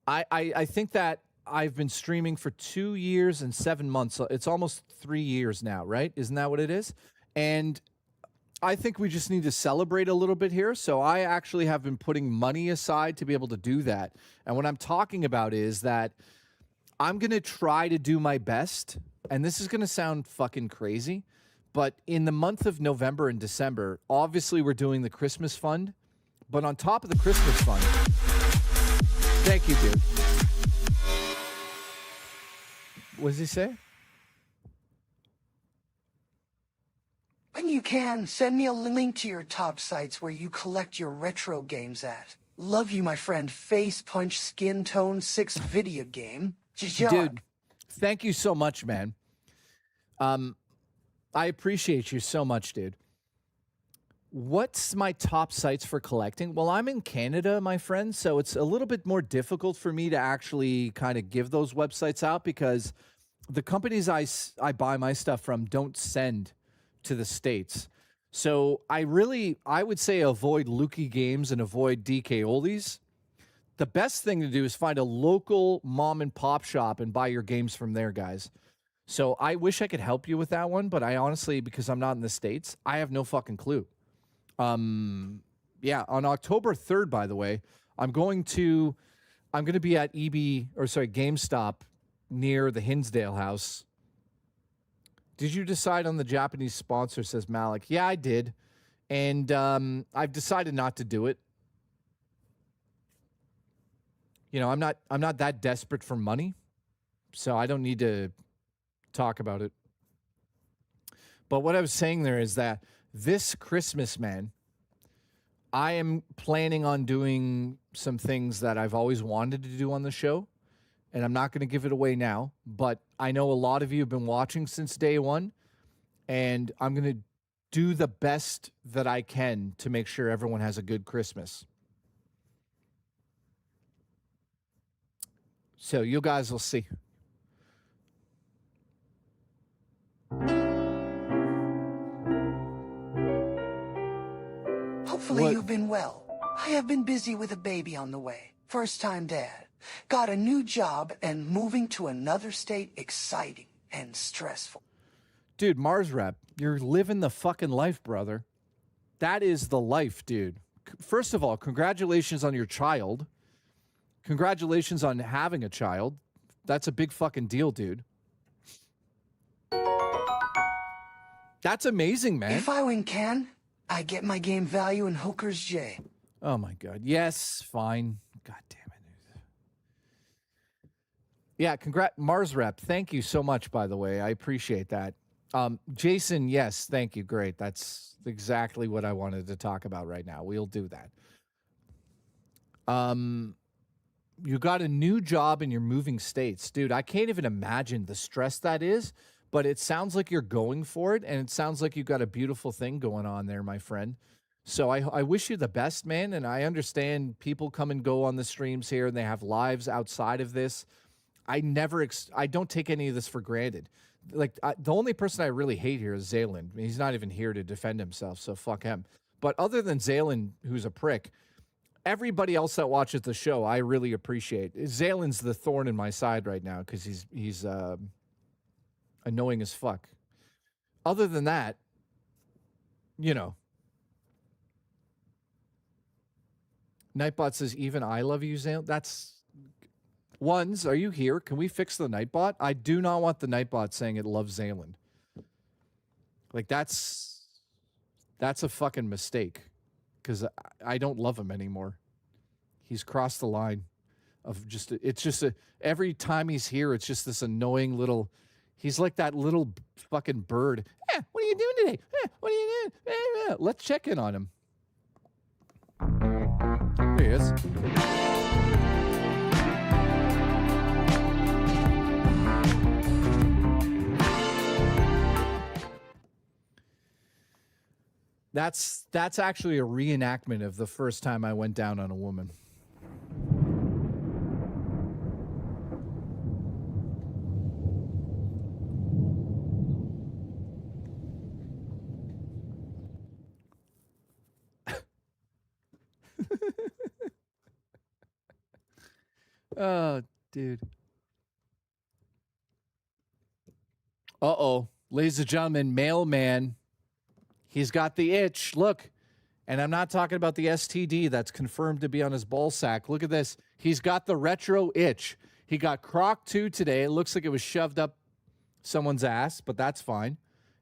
I think that I've been streaming for 2 years and 7 months. It's almost 3 years now, right? Isn't that what it is? And I think we just need to celebrate a little bit here. So I actually have been putting money aside to be able to do that. And what I'm talking about is that I'm going to try to do my best. And this is going to sound fucking crazy, but in the month of November and December, obviously we're doing the Christmas fund. But on top of the Christmas fund, thank you, dude. What does he say? When you can, send me a link to your top sites where you collect your retro games at. Love you, my friend. Face Punch Skin Tone 6 video game. Dude, thank you so much, man. I appreciate you so much, dude. What's my top sites for collecting? Well, I'm in Canada, my friend, so it's a little bit more difficult for me to actually kind of give those websites out because the companies I buy my stuff from don't send to the States. So I would say avoid Lukey Games and avoid DK Oldies. The best thing to do is find a local mom and pop shop and buy your games from there, guys. So I wish I could help you with that one, but I honestly, because I'm not in the States, I have no fucking clue. Yeah, on October 3rd, by the way, I'm going to be at GameStop near the Hinsdale house. Did you decide on the Japanese sponsor, says Malik? Yeah, I did. And I've decided not to do it. You know, I'm not that desperate for money, so I don't need to talk about it. But what I was saying there is that this Christmas, man, I am planning on doing some things that I've always wanted to do on the show, and I'm not going to give it away now, but I know a lot of you have been watching since day one, and I'm going to do the best that I can to make sure everyone has a good Christmas. So you guys will see. Hopefully you've been well. I have been busy with a baby on the way. First-time dad. Got a new job and moving to another state exciting and stressful. Dude, Mars Rep, you're living the fucking life, brother. That is the life, dude. First of all, congratulations on your child. Congratulations on having a child. That's a big fucking deal, dude. That's amazing, man. If I win can, I get my game value in Hooker's J. Oh, my God. Yes, fine. God damn it. Yeah, Mars Rep, thank you so much, by the way. I appreciate that. Jason, yes, thank you. Great. That's exactly what I wanted to talk about right now. We'll do that. You got a new job and you're moving states. Dude, I can't even imagine the stress that is, but it sounds like you're going for it, and it sounds like you've got a beautiful thing going on there, my friend. So I wish you the best, man, and I understand people come and go on the streams here, and they have lives outside of this. I don't take any of this for granted. Like, the only person I really hate here is Zaylan. He's not even here to defend himself, so fuck him. But other than Zaylan, who's a prick, everybody else that watches the show, I really appreciate. Zaylan's the thorn in my side right now because he's annoying as fuck. Other than that, you know. Nightbot says, even I love you, Zaylan. That's... Ones, are you here? Can we fix the Nightbot? I do not want the Nightbot saying it loves Zaylan. Like, that's a fucking mistake. Because I don't love him anymore. He's crossed the line of just, every time he's here, it's just this annoying little, he's like that little fucking bird. What are you doing today? What are you doing? Let's check in on him. There he is. That's actually a reenactment of the first time I went down on a woman. Oh, dude. Uh-oh. Ladies and gentlemen, mailman. He's got the itch. Look. And I'm not talking about the STD that's confirmed to be on his ball sack. Look at this. He's got the retro itch. He got Croc 2 today. It looks like it was shoved up someone's ass, but that's fine.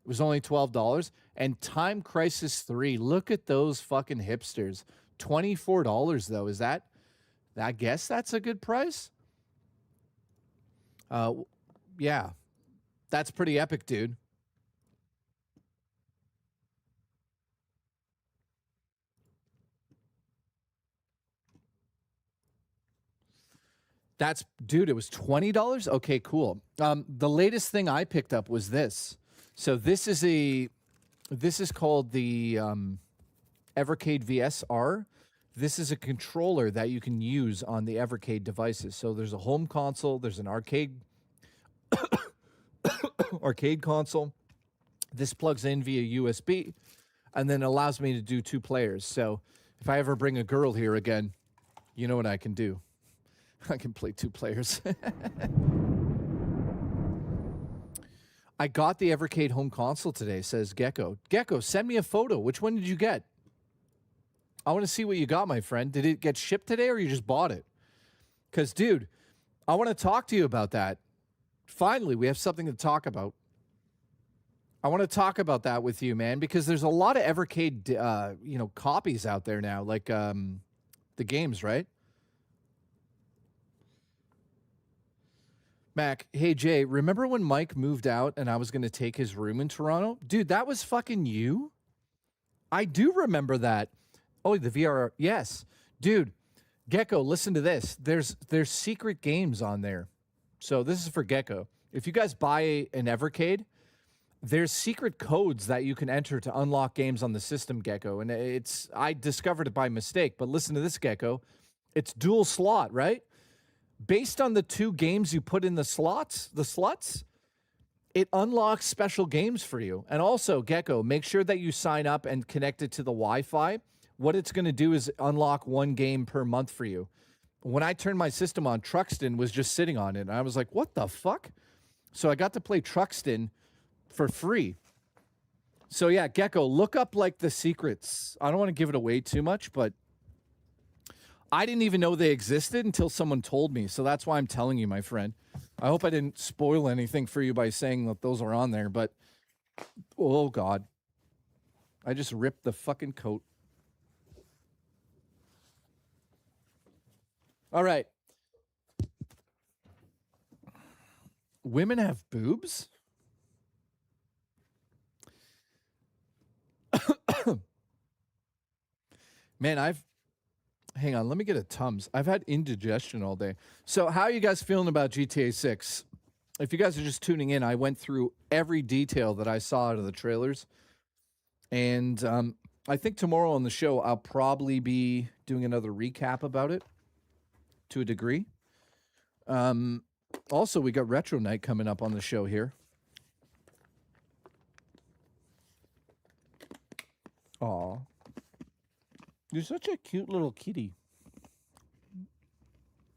It was only $12. And Time Crisis 3. Look at those fucking hipsters. $24 though. Is that? I guess that's a good price. Yeah. That's pretty epic, dude. Dude, it was $20? Okay, cool. The latest thing I picked up was this. So this is called the Evercade VSR. This is a controller that you can use on the Evercade devices. So there's a home console, there's an arcade console. This plugs in via USB and then allows me to do 2 players. So if I ever bring a girl here again, you know what I can do. I can play 2 players. I got the Evercade home console today, says Gecko. Gecko, send me a photo. Which one did you get? I want to see what you got, my friend. Did it get shipped today or you just bought it? Because, dude, I want to talk to you about that. Finally, we have something to talk about. I want to talk about that with you, man, because there's a lot of Evercade, copies out there now, like the games, right? Mac, hey, Jay, remember when Mike moved out and I was going to take his room in Toronto? Dude, that was fucking you? I do remember that. Oh, the VR. Yes. Dude, Gecko, listen to this. There's secret games on there. So this is for Gecko. If you guys buy an Evercade, there's secret codes that you can enter to unlock games on the system, Gecko. And I discovered it by mistake, but listen to this, Gecko. It's dual slot, right? Based on the 2 games you put in the sluts, it unlocks special games for you. And also, Gecko, make sure that you sign up and connect it to the Wi-Fi. What it's going to do is unlock 1 game per month for you. When I turned my system on, Truxton was just sitting on it. And I was like, what the fuck? So I got to play Truxton for free. So yeah, Gecko, look up like the secrets. I don't want to give it away too much, but I didn't even know they existed until someone told me. So that's why I'm telling you, my friend. I hope I didn't spoil anything for you by saying that those are on there, but oh God. I just ripped the fucking coat. All right. Women have boobs? Man, hang on, let me get a Tums. I've had indigestion all day. So how are you guys feeling about GTA 6? If you guys are just tuning in, I went through every detail that I saw out of the trailers. And I think tomorrow on the show, I'll probably be doing another recap about it to a degree. Also, we got Retro Night coming up on the show here. Aw. You're such a cute little kitty.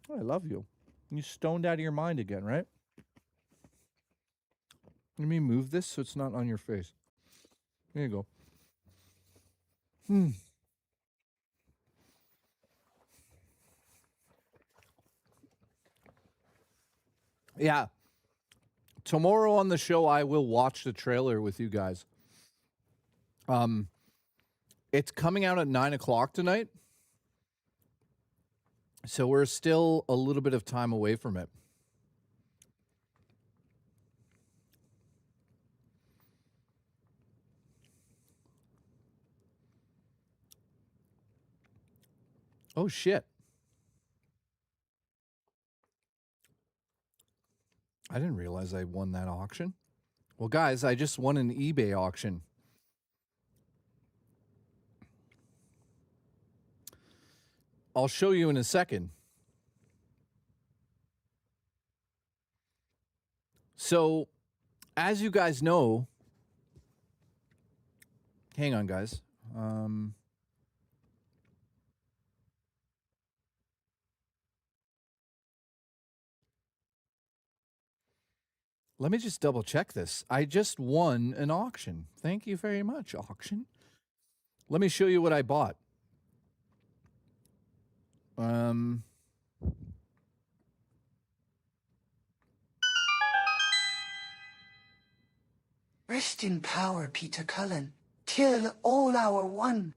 I love you. You stoned out of your mind again, right? Let me move this so it's not on your face. There you go. Yeah. Tomorrow on the show, I will watch the trailer with you guys. It's coming out at 9 o'clock tonight. So we're still a little bit of time away from it. Oh, shit. I didn't realize I won that auction. Well, guys, I just won an eBay auction. I'll show you in a second. So, as you guys know, hang on, guys. Let me just double check this. I just won an auction. Thank you very much, auction. Let me show you what I bought. Rest in power, Peter Cullen, till all our one.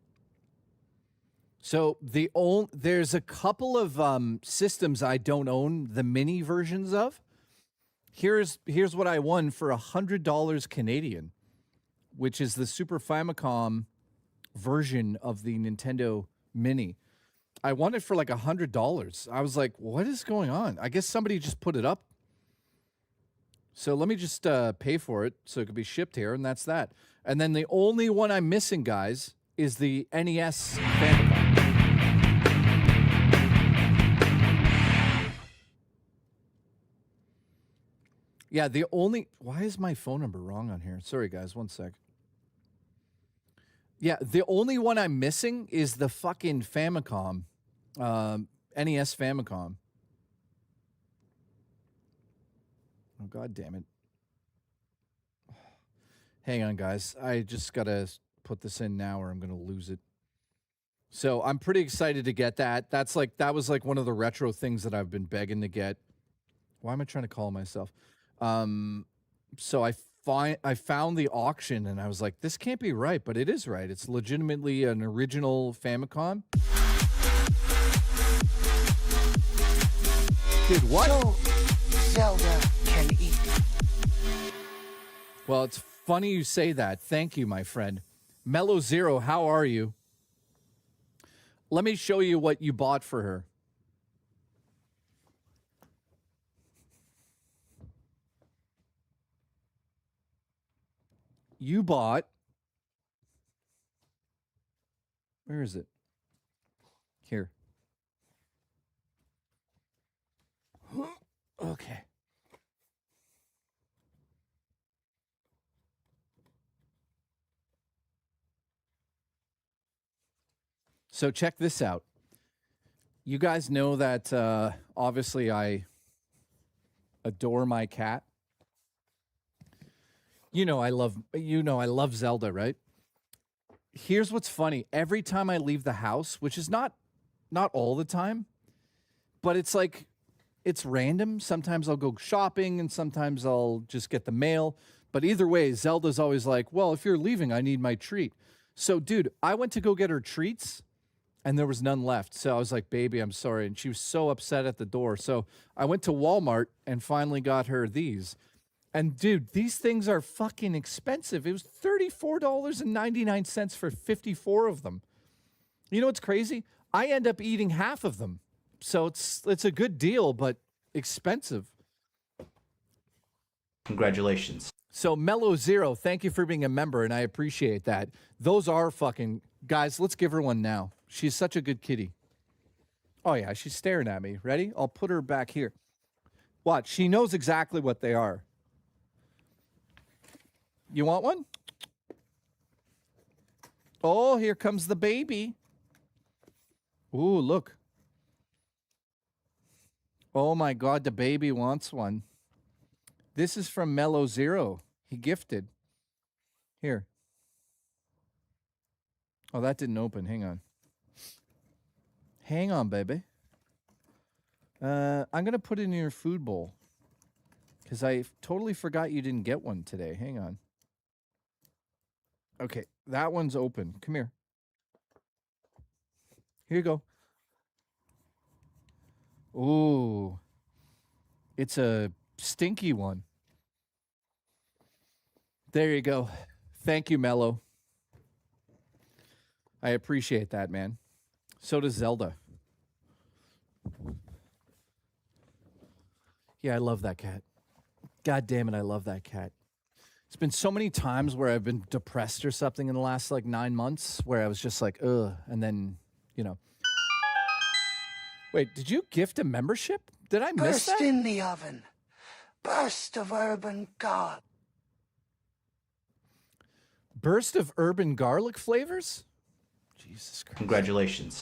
So there's a couple of systems I don't own the mini versions of. Here's what I won for $100 Canadian, which is the Super Famicom version of the Nintendo Mini. I won it for like $100. I was like, what is going on? I guess somebody just put it up. So let me just pay for it so it could be shipped here, and that's that. And then the only one I'm missing, guys, is the NES Famicom. Yeah, the only... Why is my phone number wrong on here? Sorry, guys. One sec. Yeah, the only one I'm missing is the fucking Famicom. NES Famicom. Oh, God damn it. Hang on, guys. I just got to put this in now or I'm going to lose it. So I'm pretty excited to get that. That was like one of the retro things that I've been begging to get. Why am I trying to call myself? So I found the auction and I was like, this can't be right, but it is right. It's legitimately an original Famicom. Dude, what? So Zelda can eat. Well, it's funny you say that. Thank you, my friend. Mellow Zero, how are you? Let me show you what you bought for her. You bought... Where is it? Here. Okay. So check this out. You guys know that obviously I adore my cat. You know I love Zelda, right? Here's what's funny. Every time I leave the house, which is not all the time, but it's like it's random. Sometimes I'll go shopping and sometimes I'll just get the mail. But either way, Zelda's always like, well, if you're leaving, I need my treat. So, dude, I went to go get her treats and there was none left. So I was like, baby, I'm sorry. And she was so upset at the door. So I went to Walmart and finally got her these. And, dude, these things are fucking expensive. It was $34.99 for 54 of them. You know what's crazy? I end up eating half of them. So it's a good deal, but expensive. Congratulations. So Mellow Zero, thank you for being a member, and I appreciate that. Those are fucking... Guys, let's give her one now. She's such a good kitty. Oh, yeah, she's staring at me. Ready? I'll put her back here. Watch. She knows exactly what they are. You want one? Oh, here comes the baby. Ooh, look. Oh, my God, the baby wants one. This is from Mellow Zero. He gifted. Here. Oh, that didn't open. Hang on. Hang on, baby. I'm going to put it in your food bowl. Because I totally forgot you didn't get one today. Hang on. Okay, that one's open. Come here. Here you go. Ooh. It's a stinky one. There you go. Thank you, Mello. I appreciate that, man. So does Zelda. Yeah, I love that cat. God damn it, I love that cat. It's been so many times where I've been depressed or something in the last, 9 months where I was just like, ugh, and then, Wait, did you gift a membership? Did I miss that? Burst in the oven. Burst of urban god. Burst of urban garlic flavors? Jesus Christ. Congratulations.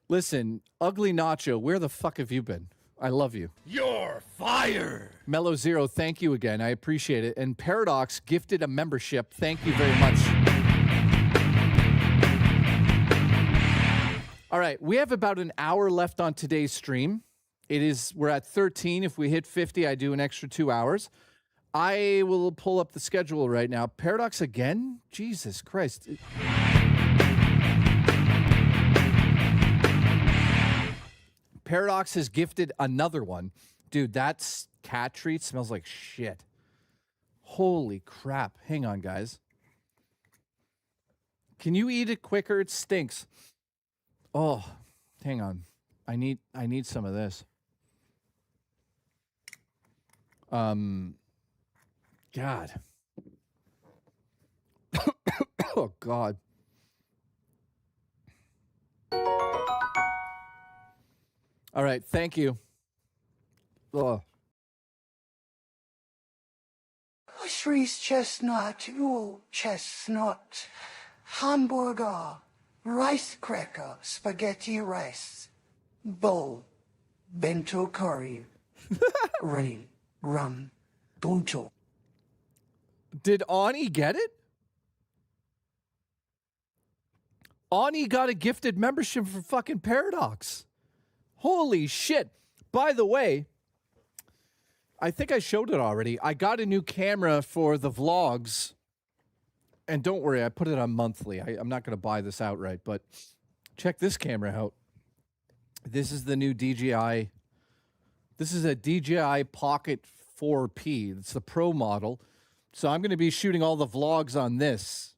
Listen, Ugly Nacho, where the fuck have you been? I love you. You're fired. Mellow Zero, thank you again. I appreciate it. And Paradox gifted a membership. Thank you very much. All right, we have about an hour left on today's stream. We're at 13. If we hit 50, I do an extra 2 hours. I will pull up the schedule right now. Paradox again? Jesus Christ. Paradox has gifted another one. Dude, that cat treat smells like shit. Holy crap. Hang on, guys. Can you eat it quicker? It stinks. Oh, hang on. I need some of this. God. Oh, God. All right, thank you. Oh. Groceries, chestnut, ooh, chestnut, hamburger, rice cracker, spaghetti rice, bowl, bento curry, rain, rum, bunto. Did Ani get it? Ani got a gifted membership for fucking Paradox. Holy shit. By the way, I think I showed it already. I got a new camera for the vlogs. And don't worry, I put it on monthly. I'm not going to buy this outright, but check this camera out. This is the new DJI. This is a DJI Pocket 4P. It's the Pro model. So I'm going to be shooting all the vlogs on this.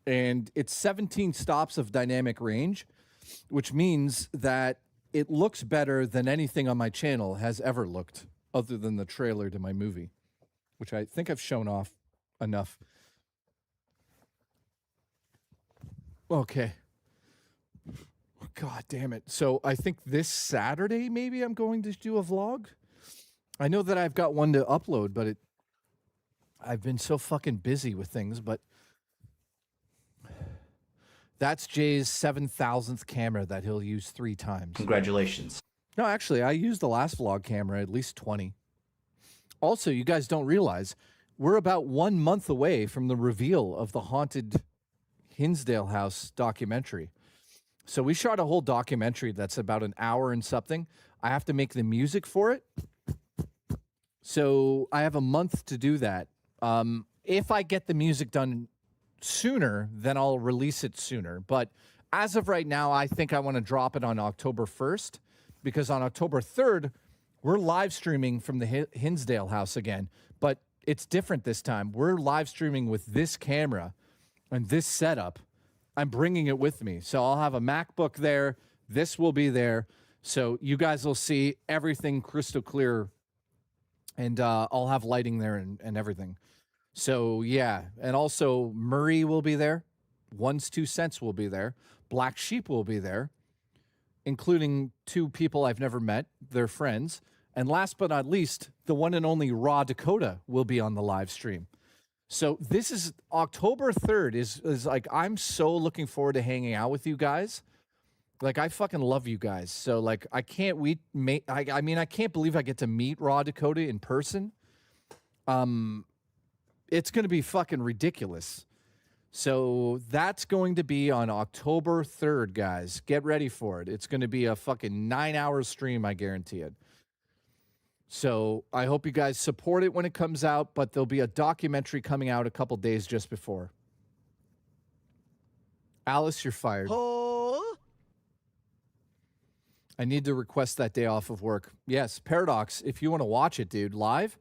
And it's 17 stops of dynamic range, which means that it looks better than anything on my channel has ever looked, other than the trailer to my movie, which I think I've shown off enough. Okay. God damn it. So I think this Saturday, maybe I'm going to do a vlog. I know that I've got one to upload, but I've been so fucking busy with things, but that's Jay's 7,000th camera that he'll use 3 times. Congratulations. No, actually, I used the last vlog camera at least 20. Also, you guys don't realize, we're about 1 month away from the reveal of the haunted Hinsdale House documentary. So we shot a whole documentary that's about an hour and something. I have to make the music for it. So I have a month to do that. If I get the music done sooner, then I'll release it sooner. But as of right now, I think I want to drop it on October 1st, because on October 3rd, we're live streaming from the Hinsdale House again. But it's different this time. We're live streaming with this camera and this setup. I'm bringing it with me. So I'll have a MacBook there. This will be there. So you guys will see everything crystal clear. And I'll have lighting there and everything. So, yeah. And also, Murray will be there. One's 2 Cents will be there. Black Sheep will be there, including 2 people I've never met. They're friends. And last but not least, the one and only Raw Dakota will be on the live stream. So this is October 3rd is like, I'm so looking forward to hanging out with you guys. Like, I fucking love you guys. So, like, I can't wait. I mean, I can't believe I get to meet Raw Dakota in person. It's going to be fucking ridiculous. So that's going to be on October 3rd, guys. Get ready for it. It's going to be a fucking 9-hour stream, I guarantee it. So I hope you guys support it when it comes out, but there'll be a documentary coming out a couple days just before. Alice, you're fired. I need to request that day off of work. Yes, Paradox, if you want to watch it, dude, live,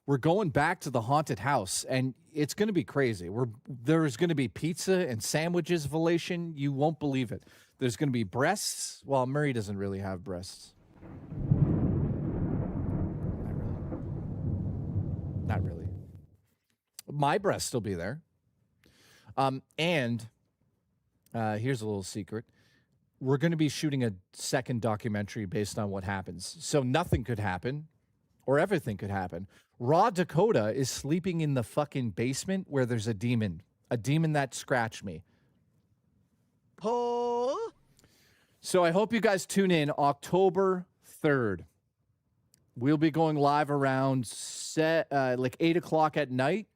we're going back to the haunted house, and it's going to be crazy. There's going to be pizza and sandwiches, Velation. You won't believe it. There's going to be breasts. Well, Murray doesn't really have breasts. Not really. My breasts will be there. And here's a little secret. We're going to be shooting a second documentary based on what happens. So nothing could happen, or everything could happen. Raw Dakota is sleeping in the fucking basement where there's a demon that scratched me. So I hope you guys tune in October 3rd. We'll be going live around like 8 o'clock at night.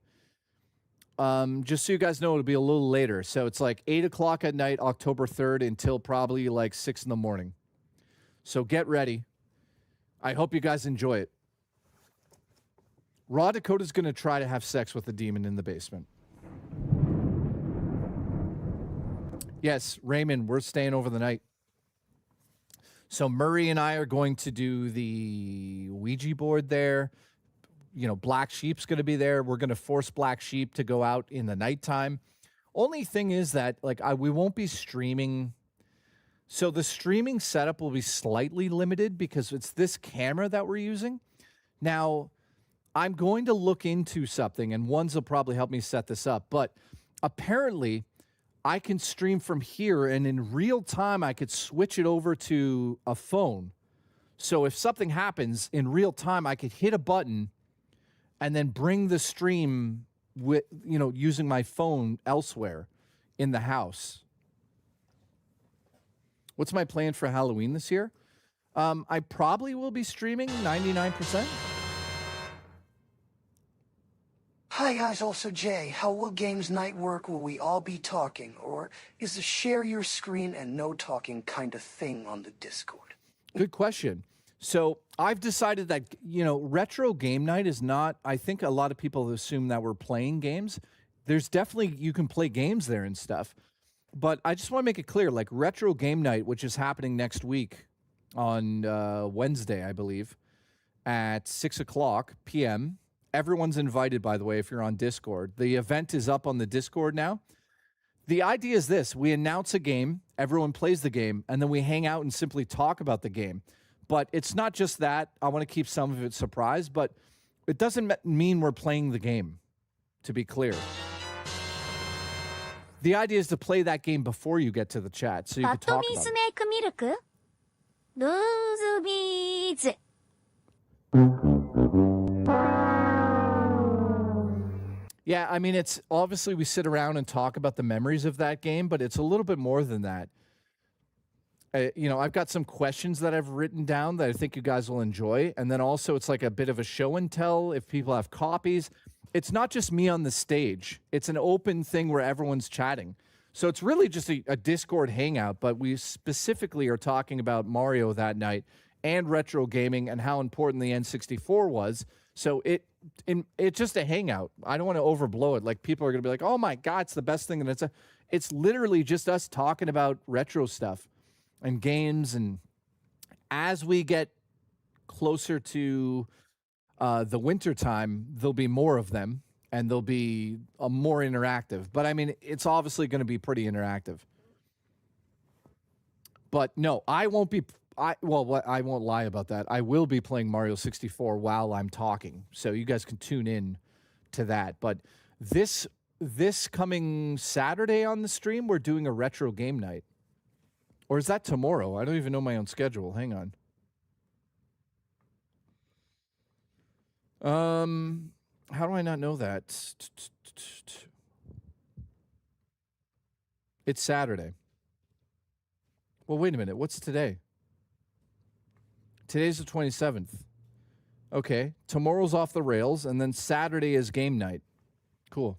Just so you guys know, it'll be a little later. So it's like 8 o'clock at night, October 3rd, until probably like 6 in the morning. So get ready. I hope you guys enjoy it. Raw Dakota's going to try to have sex with the demon in the basement. Yes, Raymond, we're staying over the night. So Murray and I are going to do the Ouija board there. You know, Black Sheep's going to be there. We're going to force Black Sheep to go out in the nighttime. Only thing is that, like, we won't be streaming. So the streaming setup will be slightly limited because it's this camera that we're using. Now, I'm going to look into something, and ones will probably help me set this up. But apparently, I can stream from here, and in real time, I could switch it over to a phone. So if something happens in real time, I could hit a button and then bring the stream with, you know, using my phone elsewhere in the house. What's my plan for Halloween this year? I probably will be streaming 99%. Hi guys, also Jay. How will games night work? Will we all be talking? Or is the share your screen and no talking kind of thing on the Discord? Good question. So I've decided that, you know, retro game night is not, I think a lot of people assume that we're playing games. There's definitely, you can play games there and stuff. But I just want to make it clear, like retro game night, which is happening next week on Wednesday, I believe, at 6 o'clock p.m., everyone's invited, by the way, if you're on Discord. The event is up on the Discord now. The idea is this. We announce a game, everyone plays the game, and then we hang out and simply talk about the game. But it's not just that. I want to keep some of it surprise, but it doesn't mean we're playing the game, to be clear. The idea is to play that game before you get to the chat, so you can talk about it. Yeah, I mean, it's obviously we sit around and talk about the memories of that game, but it's a little bit more than that. You know, I've got some questions that I've written down that I think you guys will enjoy. And then also it's like a bit of a show and tell if people have copies. It's not just me on the stage. It's an open thing where everyone's chatting. So it's really just a Discord hangout, but we specifically are talking about Mario that night and retro gaming and how important the N64 was. So it's just a hangout. I don't want to overblow it. Like people are going to be like, "Oh my God, it's the best thing." And it's literally just us talking about retro stuff and games. And as we get closer to the winter time, there'll be more of them and they'll be more interactive. But I mean, it's obviously going to be pretty interactive. But no, I won't be. I won't lie about that. I will be playing Mario 64 while I'm talking, so you guys can tune in to that. But this coming Saturday on the stream, we're doing a retro game night. Or is that tomorrow? I don't even know my own schedule. Hang on. How do I not know that? It's Saturday. Well, wait a minute. What's today? Today's the 27th. Okay. Tomorrow's off the rails, and then Saturday is game night. Cool.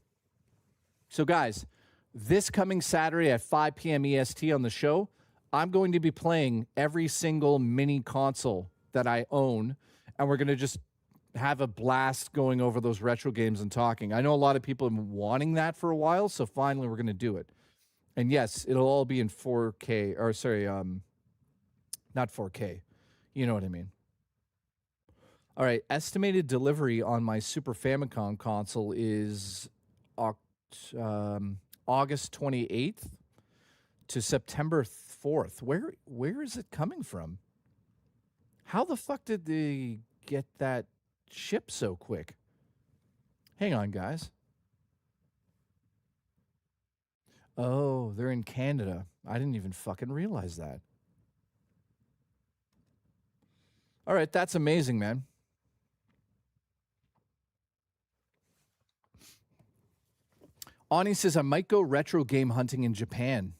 So, guys, this coming Saturday at 5 p.m. EST on the show, I'm going to be playing every single mini console that I own, and we're going to just have a blast going over those retro games and talking. I know a lot of people have been wanting that for a while, so finally we're going to do it. And yes, it'll all be in 4K, or sorry, not 4K. You know what I mean. All right, estimated delivery on my Super Famicom console is August 28th to September 4th. Where is it coming from? How the fuck did they get that shipped so quick? Hang on, guys. Oh, they're in Canada. I didn't even fucking realize that. All right, that's amazing, man. Ani says, I might go retro game hunting in Japan.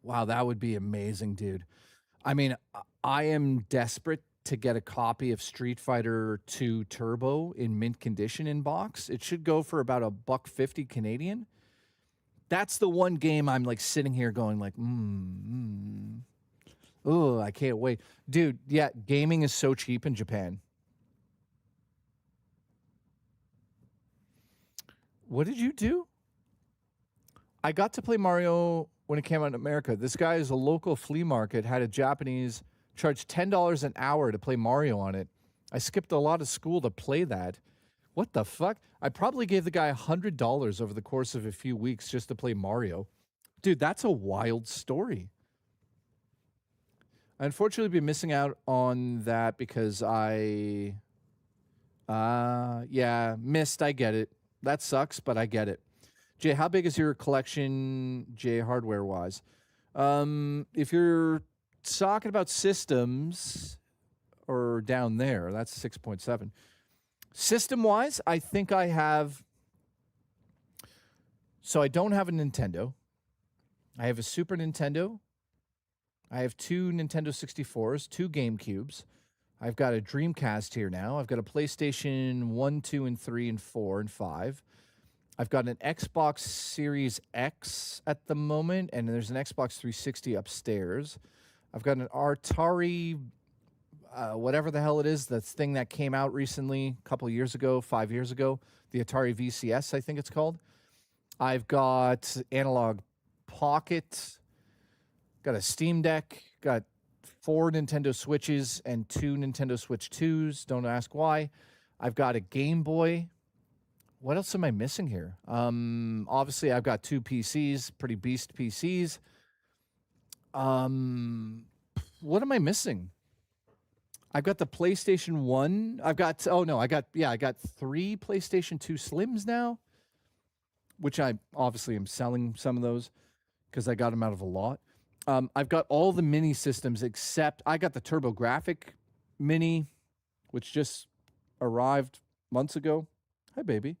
Wow, that would be amazing, dude. I mean, I am desperate to get a copy of Street Fighter 2 Turbo in mint condition in box. It should go for about $1.50 Canadian. That's the one game I'm like sitting here going like, oh, I can't wait. Dude, yeah, gaming is so cheap in Japan. What did you do? I got to play Mario when it came out in America. This guy is a local flea market, had a Japanese, charged $10 an hour to play Mario on it. I skipped a lot of school to play that. What the fuck? I probably gave the guy $100 over the course of a few weeks just to play Mario. Dude, that's a wild story. I unfortunately been missing out on that because yeah, missed. I get it. That sucks, but I get it. Jay, how big is your collection, Jay, hardware-wise? If you're talking about systems or down there, that's 6.7. System-wise, I think I have... So I don't have a Nintendo. I have a Super Nintendo. I have 2 Nintendo 64s, 2 GameCubes. I've got a Dreamcast here now. I've got a PlayStation 1, 2, and 3, and 4, and 5. I've got an Xbox Series X at the moment, and there's an Xbox 360 upstairs. I've got an Atari, whatever the hell it is, the thing that came out recently, a couple of years ago, 5 years ago, the Atari VCS, I think it's called. I've got Analog Pocket, got a Steam Deck, got 4 Nintendo Switches and 2 Nintendo Switch 2s. Don't ask why. I've got a Game Boy. What else am I missing here? Obviously, I've got 2 PCs, pretty beast PCs. What am I missing? I've got the PlayStation 1. I got 3 PlayStation 2 Slims now, which I obviously am selling some of those because I got them out of a lot. I've got all the mini systems except I got the TurboGrafx Mini, which just arrived months ago. Hi, baby.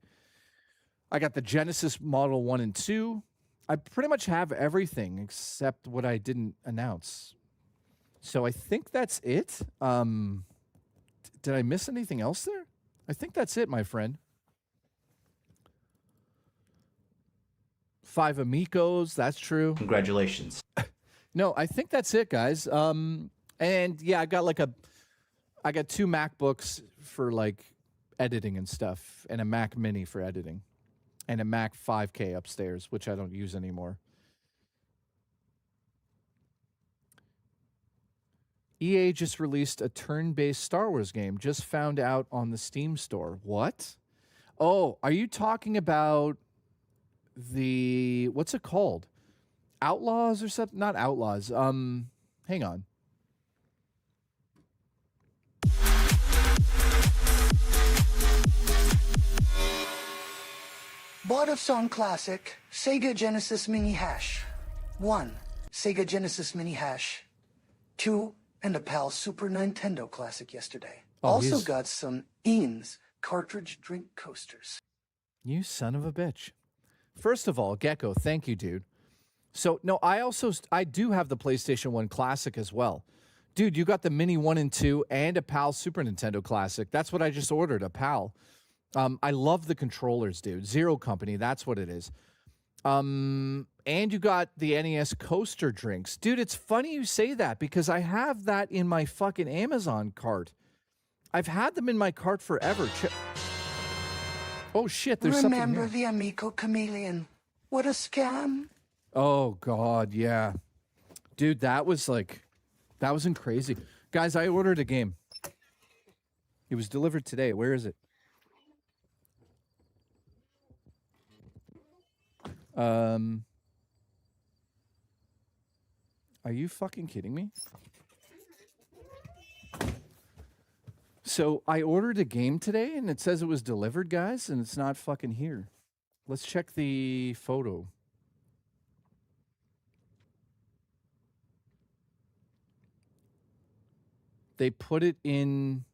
I got the Genesis Model 1 and 2. I pretty much have everything except what I didn't announce. So I think that's it. Did I miss anything else there? I think that's it, my friend. 5 Amigos, that's true. Congratulations. No, I think that's it, guys. And yeah, I got 2 MacBooks for like editing and stuff, and a Mac Mini for editing, and a Mac 5K upstairs, which I don't use anymore. EA just released a turn-based Star Wars game. Just found out on the Steam store. What? Oh, are you talking about the, what's it called? Outlaws or something? Not Outlaws. Hang on. Bought of Song Classic, Sega Genesis Mini Hash. 1, Sega Genesis Mini Hash. 2, and a PAL Super Nintendo Classic yesterday. Oh, also got some Eames cartridge drink coasters. You son of a bitch. First of all, Gecko, thank you, dude. So, no, I do have the PlayStation 1 Classic as well. Dude, you got the Mini 1 and 2 and a PAL Super Nintendo Classic. That's what I just ordered, a PAL. I love the controllers, dude. Zero Company, that's what it is. And you got the NES coaster drinks. Dude, it's funny you say that because I have that in my fucking Amazon cart. I've had them in my cart forever. Oh, shit, there's something here. Remember the Amico Chameleon? What a scam. Oh, God, yeah. Dude, that was crazy. Guys, I ordered a game. It was delivered today. Where is it? Are you fucking kidding me? So I ordered a game today and it says it was delivered, guys, and it's not fucking here. Let's check the photo. They put it in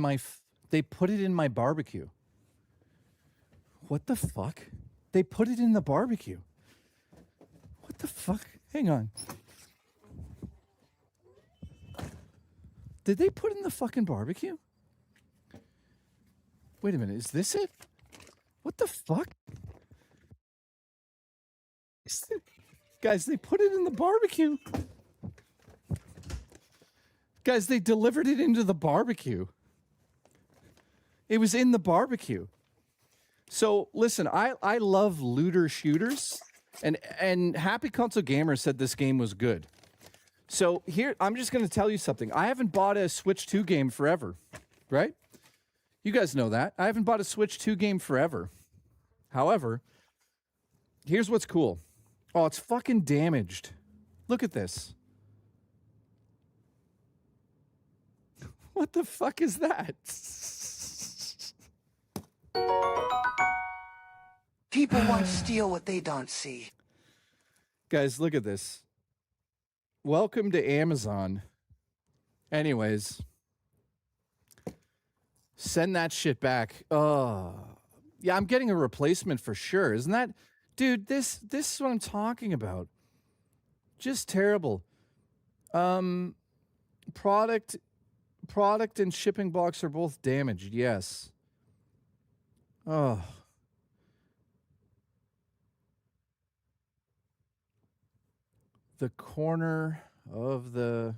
my barbecue. What the fuck? They put it in the barbecue. What the fuck? Hang on. Did they put in the fucking barbecue? Wait a minute. Is this it? What the fuck? Guys, they put it in the barbecue. Guys, they delivered it into the barbecue. It was in the barbecue. So listen, I love looter shooters, and Happy Console Gamer said this game was good. So here, I'm just going to tell you something. I haven't bought a Switch 2 game forever, right? You guys know that. I haven't bought a Switch 2 game forever. However, here's what's cool. Oh, it's fucking damaged. Look at this. What the fuck is that? People want to steal what they don't see. Guys, look at this. Welcome to Amazon. Anyways, send that shit back. Oh, yeah, I'm getting a replacement for sure. Isn't that, dude? This is what I'm talking about. Just terrible. Product and shipping box are both damaged. Yes. Oh. The corner of the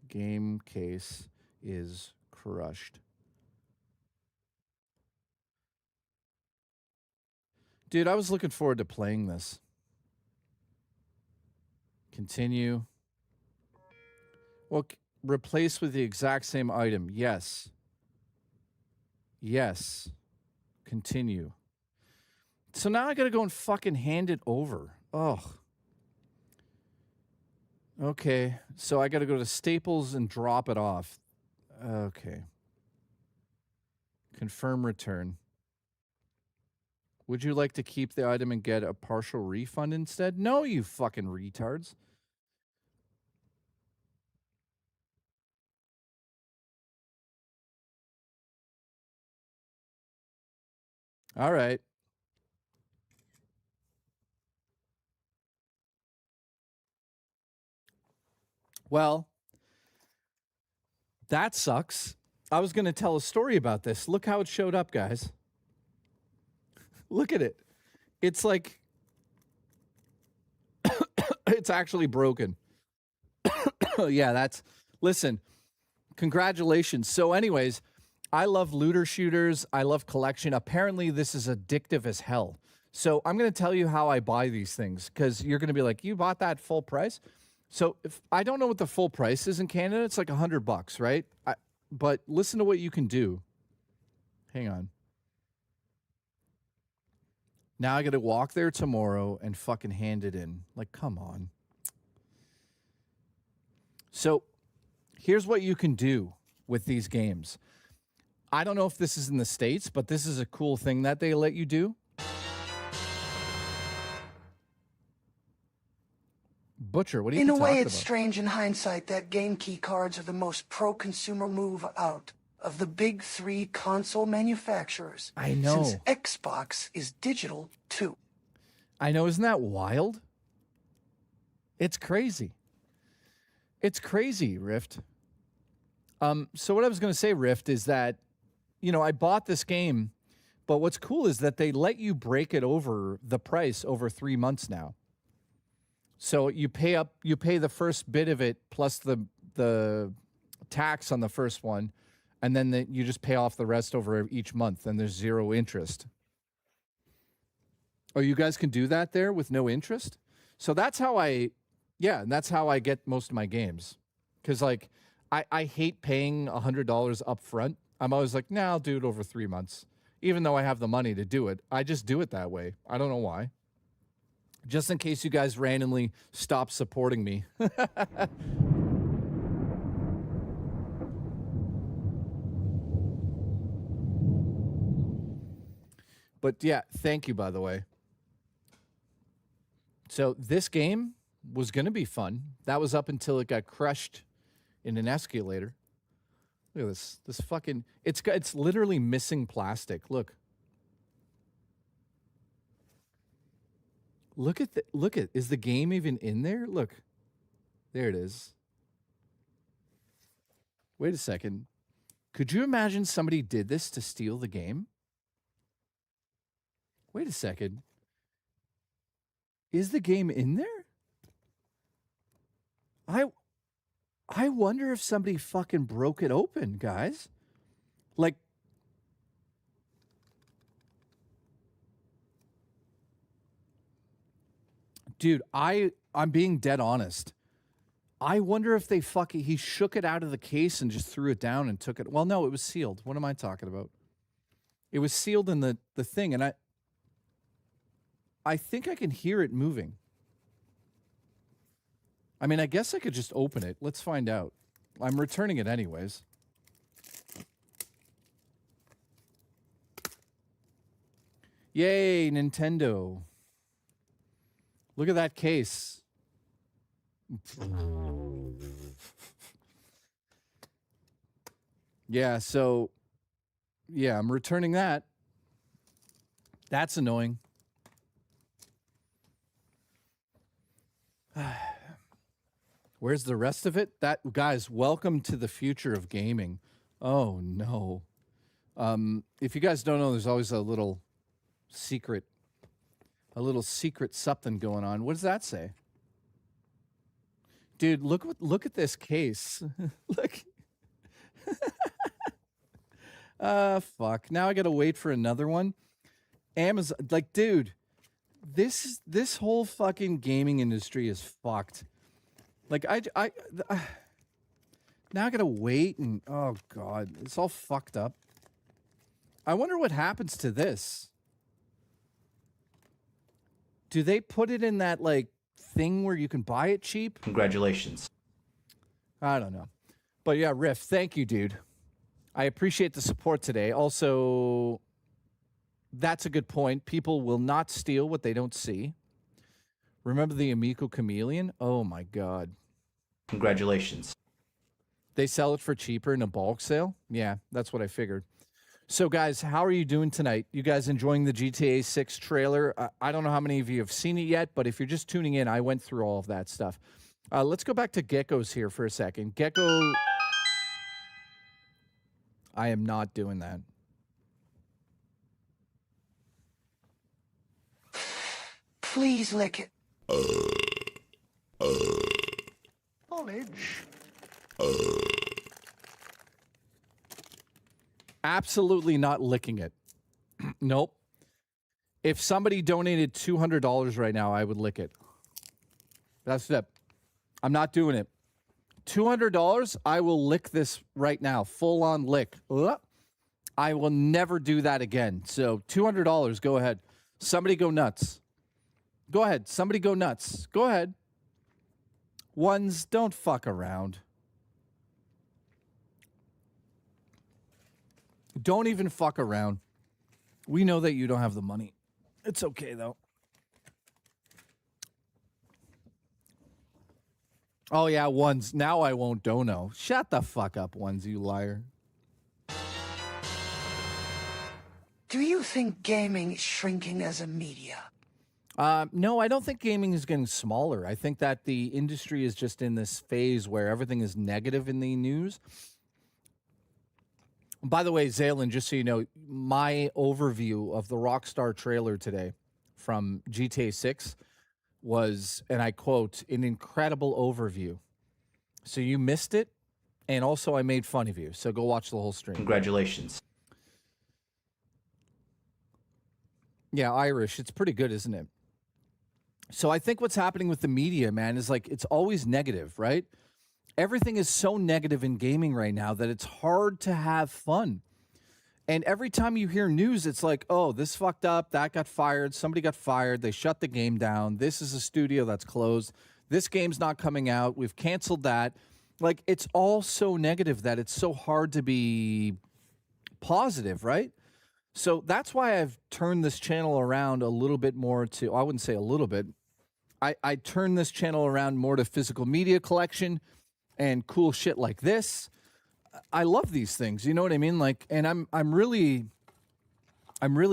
game case is crushed. Dude, I was looking forward to playing this. Continue. Well, replace with the exact same item. Yes. Yes. Continue. So now I got to go and fucking hand it over. Ugh. Okay, so I got to go to Staples and drop it off. Okay. Confirm return. Would you like to keep the item and get a partial refund instead? No, you fucking retards. All right. Well, that sucks. I was going to tell a story about this. Look how it showed up, guys. Look at it. It's like, it's actually broken. Yeah, listen, congratulations. So anyways, I love looter shooters. I love collection. Apparently this is addictive as hell. So I'm going to tell you how I buy these things, because you're going to be like, you bought that full price? So if I don't know what the full price is in Canada, it's like $100, right? But listen to what you can do. Hang on. Now I got to walk there tomorrow and fucking hand it in. Like, come on. So here's what you can do with these games. I don't know if this is in the States, but this is a cool thing that they let you do. Butcher, what do you think? In a way, it's strange in hindsight that game key cards are the most pro-consumer move out of the big three console manufacturers. I know. Since Xbox is digital, too. I know. Isn't that wild? It's crazy. It's crazy, Rift. So what I was going to say, Rift, is that, you know, I bought this game, but what's cool is that they let you break it over the price over 3 months now. So you pay the first bit of it plus the tax on the first one, and then you just pay off the rest over each month, and there's zero interest. Oh, you guys can do that there with no interest? So that's how that's how I get most of my games. Because, like, I hate paying $100 up front. I'm always like, nah, I'll do it over 3 months. Even though I have the money to do it, I just do it that way. I don't know why. Just in case you guys randomly stop supporting me. But yeah, thank you, by the way. So this game was going to be fun. That was up until it got crushed in an escalator. Look at this. This fucking... It's literally missing plastic. Look. Look at is the game even in there? Look. There it is. Wait a second. Could you imagine somebody did this to steal the game? Wait a second. Is the game in there? I wonder if somebody fucking broke it open, guys. Like, dude, I'm being dead honest. I wonder if he shook it out of the case and just threw it down and took it. Well, no, it was sealed. What am I talking about? It was sealed in the thing, and I think I can hear it moving. I mean, I guess I could just open it. Let's find out. I'm returning it anyways. Yay, Nintendo. Look at that case. Yeah, so, yeah, I'm returning that. That's annoying. Where's the rest of it? Guys, welcome to the future of gaming. Oh, no. If you guys don't know, there's always a little secret something going on. What does that say? Dude, look at this case. Look. Fuck. Now I got to wait for another one. Amazon, like, dude, this whole fucking gaming industry is fucked. Like, now I got to wait and, oh God, it's all fucked up. I wonder what happens to this. Do they put it in that, like, thing where you can buy it cheap? Congratulations. I don't know. But yeah, Riff, thank you, dude. I appreciate the support today. Also, that's a good point. People will not steal what they don't see. Remember the Amico Chameleon? Oh, my God. Congratulations. They sell it for cheaper in a bulk sale? Yeah, that's what I figured. So, guys, how are you doing tonight? You guys enjoying the GTA 6 trailer? I don't know how many of you have seen it yet, but if you're just tuning in, I went through all of that stuff. Let's go back to Gecko's here for a second. Gecko... I am not doing that. Please lick it. Absolutely not licking it. Nope. If somebody donated $200 right now, I would lick it. That's it. I'm not doing it. $200, I will lick this right now. Full on lick. I will never do that again. So $200, go ahead. Somebody go nuts. Go ahead. Somebody go nuts. Go ahead. Ones, don't fuck around. Don't even fuck around. We know that you don't have the money. It's okay, though. Oh, yeah, Ones. Now I won't dono. Shut the fuck up, Ones, you liar. Do you think gaming is shrinking as a media? No, I don't think gaming is getting smaller. I think that the industry is just in this phase where everything is negative in the news. By the way, Zaylin, just so you know, my overview of the Rockstar trailer today from GTA 6 was, and I quote, an incredible overview. So you missed it, and also I made fun of you. So go watch the whole stream. Congratulations. Yeah, Irish. It's pretty good, isn't it? So I think what's happening with the media, man, is like it's always negative, right? Everything is so negative in gaming right now that it's hard to have fun. And every time you hear news, it's like, oh, this fucked up, that got fired, somebody got fired, they shut the game down, this is a studio that's closed, this game's not coming out, we've canceled that. Like, it's all so negative that it's so hard to be positive, right? So that's why I've turned this channel around a little bit more to, I wouldn't say a little bit, I turned this channel around more to physical media collection and cool shit like this. I love these things, you know what I mean? Like, and I'm really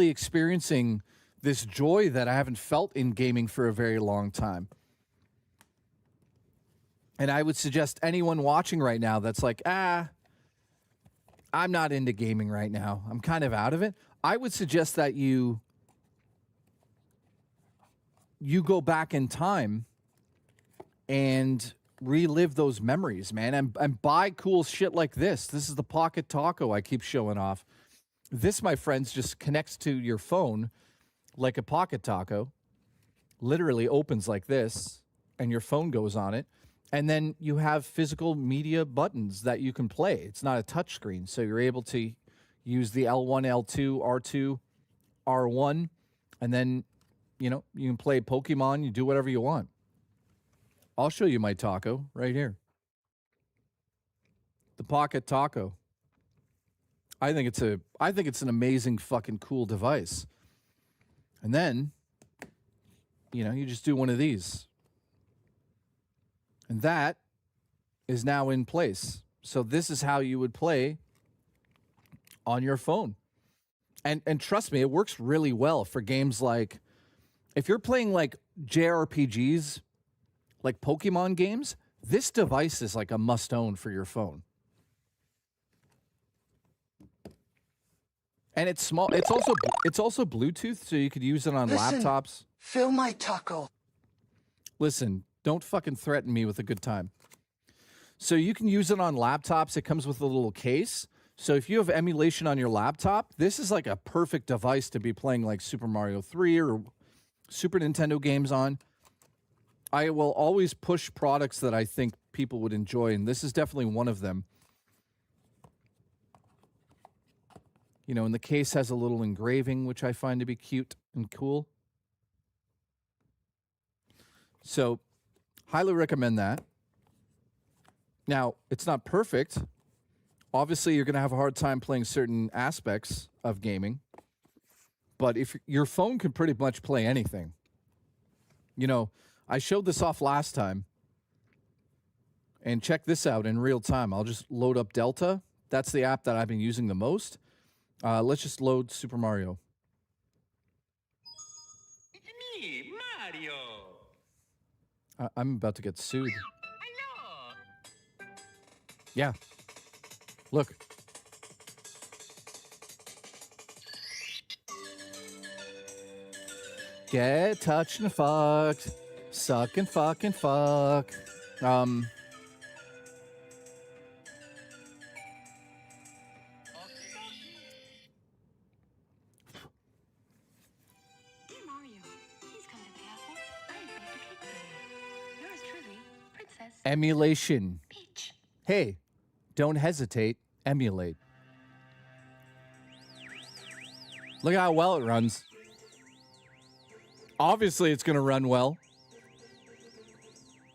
experiencing this joy that I haven't felt in gaming for a very long time. And I would suggest anyone watching right now that's like, I'm not into gaming right now. I'm kind of out of it. I would suggest that you go back in time and relive those memories, man, and buy cool shit like this. This is the Pocket Taco I keep showing off. This, my friends, just connects to your phone like a Pocket Taco. Literally opens like this, and your phone goes on it. And then you have physical media buttons that you can play. It's not a touch screen, so you're able to use the L1, L2, R2, R1, and then, you can play Pokemon, you do whatever you want. I'll show you my taco right here. The Pocket Taco. I think it's an amazing fucking cool device. And then, you just do one of these. And that is now in place. So this is how you would play on your phone. And trust me, it works really well for games like, if you're playing like JRPGs, like Pokemon games, this device is like a must-own for your phone. And it's small. It's also Bluetooth, so you could use it on laptops. Fill my taco. Listen, don't fucking threaten me with a good time. So you can use it on laptops. It comes with a little case. So if you have emulation on your laptop, this is like a perfect device to be playing like Super Mario 3 or Super Nintendo games on. I will always push products that I think people would enjoy, and this is definitely one of them. And the case has a little engraving, which I find to be cute and cool. So, highly recommend that. Now, it's not perfect. Obviously, you're going to have a hard time playing certain aspects of gaming. But if your phone can pretty much play anything. I showed this off last time. And check this out in real time. I'll just load up Delta. That's the app that I've been using the most. Let's just load Super Mario. It's me, Mario. I'm about to get sued. I know. Yeah. Look. Get touched and fucked. Suck and fucking fuck. Emulation. Peach. Hey, don't hesitate. Emulate. Look how well it runs. Obviously, it's going to run well.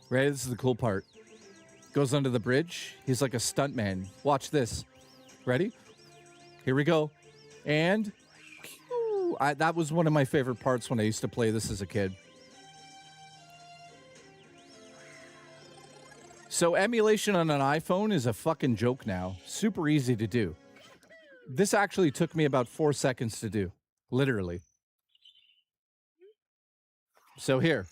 Right? This is the cool part. Goes under the bridge. He's like a stuntman. Watch this. Ready? Here we go. And that was one of my favorite parts when I used to play this as a kid. So emulation on an iPhone is a fucking joke now. Super easy to do. This actually took me about 4 seconds to do. Literally. So here's...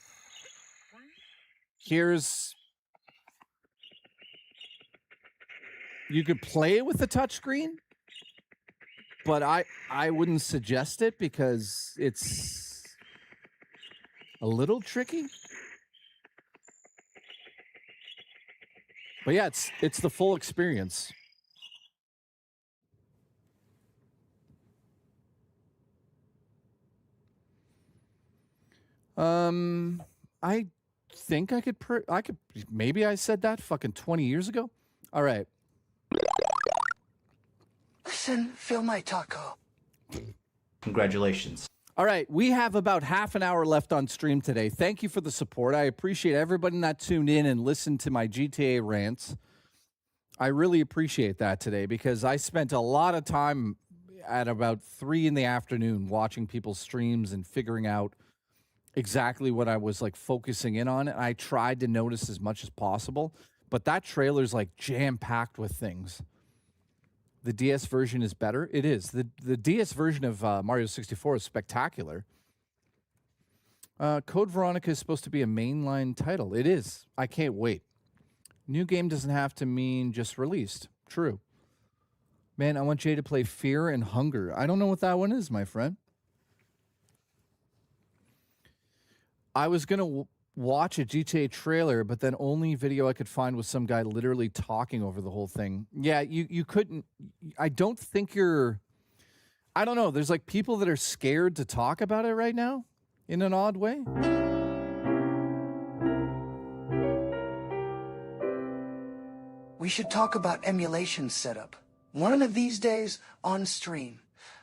You could play it with the touchscreen, but I wouldn't suggest it because it's a little tricky. But yeah, it's the full experience. I think I could maybe I said that fucking 20 years ago. All right. Listen, fill my taco. Congratulations. All right, we have about half an hour left on stream today. Thank you for the support. I appreciate everybody that tuned in and listened to my GTA rants. I really appreciate that today because I spent a lot of time at about 3 in the afternoon watching people's streams and figuring out exactly what I was like focusing in on. And I tried to notice as much as possible, but that trailer's like jam-packed with things. The DS version is better. It is. The DS version of Mario 64 is spectacular. Code Veronica is supposed to be a mainline title. It is. I can't wait. New game doesn't have to mean just released. True. Man, I want Jay to play Fear and Hunger. I don't know what that one is, my friend. I was going to watch a GTA trailer, but then only video I could find was some guy literally talking over the whole thing. Yeah, you couldn't. I don't think you're. I don't know. There's like people that are scared to talk about it right now in an odd way. We should talk about emulation setup. One of these days on stream.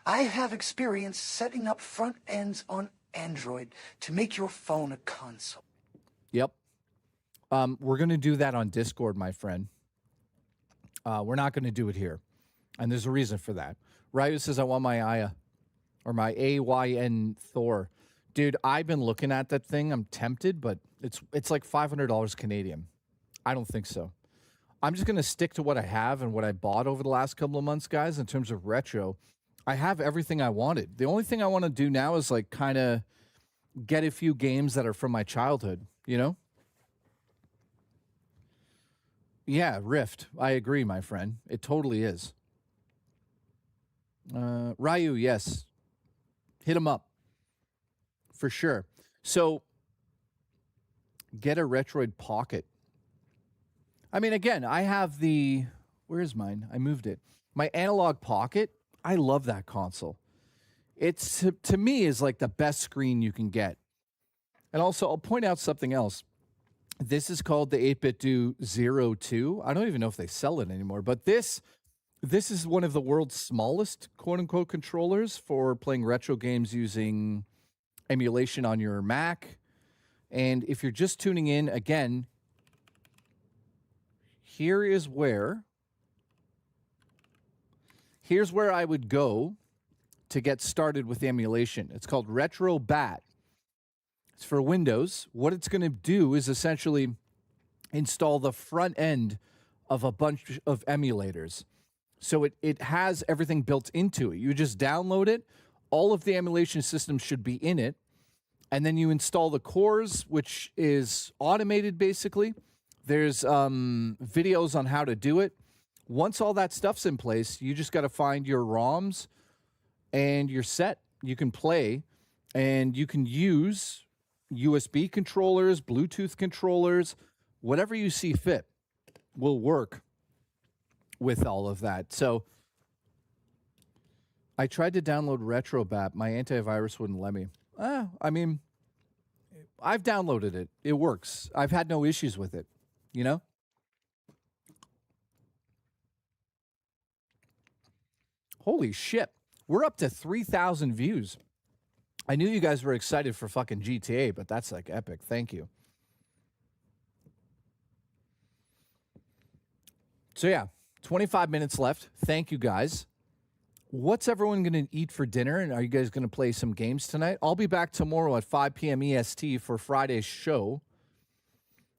I have experience setting up front ends on Android to make your phone a console. Yep. We're going to do that on Discord, my friend. We're not going to do it here. And there's a reason for that. Ryu says, I want my Aya or my AYN Thor. Dude, I've been looking at that thing. I'm tempted, but it's like $500 Canadian. I don't think so. I'm just going to stick to what I have and what I bought over the last couple of months, guys, in terms of retro. I have everything I wanted. The only thing I want to do now is like kind of get a few games that are from my childhood, you know? Yeah, Rift. I agree, my friend. It totally is. Ryu, yes. Hit him up. For sure. So, get a Retroid Pocket. I mean, again, I have the... Where's mine? I moved it. My Analog Pocket. I love that console. It's, to me, is like the best screen you can get. And also, I'll point out something else. This is called the 8-Bit Do 02. I don't even know if they sell it anymore. But this is one of the world's smallest, quote-unquote, controllers for playing retro games using emulation on your Mac. And if you're just tuning in, again... Here's where I would go to get started with the emulation. It's called Retro Bat. It's for Windows. What it's going to do is essentially install the front end of a bunch of emulators. So it has everything built into it. You just download it. All of the emulation systems should be in it. And then you install the cores, which is automated basically. There's videos on how to do it. Once all that stuff's in place, you just got to find your ROMs and you're set. You can play and you can use USB controllers, Bluetooth controllers, whatever you see fit will work with all of that. So I tried to download RetroBat. My antivirus wouldn't let me. I mean, I've downloaded it. It works. I've had no issues with it. You know? Holy shit. We're up to 3,000 views. I knew you guys were excited for fucking GTA, but that's like epic. Thank you. So yeah, 25 minutes left. Thank you guys. What's everyone going to eat for dinner? And are you guys going to play some games tonight? I'll be back tomorrow at 5 p.m. EST for Friday's show.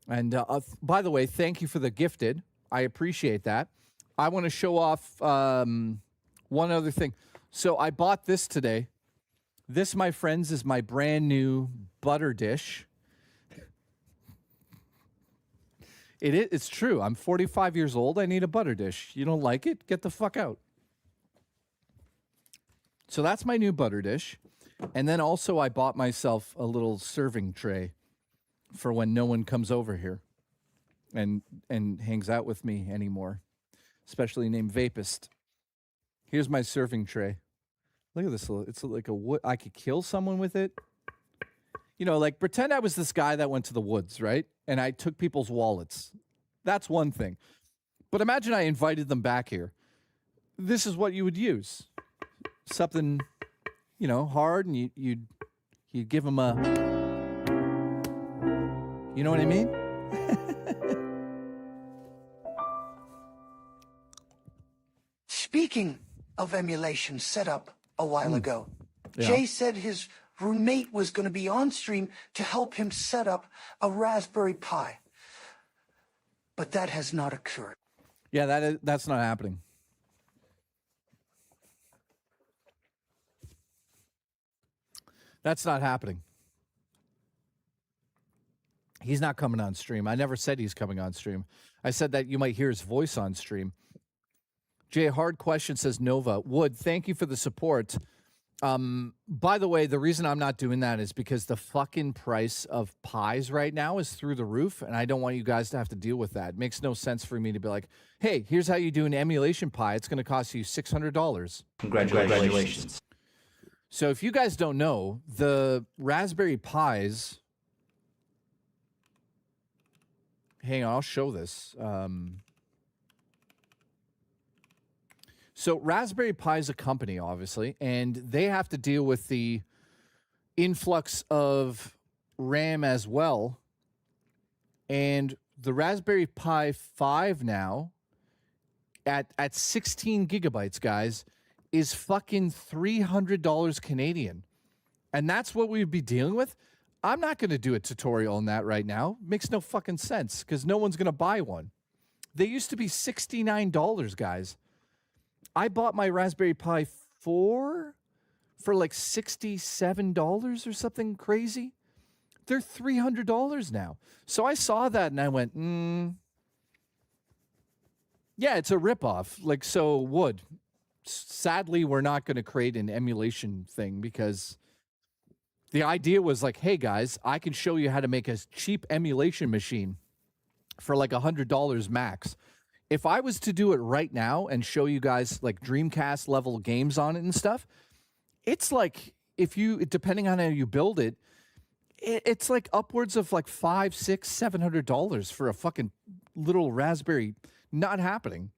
And by the way, thank you for the gifted. I appreciate that. I want to show off one other thing. So I bought this today. This, my friends, is my brand new butter dish. It's true. I'm 45 years old. I need a butter dish. You don't like it? Get the fuck out. So that's my new butter dish. And then also I bought myself a little serving tray for when no one comes over here and hangs out with me anymore, especially named Vapist. Here's my serving tray. Look at this. It's like a wood. I could kill someone with it. You know, like pretend I was this guy that went to the woods, right? And I took people's wallets. That's one thing. But imagine I invited them back here. This is what you would use. Something, you know, hard, and you'd give them a... You know what I mean? Speaking of emulation set up a while ago, Yeah. Jay said his roommate was going to be on stream to help him set up a Raspberry Pi. But that has not occurred. Yeah, that's not happening. That's not happening. He's not coming on stream. I never said he's coming on stream. I said that you might hear his voice on stream. Jay, hard question, says Nova. Wood, thank you for the support. By the way, the reason I'm not doing that is because the fucking price of pies right now is through the roof, and I don't want you guys to have to deal with that. It makes no sense for me to be like, hey, here's how you do an emulation pie. It's going to cost you $600. Congratulations. So if you guys don't know, the Raspberry Pis... Hang on, I'll show this. So Raspberry Pi is a company, obviously, and they have to deal with the influx of RAM as well. And the Raspberry Pi 5 now, at 16 gigabytes, guys, is fucking $300 Canadian. And that's what we'd be dealing with. I'm not going to do a tutorial on that right now. Makes no fucking sense because no one's going to buy one. They used to be $69, guys. I bought my Raspberry Pi 4 for like $67 or something crazy. They're $300 now. So I saw that and I went, yeah, it's a ripoff. Like, so Wood. Sadly, we're not going to create an emulation thing because the idea was like, hey, guys, I can show you how to make a cheap emulation machine for like $100 max. If I was to do it right now and show you guys like Dreamcast level games on it and stuff, it's like, if you, depending on how you build it, it's like upwards of like $500, $600, $700 for a fucking little Raspberry. Not happening.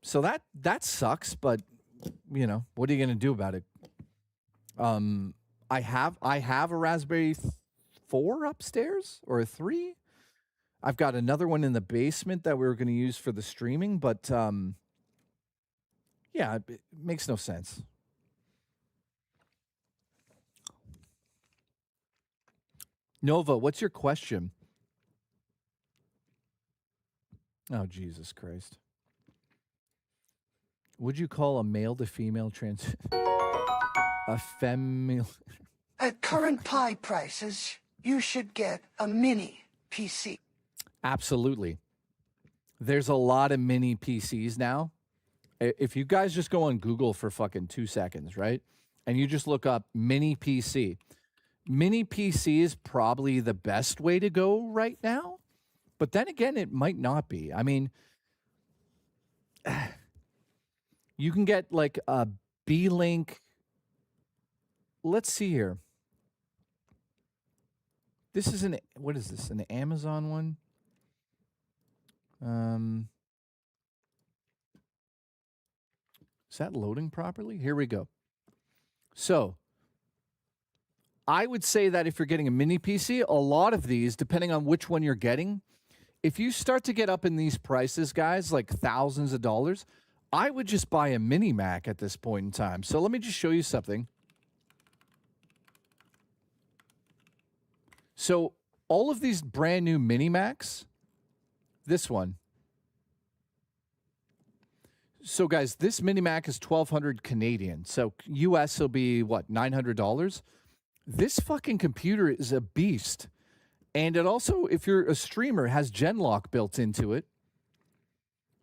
So that sucks, but you know, what are you going to do about it? I have a Raspberry 4 upstairs, or a 3. I've got another one in the basement that we were going to use for the streaming, but yeah, it makes no sense. Nova, what's your question? Oh, Jesus Christ. Would you call a male to female trans... a female... At current Pi prices, you should get a mini PC. Absolutely. There's a lot of mini PCs now. If you guys just go on Google for fucking 2 seconds, right? And you just look up mini PC. Mini PC is probably the best way to go right now. But then again, it might not be. I mean, you can get like a B-Link. Let's see here. This is an, what is this? An Amazon one? Is that loading properly? Here we go. So I would say that if you're getting a mini PC, a lot of these, depending on which one you're getting, if you start to get up in these prices, guys, like thousands of dollars, I would just buy a mini Mac at this point in time. So let me just show you something. So all of these brand new mini Macs, this one. So guys, this mini Mac is $1,200 Canadian. So US will be what, $900? This fucking computer is a beast. And it also, if you're a streamer, has Genlock built into it.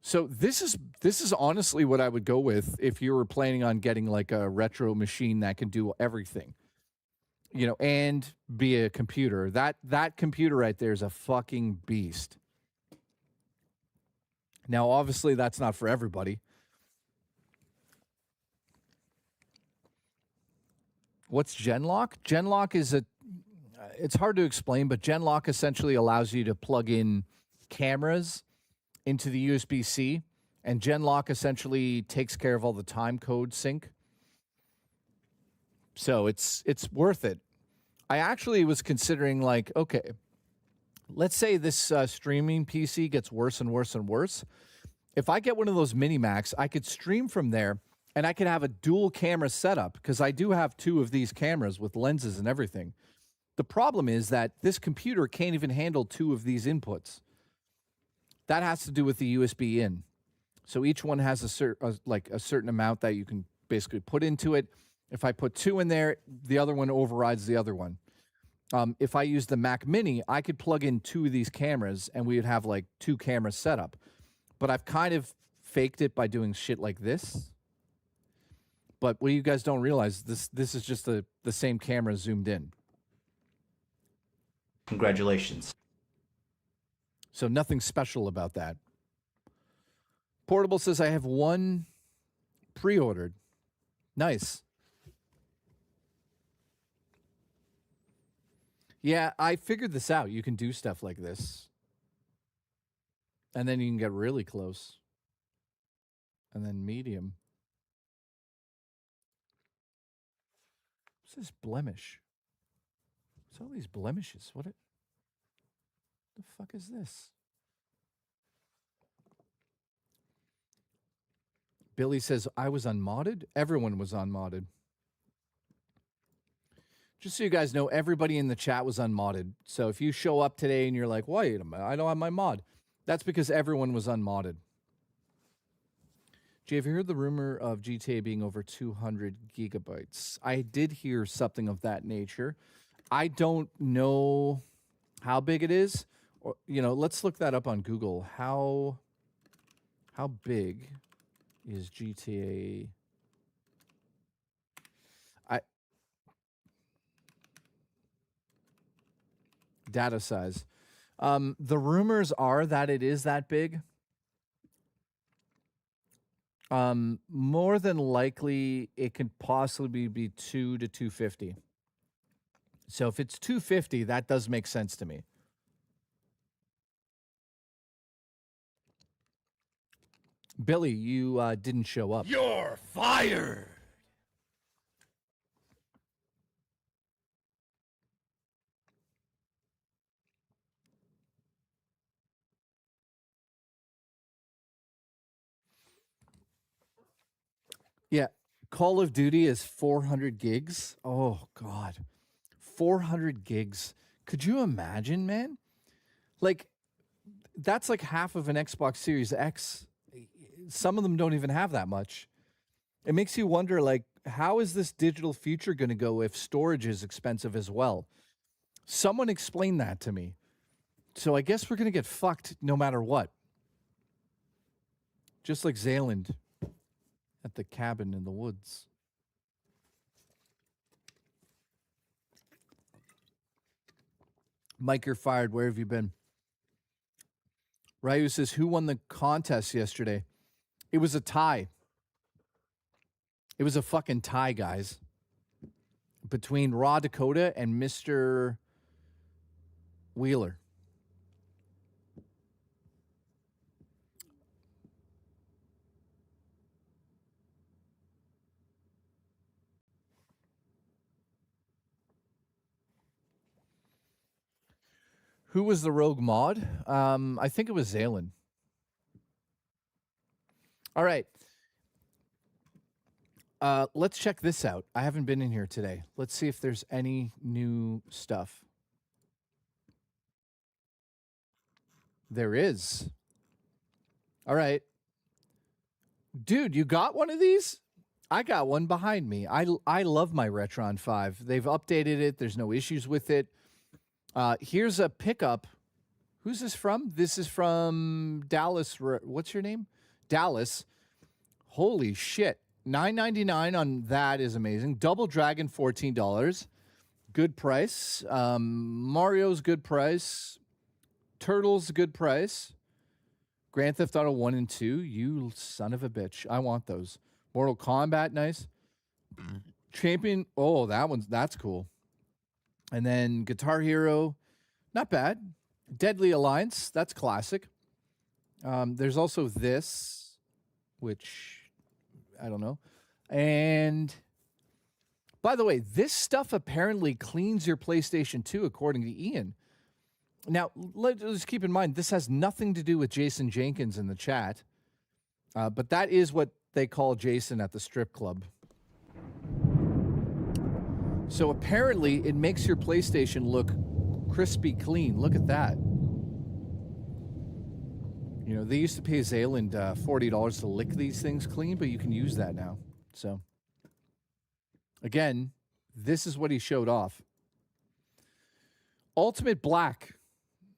So this is honestly what I would go with if you were planning on getting like a retro machine that can do everything. You know, and be a computer. That computer right there is a fucking beast. Now, obviously, that's not for everybody. What's Genlock? Genlock is it's hard to explain, but Genlock essentially allows you to plug in cameras into the USB-C, and Genlock essentially takes care of all the time code sync. So it's worth it. I actually was considering like, okay, let's say this streaming PC gets worse and worse and worse. If I get one of those mini Macs, I could stream from there and I could have a dual camera setup because I do have 2 of these cameras with lenses and everything. The problem is that this computer can't even handle 2 of these inputs. That has to do with the USB in. So each one has a certain amount that you can basically put into it. If I put 2 in there, the other one overrides the other one. If I use the Mac Mini, I could plug in 2 of these cameras and we would have like 2 cameras set up. But I've kind of faked it by doing shit like this. But what you guys don't realize, this is just the same camera zoomed in. Congratulations. So nothing special about that. Portable says, I have one pre-ordered. Nice. Yeah, I figured this out. You can do stuff like this. And then you can get really close. And then medium. What's this blemish? What's all these blemishes? The fuck is this? Billy says, I was unmodded. Everyone was unmodded. Just so you guys know, everybody in the chat was unmodded. So if you show up today and you're like, wait a minute, I don't have my mod. That's because everyone was unmodded. Jay, have you heard the rumor of GTA being over 200 gigabytes? I did hear something of that nature. I don't know how big it is. Or, let's look that up on Google. How big is GTA? Data size. The rumors are that it is that big. More than likely, it could possibly be 2 to 250. So if it's 250, that does make sense to me. Billy, you didn't show up. You're fired. Yeah, Call of Duty is 400 gigs. Oh, God. 400 gigs. Could you imagine, man? Like, that's like half of an Xbox Series X. Some of them don't even have that much. It makes you wonder, like, how is this digital future going to go if storage is expensive as well? Someone explain that to me. So I guess we're going to get fucked no matter what. Just like Zayland at the cabin in the woods. Mike, you're fired. Where have you been? Ryu says, who won the contest yesterday? It was a tie. It was a fucking tie, guys. Between Raw Dakota and Mr. Wheeler. Who was the rogue mod? I think it was Zaylen. All right. Let's check this out. I haven't been in here today. Let's see if there's any new stuff. There is. All right. Dude, you got one of these? I got one behind me. I love my Retron 5. They've updated it. There's no issues with it. Here's a pickup. Who's this from? This is from Dallas. What's your name? Dallas. Holy shit. $9.99 on that is amazing. Double Dragon, $14. Good price. Mario's good price. Turtles, good price. Grand Theft Auto 1 and 2. You son of a bitch. I want those. Mortal Kombat, nice. Champion. Oh, that's cool. And then Guitar Hero, not bad. Deadly Alliance, that's classic. There's also this, which I don't know. And by the way, this stuff apparently cleans your PlayStation 2, according to Ian. Now, let's keep in mind, this has nothing to do with Jason Jenkins in the chat. But that is what they call Jason at the strip club. So apparently it makes your PlayStation look crispy clean. Look at that. You know, they used to pay Zayland $40 to lick these things clean, but you can use that now. So, again, this is what he showed off. Ultimate Black,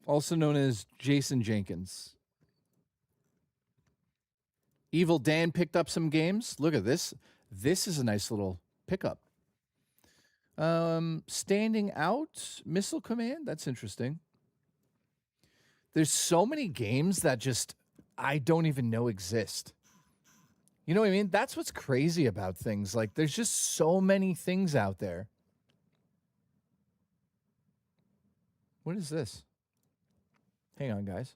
also known as Jason Jenkins. Evil Dan picked up some games. Look at this. This is a nice little pickup. Standing Out, Missile Command. That's interesting. There's so many games that just I don't even know exist. You know what I mean? That's what's crazy about things. Like, there's just so many things out there. What is this? Hang on, guys.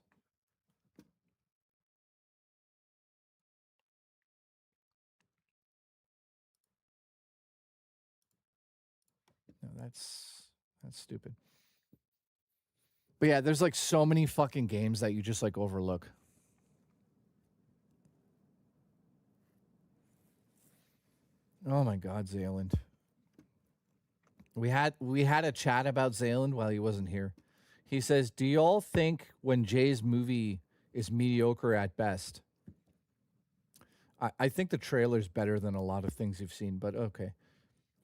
No, that's stupid. But yeah, there's like so many fucking games that you just like overlook. Oh my God, Zayland. We had a chat about Zayland while he wasn't here. He says, "Do y'all think when Jay's movie is mediocre at best?" I think the trailer's better than a lot of things you've seen, but okay.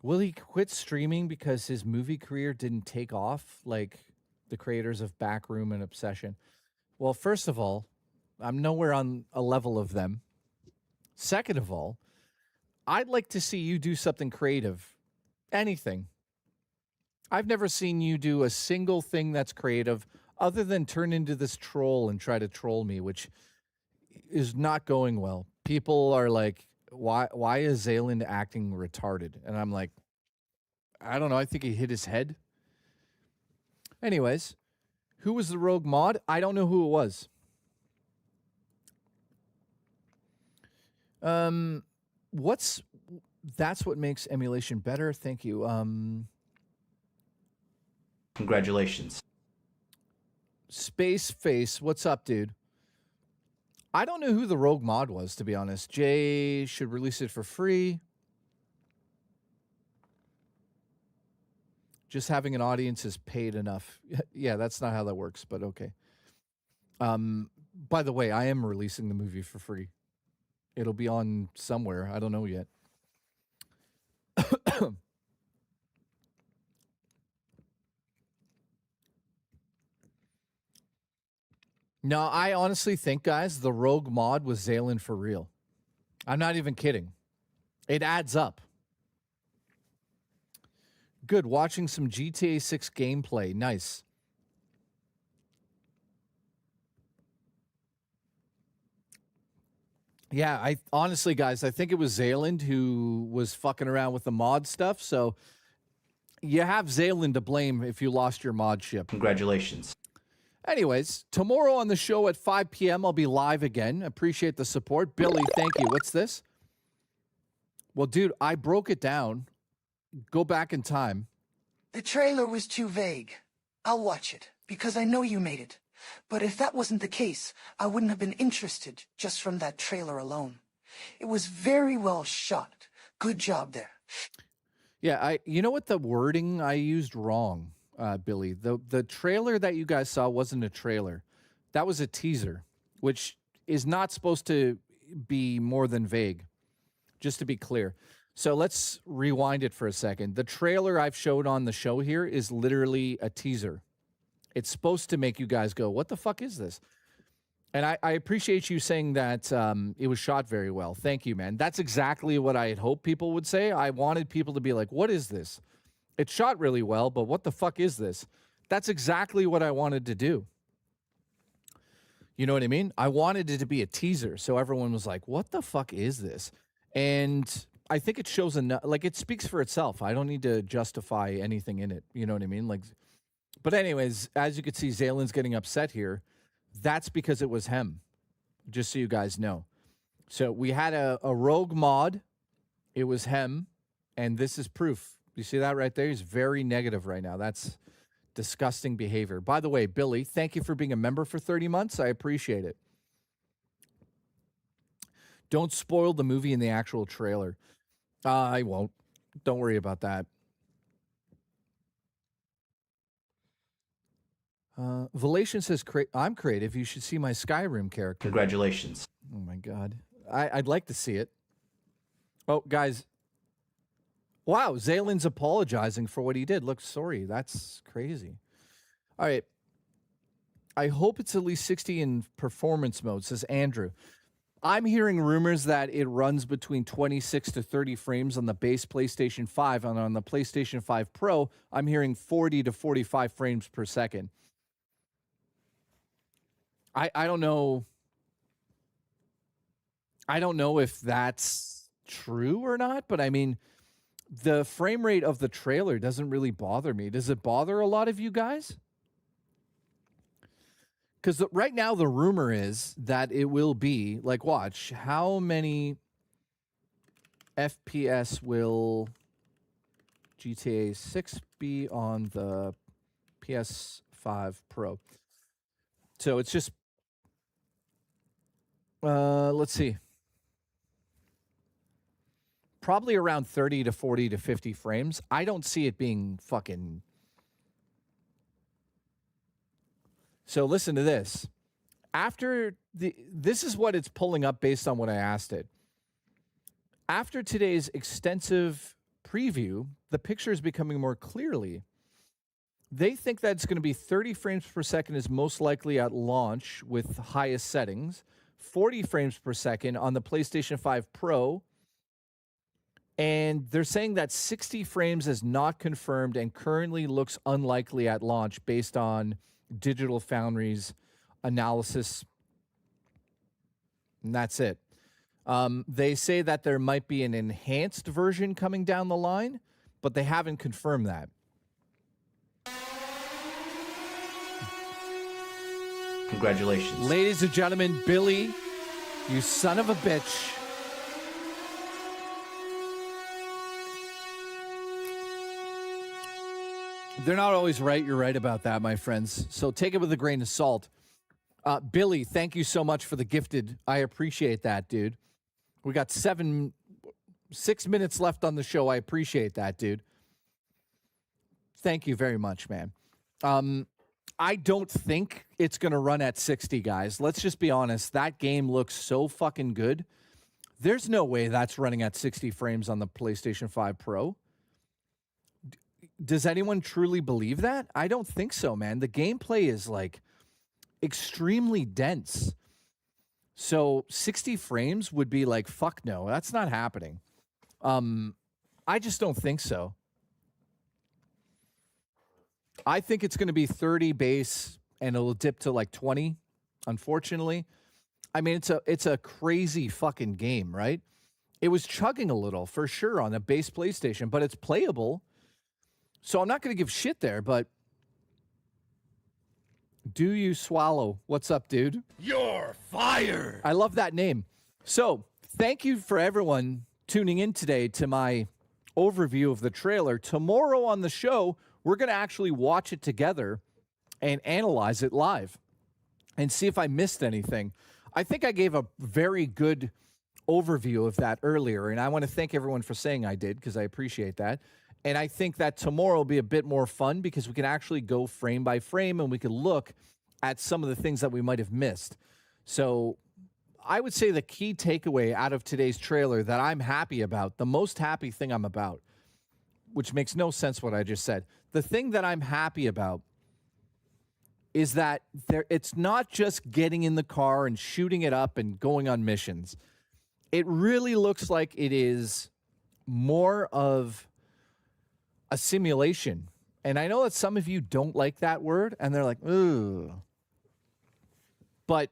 Will he quit streaming because his movie career didn't take off like the creators of Backroom and Obsession? Well, first of all, I'm nowhere on a level of them. Second of all, I'd like to see you do something creative. Anything. I've never seen you do a single thing that's creative other than turn into this troll and try to troll me, which is not going well. People are like, why is Zayland acting retarded? And I'm like, I don't know. I think he hit his head. Anyways, who was the rogue mod? I don't know who it was. That's what makes emulation better. Thank you. Congratulations. Space Face, what's up, dude? I don't know who the rogue mod was, to be honest. Jay should release it for free. Just having an audience is paid enough. Yeah, that's not how that works, but okay. By the way, I am releasing the movie for free. It'll be on somewhere. I don't know yet. No, I honestly think, guys, the rogue mod was Zayland for real. I'm not even kidding. It adds up. Good. Watching some GTA 6 gameplay. Nice. Yeah, I honestly, guys, I think it was Zayland who was fucking around with the mod stuff. So you have Zayland to blame if you lost your mod ship. Congratulations. Anyways, tomorrow on the show at 5 p.m., I'll be live again. Appreciate the support. Billy, thank you. What's this? Well, dude, I broke it down. Go back in time. The trailer was too vague. I'll watch it, because I know you made it. But if that wasn't the case, I wouldn't have been interested just from that trailer alone. It was very well shot. Good job there. Yeah, you know what the wording I used wrong, Billy? The trailer that you guys saw wasn't a trailer. That was a teaser, which is not supposed to be more than vague, just to be clear. So let's rewind it for a second. The trailer I've showed on the show here is literally a teaser. It's supposed to make you guys go, what the fuck is this? And I appreciate you saying that it was shot very well. Thank you, man. That's exactly what I had hoped people would say. I wanted people to be like, what is this? It's shot really well, but what the fuck is this? That's exactly what I wanted to do. You know what I mean? I wanted it to be a teaser, so everyone was like, what the fuck is this? And I think it shows enough, like, it speaks for itself. I don't need to justify anything in it. You know what I mean? Like, but anyways, as you can see, Zayland's getting upset here. That's because it was him, just so you guys know. So we had a rogue mod. It was him, and this is proof. You see that right there? He's very negative right now. That's disgusting behavior. By the way, Billy, thank you for being a member for 30 months. I appreciate it. Don't spoil the movie in the actual trailer. I won't. Don't worry about that. Valation says, I'm creative. You should see my Skyrim character. Congratulations. Oh, my God. I'd like to see it. Oh, guys. Wow, Zayland's apologizing for what he did. Look, sorry. That's crazy. All right. I hope it's at least 60 in performance mode, says Andrew. I'm hearing rumors that it runs between 26 to 30 frames on the base PlayStation 5, and on the PlayStation 5 Pro, I'm hearing 40 to 45 frames per second. I don't know. I don't know if that's true or not, but I mean, the frame rate of the trailer doesn't really bother me. Does it bother a lot of you guys? Because right now the rumor is that it will be, like, watch, how many FPS will GTA 6 be on the PS5 Pro? So it's just, let's see. Probably around 30 to 40 to 50 frames. I don't see it being fucking... So listen to this. This is what it's pulling up based on what I asked it. After today's extensive preview, the picture is becoming more clearly. They think that it's going to be 30 frames per second is most likely at launch with highest settings, 40 frames per second on the PlayStation 5 Pro, and they're saying that 60 frames is not confirmed and currently looks unlikely at launch based on Digital Foundry's analysis. And that's it. They say that there might be an enhanced version coming down the line, but they haven't confirmed that. Congratulations. Ladies and gentlemen, Billy, you son of a bitch. They're not always right. You're right about that, my friends. So take it with a grain of salt. Billy, thank you so much for the gifted. I appreciate that, dude. We got 6 minutes left on the show. I appreciate that, dude. Thank you very much, man. I don't think it's going to run at 60, guys. Let's just be honest. That game looks so fucking good. There's no way that's running at 60 frames on the PlayStation 5 Pro. Does anyone truly believe that? I don't think so, man. The gameplay is like extremely dense. So 60 frames would be like, fuck no, that's not happening. I just don't think so. I think it's going to be 30 base and it'll dip to like 20, unfortunately. I mean, it's a crazy fucking game, right? It was chugging a little for sure on a base PlayStation, but it's playable. So I'm not going to give shit there, but Do You Swallow? What's up, dude? You're fired! I love that name. So thank you for everyone tuning in today to my overview of the trailer. Tomorrow on the show, we're going to actually watch it together and analyze it live and see if I missed anything. I think I gave a very good overview of that earlier, and I want to thank everyone for saying I did because I appreciate that. And I think that tomorrow will be a bit more fun because we can actually go frame by frame and we can look at some of the things that we might have missed. So I would say the key takeaway out of today's trailer that I'm happy about, the most happy thing I'm about, which makes no sense what I just said. The thing that I'm happy about is that it's not just getting in the car and shooting it up and going on missions. It really looks like it is more of a simulation. And I know that some of you don't like that word, and they're like, ooh. But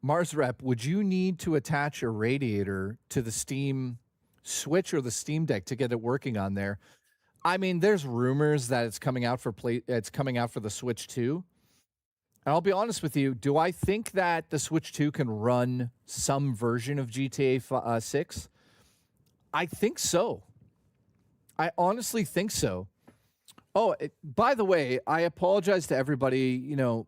Mars Rep, would you need to attach a radiator to the Steam Switch or the Steam Deck to get it working on there? I mean, there's rumors that it's coming out for the Switch 2. And I'll be honest with you, do I think that the Switch 2 can run some version of GTA 6? I think so. I honestly think so. Oh, by the way, I apologize to everybody. You know,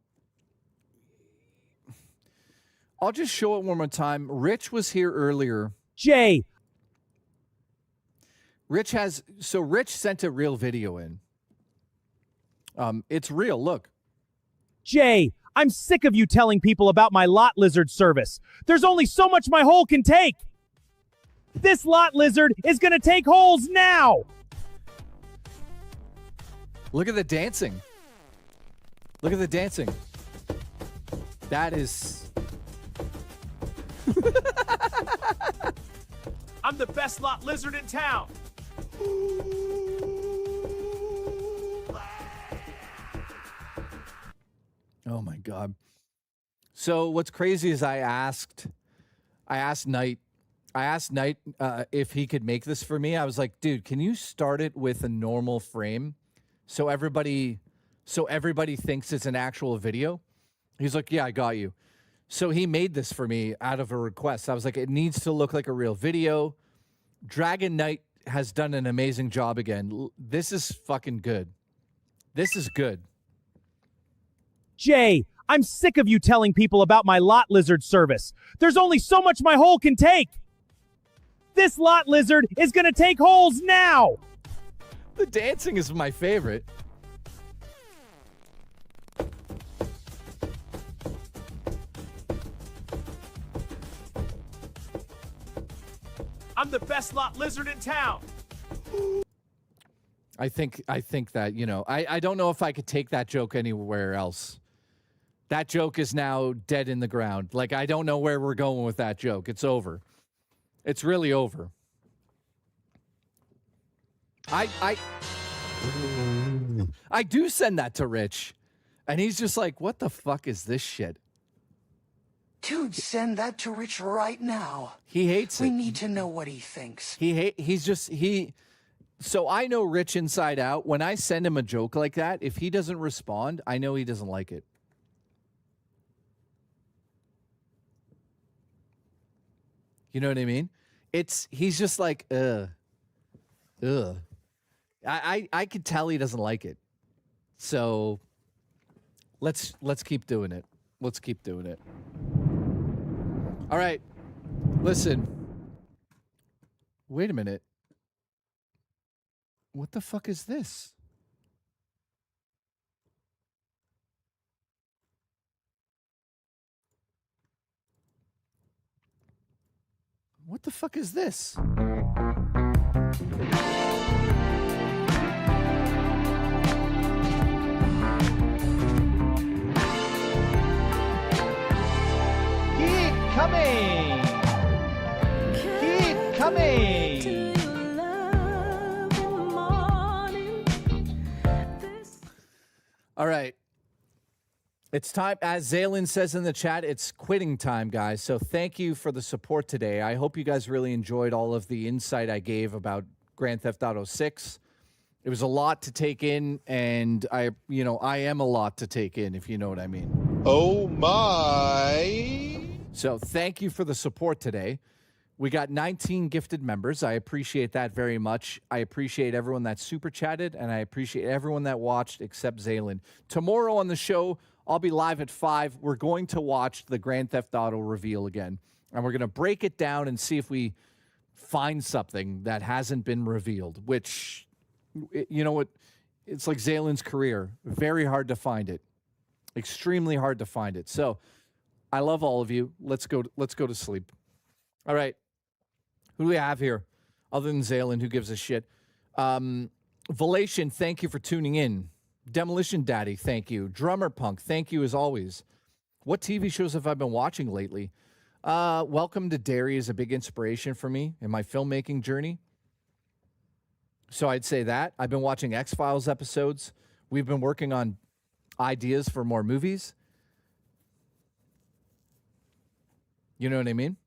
I'll just show it one more time. Rich was here earlier. Jay. Rich sent a real video in. It's real. Look. Jay, I'm sick of you telling people about my lot lizard service. There's only so much my hole can take. This lot lizard is going to take holes now. Look at the dancing. Look at the dancing. That is... I'm the best lot lizard in town. Oh my God. So what's crazy is I asked Knight if he could make this for me. I was like, dude, can you start it with a normal frame so everybody thinks it's an actual video? He's like, yeah, I got you. So he made this for me out of a request. I was like, it needs to look like a real video. Dragon Knight has done an amazing job again. This is fucking good. This is good. Jay, I'm sick of you telling people about my lot lizard service. There's only so much my hole can take. This lot lizard is gonna take holes now. The dancing is my favorite. I'm the best lot lizard in town. I think that, you know, I don't know if I could take that joke anywhere else. That joke is now dead in the ground. Like, I don't know where we're going with that joke. It's over. It's really over. I do send that to Rich, and he's just like, what the fuck is this shit? Dude, send that to Rich right now. He hates it. We need to know what he thinks. So I know Rich inside out. When I send him a joke like that, if he doesn't respond, I know he doesn't like it. You know what I mean? He's just like, ugh. I could tell he doesn't like it. So let's keep doing it. Let's keep doing it. All right. Listen. Wait a minute. What the fuck is this? What the fuck is this? Keep coming. Keep coming. All right. It's time, as Zaylin says in the chat, it's quitting time, guys. So thank you for the support today. I hope you guys really enjoyed all of the insight I gave about Grand Theft Auto 6. It was a lot to take in, and I am a lot to take in, if you know what I mean. Oh my. So thank you for the support today. We got 19 gifted members. I appreciate that very much. I appreciate everyone that super chatted, and I appreciate everyone that watched except Zaylin. Tomorrow on the show, I'll be live at 5. We're going to watch the Grand Theft Auto reveal again, and we're going to break it down and see if we find something that hasn't been revealed, which, you know what, it's like Zaylin's career. Very hard to find it. Extremely hard to find it. So I love all of you. Let's go to sleep. All right. Who do we have here? Other than Zaylin, who gives a shit? Velation, thank you for tuning in. Demolition Daddy, thank you. Drummer Punk, thank you as always. What TV shows have I been watching lately? Welcome to Derry is a big inspiration for me in my filmmaking journey. So I'd say that. I've been watching X-Files episodes. We've been working on ideas for more movies. You know what I mean?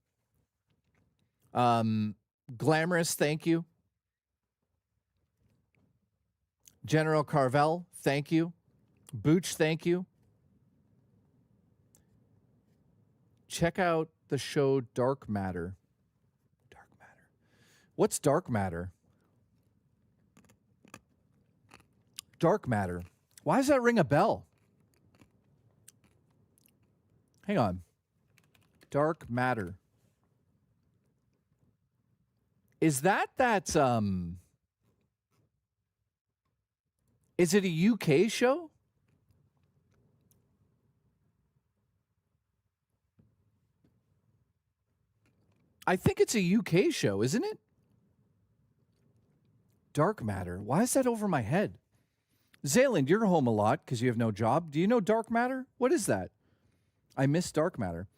Glamorous, thank you. General Carvel, thank you. Booch, thank you. Check out the show Dark Matter. Dark Matter. What's Dark Matter? Dark Matter. Why does that ring a bell? Hang on. Dark Matter. Is that is it a UK show? I think it's a UK show, isn't it? Dark Matter. Why is that over my head? Zaylin, you're home a lot because you have no job. Do you know Dark Matter? What is that? I miss Dark Matter.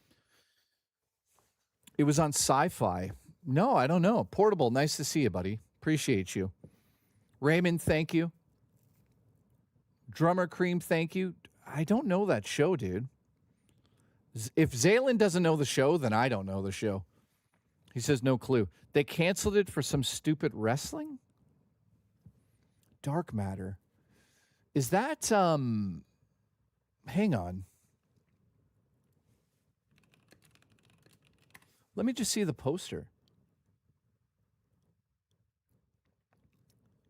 It was on Sci-Fi. No, I don't know. Portable, nice to see you, buddy. Appreciate you. Raymond, thank you. Drummer Cream, thank you. I don't know that show, dude. If Zaylin doesn't know the show, then I don't know the show. He says no clue. They canceled it for some stupid wrestling? Dark Matter. Is that, hang on. Let me just see the poster.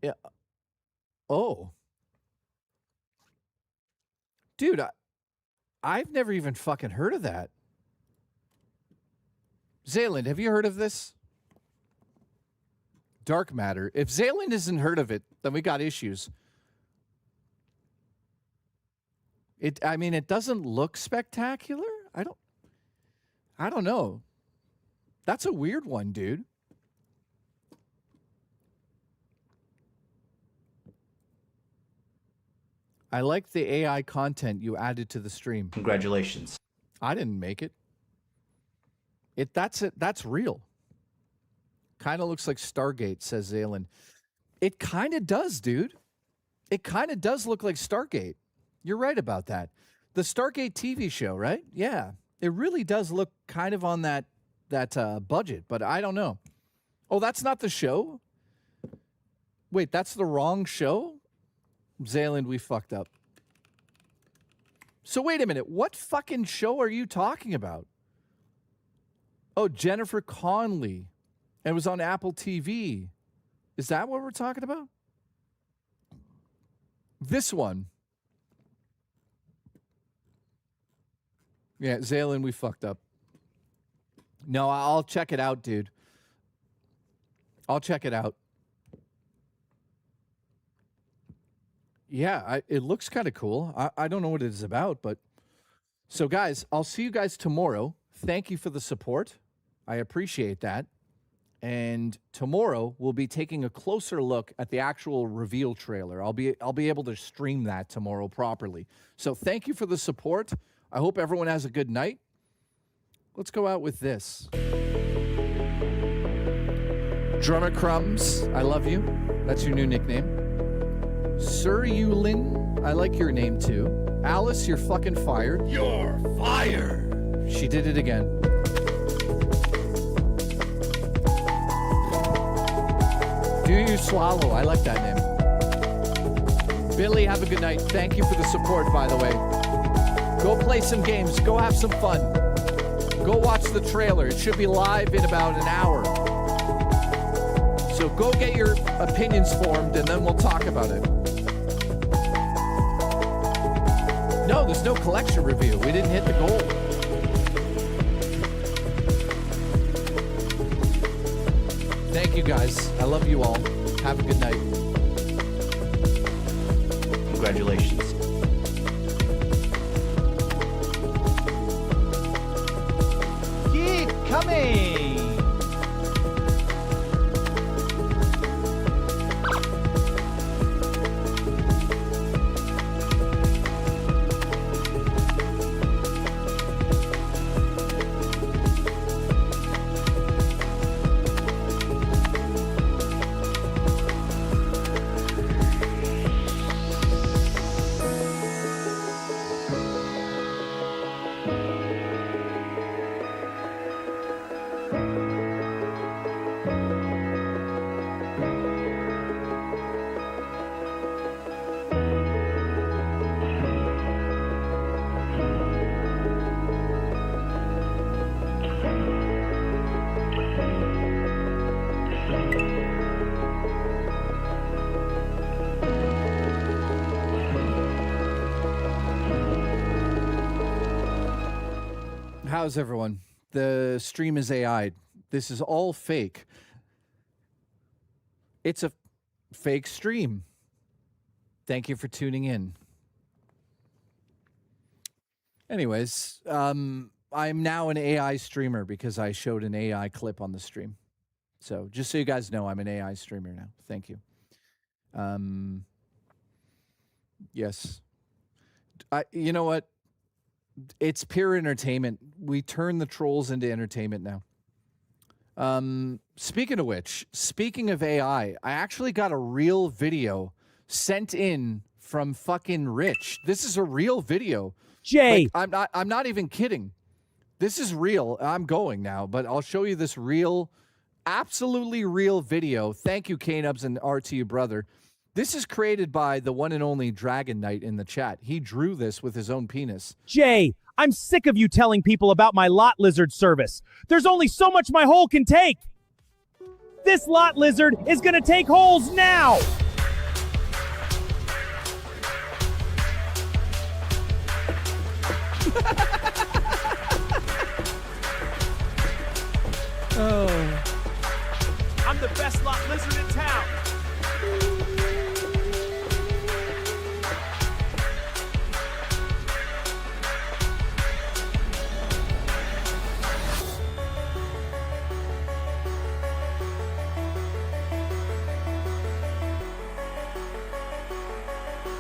Yeah. Oh. Dude, I've never even fucking heard of that. Zayland, have you heard of this? Dark Matter. If Zayland hasn't heard of it, then we got issues. I mean, it doesn't look spectacular. I don't know. That's a weird one, dude. I like the AI content you added to the stream. Congratulations. I didn't make it. That's real. Kind of looks like Stargate, says Zaylin. It kind of does, dude. It kind of does look like Stargate. You're right about that. The Stargate TV show, right? Yeah. It really does look kind of on that budget, but I don't know. Oh, that's not the show? Wait, that's the wrong show? Zayland, we fucked up. So wait a minute. What fucking show are you talking about? Oh, Jennifer Connelly. And it was on Apple TV. Is that what we're talking about? This one. Yeah, Zayland, we fucked up. No, I'll check it out, dude. I'll check it out. Yeah, it looks kind of cool. I don't know what it is about, but... So, guys, I'll see you guys tomorrow. Thank you for the support. I appreciate that. And tomorrow, we'll be taking a closer look at the actual reveal trailer. I'll be able to stream that tomorrow properly. So, thank you for the support. I hope everyone has a good night. Let's go out with this. Drummer Crumbs, I love you. That's your new nickname. Sir Yulin, I like your name too. Alice, you're fucking fired. You're fired. She did it again. Do you swallow? I like that name. Billy, have a good night. Thank you for the support, by the way. Go play some games. Go have some fun. Go watch the trailer. It should be live in about an hour. So go get your opinions formed, and then we'll talk about it. No, there's no collection review. We didn't hit the goal. Thank you, guys. I love you all. Have a good night. Congratulations. Keep coming! How's everyone? The stream is AI. This is all fake. It's a fake stream. Thank you for tuning in. Anyways, I'm now an AI streamer because I showed an AI clip on the stream. So just so you guys know, I'm an AI streamer now. Thank you. Yes. You know what? It's pure entertainment. We turn the trolls into entertainment now. Speaking of which, speaking of AI, I actually got a real video sent in from fucking Rich. This is a real video. Jay, Like, I'm not even kidding. This is real. I'm going now, but I'll show you this real, absolutely real video. Thank you, K-Nubs and RTU brother. This is created by the one and only Dragon Knight in the chat. He drew this with his own penis. Jay, I'm sick of you telling people about my lot lizard service. There's only so much my hole can take. This lot lizard is gonna take holes now. Oh. I'm the best lot lizard